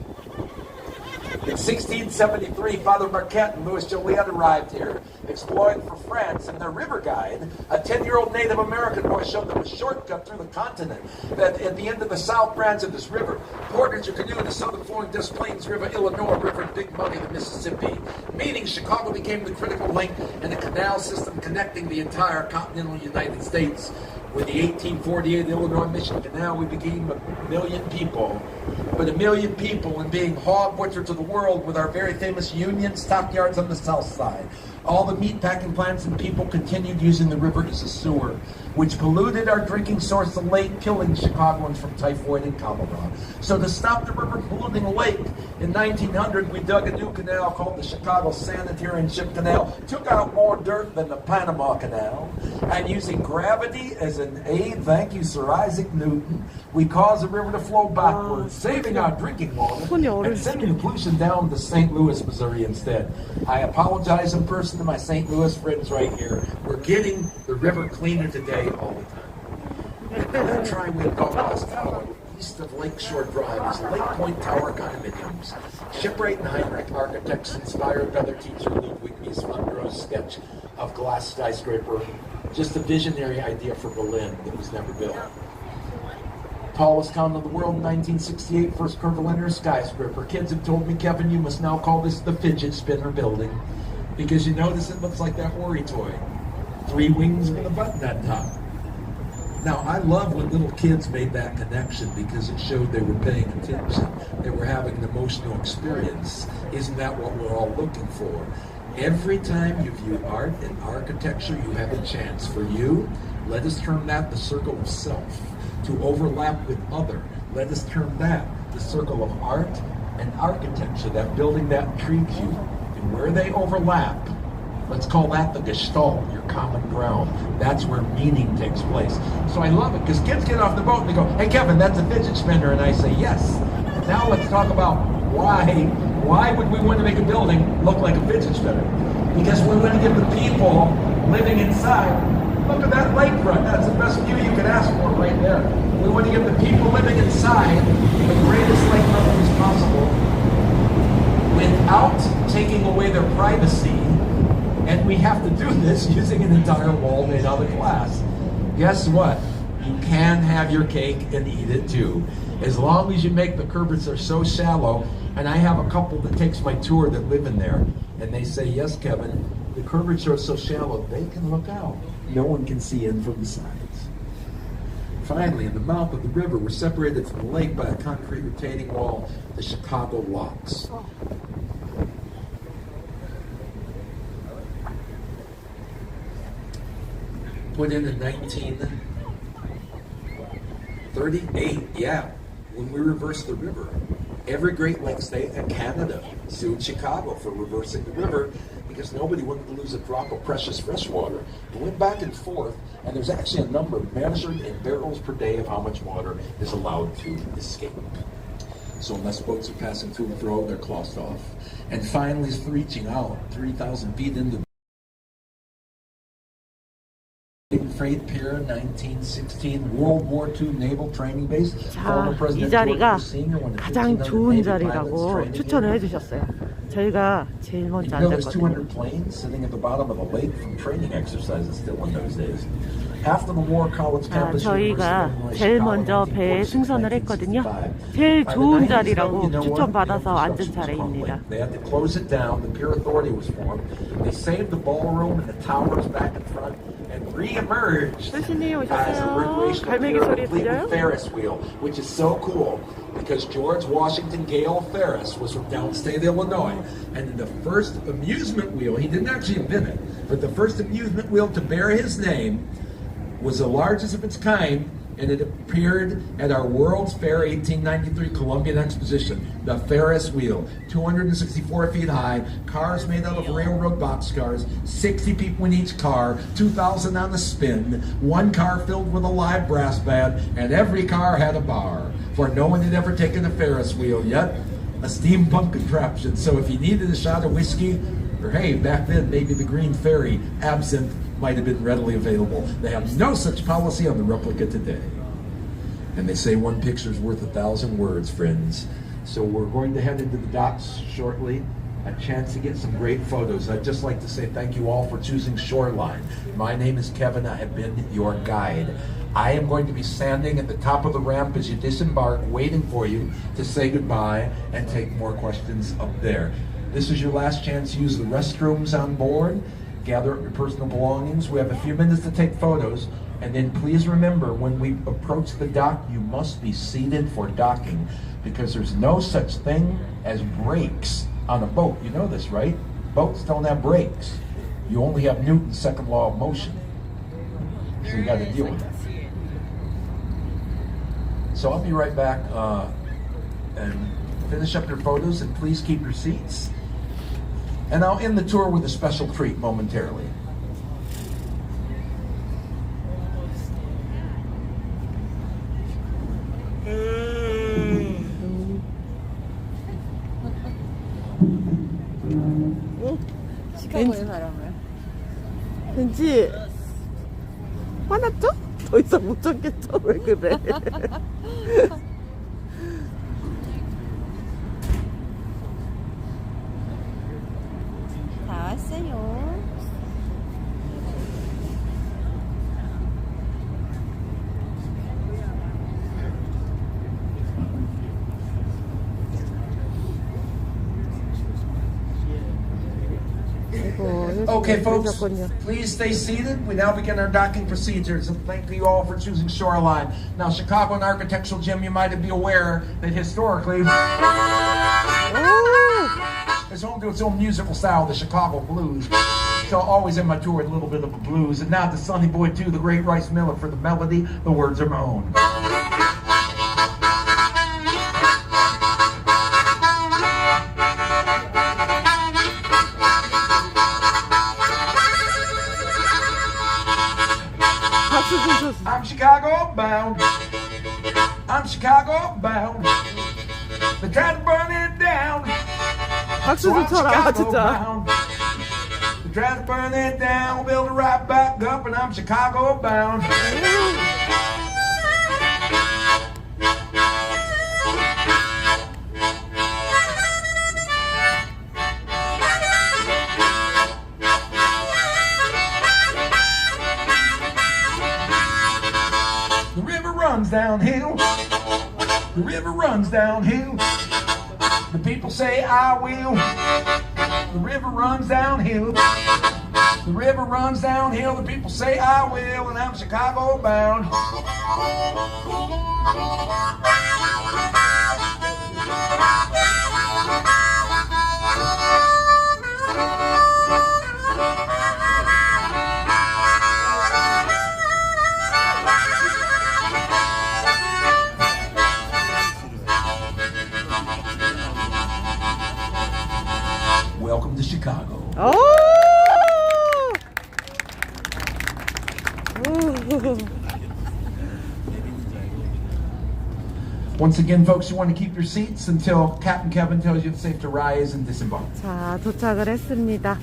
In 1673, Father Marquette and Louis Joliet arrived here, exploring for France, and their river guide, a 10-year-old Native American boy, showed them a shortcut through the continent that at the end of the south branch of this river, portage your canoe in the southern flowing Des Plaines River, Illinois River, Big Muddy, the Mississippi, meaning Chicago became the critical link in a canal system connecting the entire continental United States. With the 1848 Illinois-Mission Canal, we became 1 million people. But 1 million people and being hog butchered to the world with our very famous Union stockyards on the south side. All the meat packing plants and people continued using the river as a sewer, which polluted our drinking source, the lake, killing Chicagoans from typhoid and cholera. So to stop the river polluting the lake, in 1900 we dug a new canal called the Chicago Sanitary and Ship Canal, took out more dirt than the Panama Canal, and using gravity as an aid, thank you Sir Isaac Newton, we caused the river to flow backwards, saving our drinking water and sending the pollution down to St. Louis, Missouri instead. I apologize in person to my St. Louis friends right here. We're getting the river cleaner today all the time. Another Tri-Wing Golf Tower east of Lakeshore Drive is Lake Point Tower condominiums. Shipwright and Heinrich architects inspired by their teacher Ludwig Mies van Ger's sketch of glass skyscraper, just a visionary idea for Berlin that was never built. Tallest town in the world in 1968, first curvilinear skyscraper. Kids have told me, Kevin, you must now call this the fidget spinner building, because you notice it looks like that worry toy. 3 wings with a button on top. Now, I love when little kids made that connection because it showed they were paying attention. They were having an emotional experience. Isn't that what we're all looking for? Every time you view art and architecture, you have a chance. For you, let us term that the circle of self. To overlap with other, let us term that the circle of art and architecture, that building that intrigues you. And where they overlap, let's call that the gestalt, your common ground. That's where meaning takes place. So I love it, because kids get off the boat and they go, hey Kevin, that's a fidget spinner. And I say, yes. Now let's talk about why would we want to make a building look like a fidget spinner? Because we want to give the people living inside Look at that lakefront. That's the best view you could ask for right there. We want to give the people living inside the greatest lakefront as possible without taking away their privacy. And we have to do this using an entire wall made out of glass. Guess what? You can have your cake and eat it too. As long as you make the curvatures so shallow, and I have a couple that takes my tour that live in there, and they say, yes, Kevin, the curvature is so shallow, they can look out. No one can see in from the sides. Finally, in the mouth of the river, we're separated from the lake by a concrete retaining wall, the Chicago Locks. Put in 1938, yeah, when we reversed the river. Every Great Lakes state and Canada sued Chicago for reversing the river because nobody wanted to lose a drop of precious fresh water. It went back and forth, and there's actually a number measured in barrels per day of how much water is allowed to escape. So unless boats are passing to and fro, they're closed off. And finally, it's reaching out 3,000 feet into Freight Pier, 1916 World War II Naval Training Base. 자, 이 자리가 가장 좋은 자리라고 추천을 해주셨어요. 저희가 제일 먼저 There's 200 앉았거든요. planes sitting at the bottom of the lake from training exercises still in those days. After the war, college 자, campus 저희가 제일 먼저 배에 승선을 했거든요. 제일 좋은 자리라고 추천받아서 앉은 자리입니다. They had to close it down. The Pier Authority was formed. They saved the ballroom and the towers back in front and re-emerged 선생님이 as a 오셨어요. recreational 갈매기 pier 소리 complete 들려요? with Ferris wheel, which is so cool because George Washington Gale Ferris was from downstate Illinois, and the first amusement wheel, he didn't actually invent it, but the first amusement wheel to bear his name was the largest of its kind, and it appeared at our World's Fair 1893 Columbian Exposition. The Ferris wheel, 264 feet high, cars made out of railroad boxcars, 60 people in each car, 2,000 on the spin, one car filled with a live brass band, and every car had a bar. For no one had ever taken a Ferris wheel yet, a steampunk contraption. So if you needed a shot of whiskey, or hey, back then maybe the Green Ferry, absinthe might have been readily available. They have no such policy on the replica today. And they say one picture's worth 1,000 words, friends. So we're going to head into the docks shortly. A chance to get some great photos. I'd just like to say thank you all for choosing Shoreline. My name is Kevin. I have been your guide. I am going to be standing at the top of the ramp as you disembark, waiting for you to say goodbye and take more questions up there. This is your last chance to use the restrooms on board. Gather up your personal belongings. We have a few minutes to take photos. And then please remember, when we approach the dock, you must be seated for docking because there's no such thing as brakes on a boat. You know this, right? Boats don't have brakes. You only have Newton's second law of motion. So you got to deal with that. So I'll be right back and finish up your photos, and please keep your seats. And I'll end the tour with a special treat momentarily. 시카고의 바람을. 왠지 화났죠? 더 이상 못 참겠죠? 왜 그래? 다 왔어요. Okay, folks, please stay seated. We now begin our docking procedures, and thank you all for choosing Shoreline. Now, Chicago and Architectural Gym, you might be aware that historically it's home to its own musical style, the Chicago Blues. So always in my tour with a little bit of a blues. And now to Sonny Boy 2, the great Rice Miller, for the melody. The words are my own. I'm Chicago bound. I'm Chicago bound. They tried to burn it down. 박수 좀 쳐라, 진짜. They tries to burn it down, we'll build it right back up, and I'm Chicago bound. The river runs downhill. The river runs downhill. The people say I will. The river runs downhill. The river runs downhill. The people say I will, and I'm Chicago bound. Welcome to Chicago. 오! Once again, folks, you want to keep your seats until Captain Kevin tells you it's safe to rise and disembark. 자, 도착을 했습니다.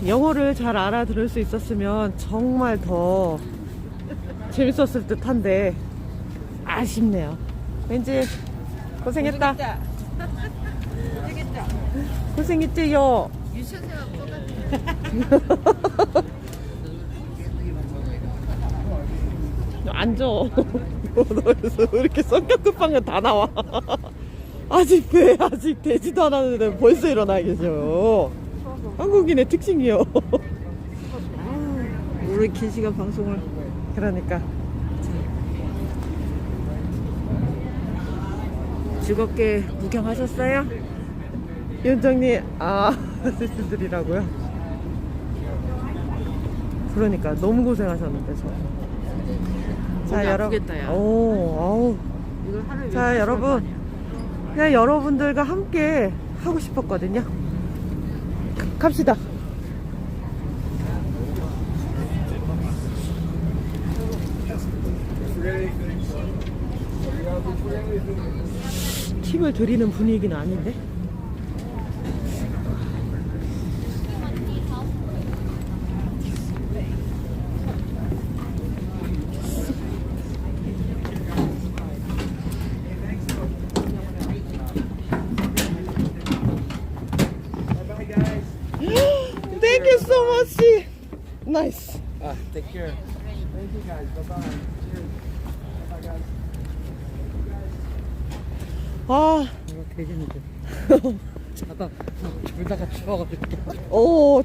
영어를 잘 알아들을 수 있었으면 정말 더 재밌었을 듯한데 아쉽네요. 왠지 고생했다. 고생했지요. 앉아. 너 왜 이렇게 성격 급한 건 다 나와. 아직 되지도 않았는데 벌써 일어나 계셔요. 한국인의 특징이요. 우리 긴 시간 방송을. 그러니까 즐겁게 구경하셨어요? 위원장님, 아저씨들이라고요? 그러니까 너무 고생하셨는데 자 여러분, 아프겠다, 야. 아우. 이걸 하루에 자 여러분, 그냥 여러분들과 함께 하고 싶었거든요. 갑시다. 팁을 드리는 분위기는 아닌데. Thank you so much. Nice. Take care. Thank you guys. Bye-bye. Cheers. Bye, guys. 아, 이거 되겠는데. 자다 졸다가 추워가지고.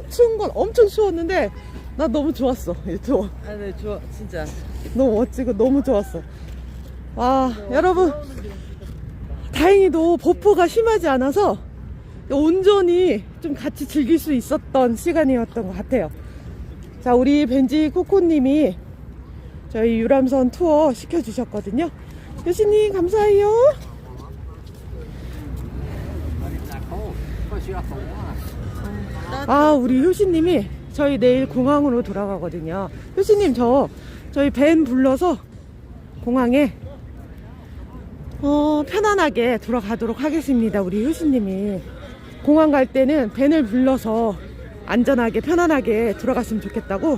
추운 건 엄청 추웠는데 나 너무 좋았어. 좋아. 네, 좋아. 진짜. 너무 멋지고 너무 좋았어. 여러분, 다행히도 버프가 심하지 않아서 온전히 좀 같이 즐길 수 있었던 시간이었던 것 같아요. 자, 우리 벤지 코코님이 저희 유람선 투어 시켜주셨거든요. 교수님 감사해요. 우리 효신님이 저희 내일 공항으로 돌아가거든요. 효신님, 저희 밴 불러서 공항에 편안하게 돌아가도록 하겠습니다. 우리 효신님이 공항 갈 때는 밴을 불러서 안전하게 편안하게 들어갔으면 좋겠다고.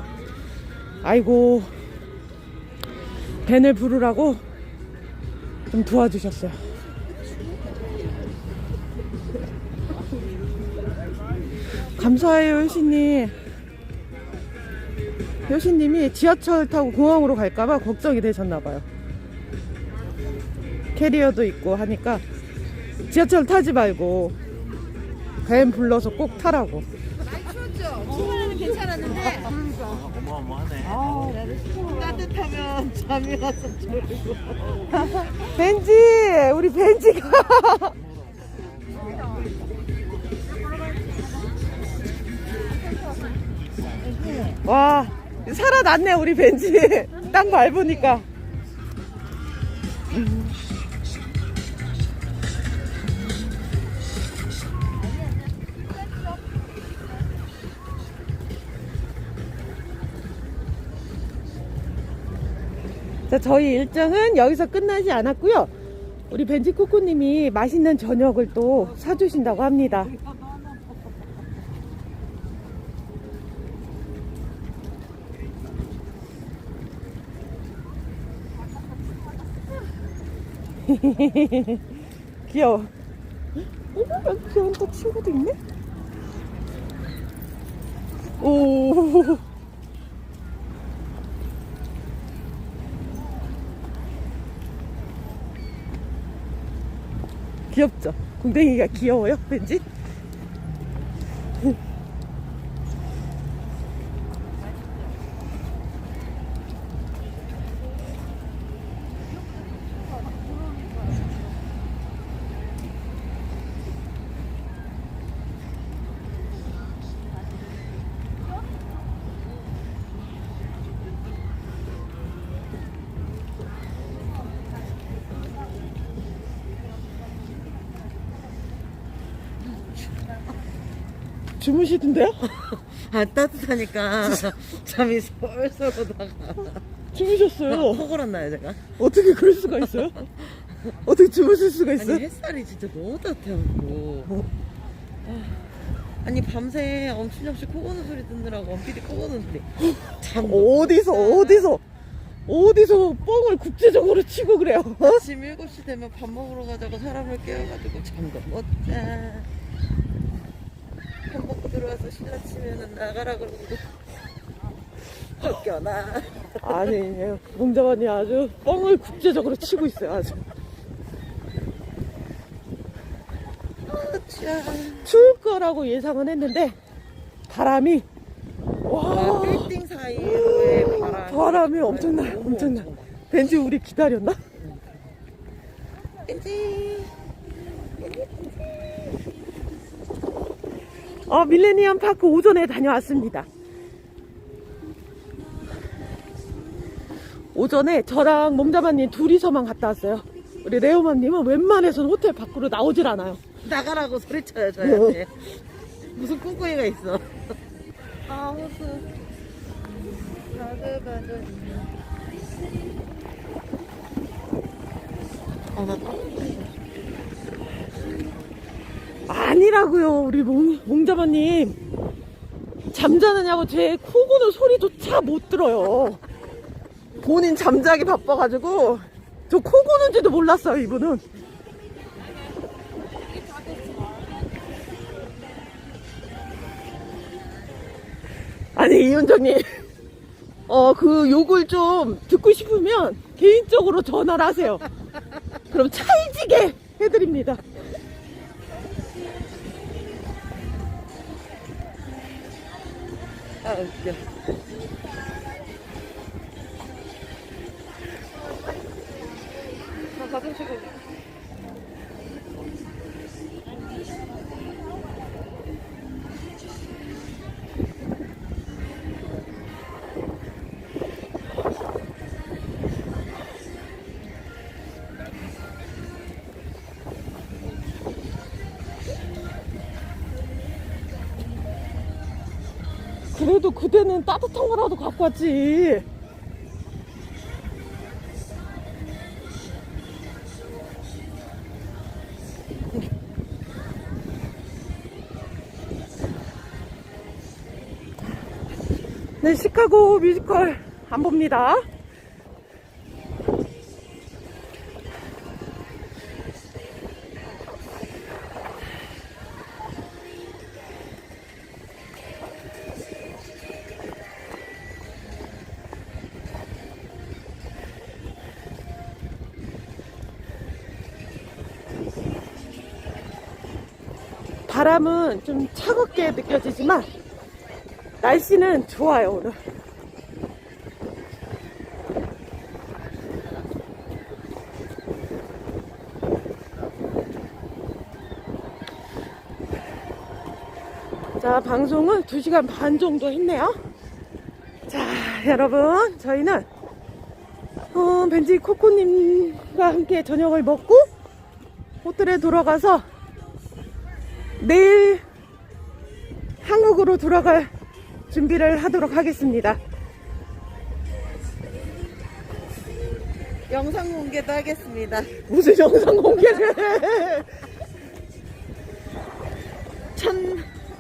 아이고, 밴을 부르라고 좀 도와주셨어요. 감사해요, 효신님. 효신님이 지하철 타고 공항으로 갈까봐 걱정이 되셨나봐요. 캐리어도 있고 하니까 지하철 타지 말고 밴 불러서 꼭 타라고. 많이 추웠죠? 초반에는 괜찮았는데. 어마어마하네. 따뜻하면 잠이 와서 졸고. 벤지! 우리 벤지가 와, 살아났네 우리 벤지. 땅 밟으니까. 자, 저희 일정은 여기서 끝나지 않았고요. 우리 벤지 코코님이 맛있는 저녁을 또 사주신다고 합니다. 귀여워. 여기 귀여운 또 친구도 있네? 오. 귀엽죠? 공댕이가 귀여워요, 왠지? 주무시던데요? 아, 따뜻하니까 잠이 솔솔 오다가 주무셨어요. 허걸었나요, 제가? 어떻게 그럴 수가 있어요? 어떻게 주무실 수가 아니, 있어요? 햇살이 진짜 너무 따뜻해갖고. 아니, 밤새 엄춘혁씨 코 고는 소리 듣느라고 엄피디 코 고는데. 참. 어디서 뻥을 국제적으로 치고 그래요? 아침 7시 되면 밥 먹으러 가자고 사람을 깨워가지고 잠도 못 자. 밥 먹고 들어와서 신라 치면은 나가라 그러고 쫓겨나. 아니, 몽자반이 아주 뻥을 국제적으로 치고 있어요, 아주. 추울 거라고 예상은 했는데 바람이 와, 빌딩 사이로의 바람이 엄청나요. 엄청나. 벤지 우리 기다렸나? 밀레니엄 파크 오전에 다녀왔습니다. 오전에 저랑 몽자반님 둘이서만 갔다 왔어요. 우리 레오맘님은 웬만해서는 호텔 밖으로 나오질 않아요. 나가라고 소리쳐요, 저한테. 무슨 꿍꿍이가 있어. 아, 호수. 나가가자. 나 아니라고요. 우리 몽자반님 잠자느냐고 제 코 고는 소리조차 못 들어요. 본인 잠자기 바빠가지고 저 코 고는지도 몰랐어요, 이분은. 아니, 이윤정님, 그 욕을 좀 듣고 싶으면 개인적으로 전화를 하세요. 그럼 찰지게 해드립니다. 아, 웃겨. 그래도 그대는 따뜻한 거라도 갖고 왔지. 네, 시카고 뮤지컬 안 봅니다. 바람은 좀 차갑게 느껴지지만 날씨는 좋아요, 오늘. 자, 방송은 2시간 반 정도 했네요. 자, 여러분, 저희는 벤지 코코님과 함께 저녁을 먹고 호텔에 돌아가서 내일 한국으로 돌아갈 준비를 하도록 하겠습니다. 영상 공개도 하겠습니다. 무슨 영상 공개를 해?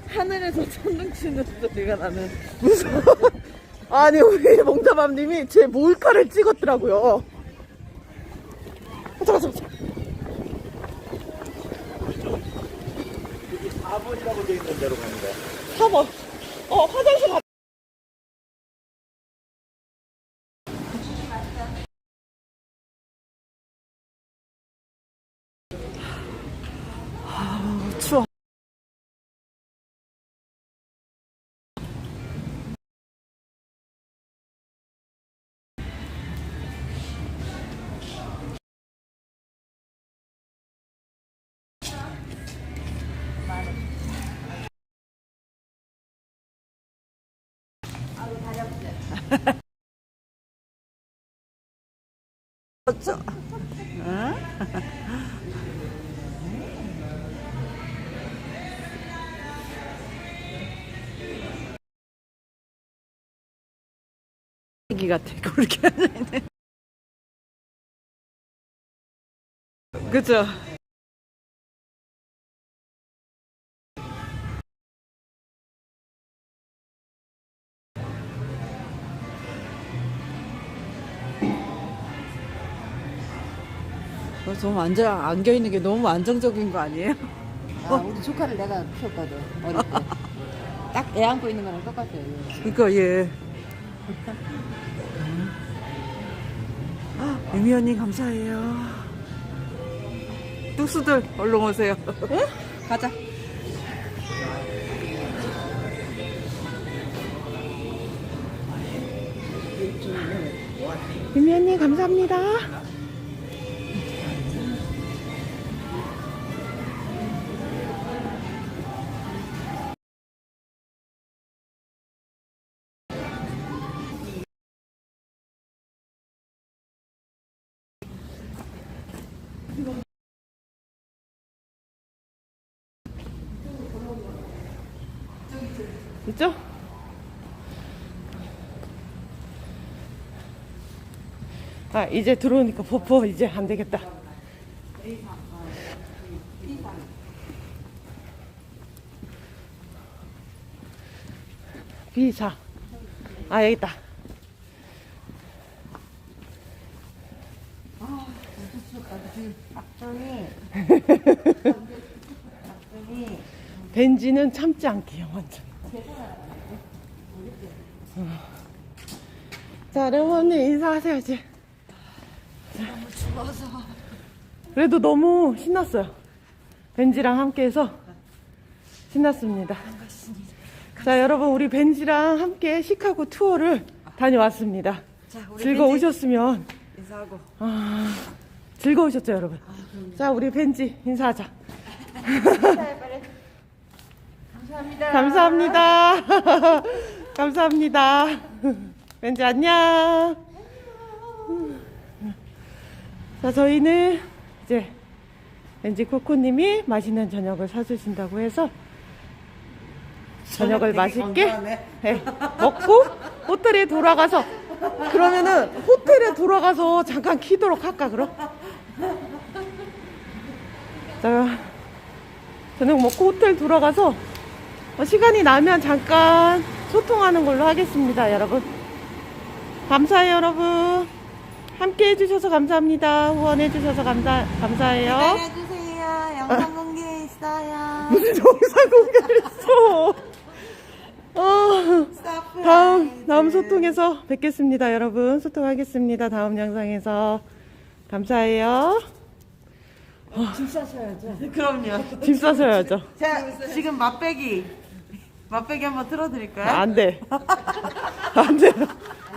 하늘에서 천둥 치는 소리가 나는. 무슨 아니, 우리 몽자밤님이 제 몰카를 찍었더라고요. 잠깐 4번이라고 돼 있는 데로 갑니다. 4번. 화장실 가. 추워. 그렇죠. 기 같아. 그렇게 하네. 그죠? 좀 안겨 있는 게 너무 안정적인 거 아니에요? 우리 조카를 내가 키웠거든 어릴 때. 딱 애 안고 있는 거랑 똑같아요. 그러니까 예. 유미 언니 감사해요. 뚝수들 얼른 오세요. 가자. 유미 언니 감사합니다. 있죠? 이제 들어오니까 버퍼 이제 안 되겠다. B4. 여기 있다. 벤지는 참지 않게요, 완전. 자, 여러분 인사하세요 이제. 너무 추워서. 그래도 너무 신났어요. 벤지랑 함께해서 신났습니다. 자, 여러분 우리 벤지랑 함께 시카고 투어를 다녀왔습니다. 즐거우셨으면 인사하고. 즐거우셨죠, 여러분? 자, 우리 벤지 인사하자. 감사합니다. 감사합니다. 감사합니다. 벤지 안녕. 자, 저희는 이제 벤지 코코님이 맛있는 저녁을 사주신다고 해서 저녁을 맛있게 먹고 호텔에 돌아가서, 그러면은 호텔에 돌아가서 잠깐 키도록 할까 그럼? 자, 저녁 먹고 호텔 돌아가서 시간이 나면 잠깐 소통하는 걸로 하겠습니다, 여러분. 감사해요, 여러분. 함께 해주셔서 감사합니다. 후원해주셔서 감사해요. 기다려주세요. 영상 공개 있어요. 무슨 영상 공개를 했어? 다음 소통에서 뵙겠습니다, 여러분. 소통하겠습니다. 다음 영상에서. 감사해요. 짐 싸셔야죠. 그럼요. 짐 싸셔야죠. 자, 지금 맛배기 한번 틀어드릴까요? 안 돼. 안 돼.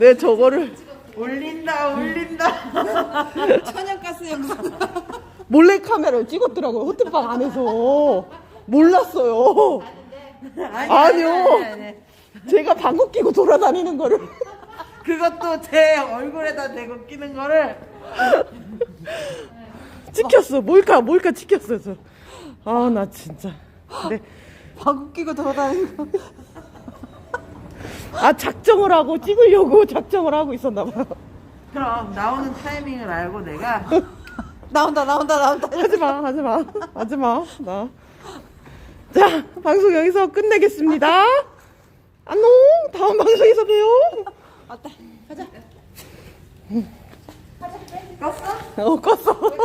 내 저거를 올린다. 천연가스 영상. 몰래 카메라를 찍었더라고요. 호텔방 안에서. 몰랐어요. 아니요. 제가 방귀 끼고 돌아다니는 거를. 그것도 제 얼굴에다 대고 끼는 거를 찍혔어. 몰카 찍혔어. 저. 나 진짜. 네. 방귀 끼고 돌아다니고. 작정을 하고 찍으려고 작정을 하고 있었나 봐요. 그럼 나오는 타이밍을 알고 내가 나온다. 하지 마. 자, 방송 여기서 끝내겠습니다. 안녕. 다음 방송에서 봬요. 왔다. 가자. 껐어? 껐어.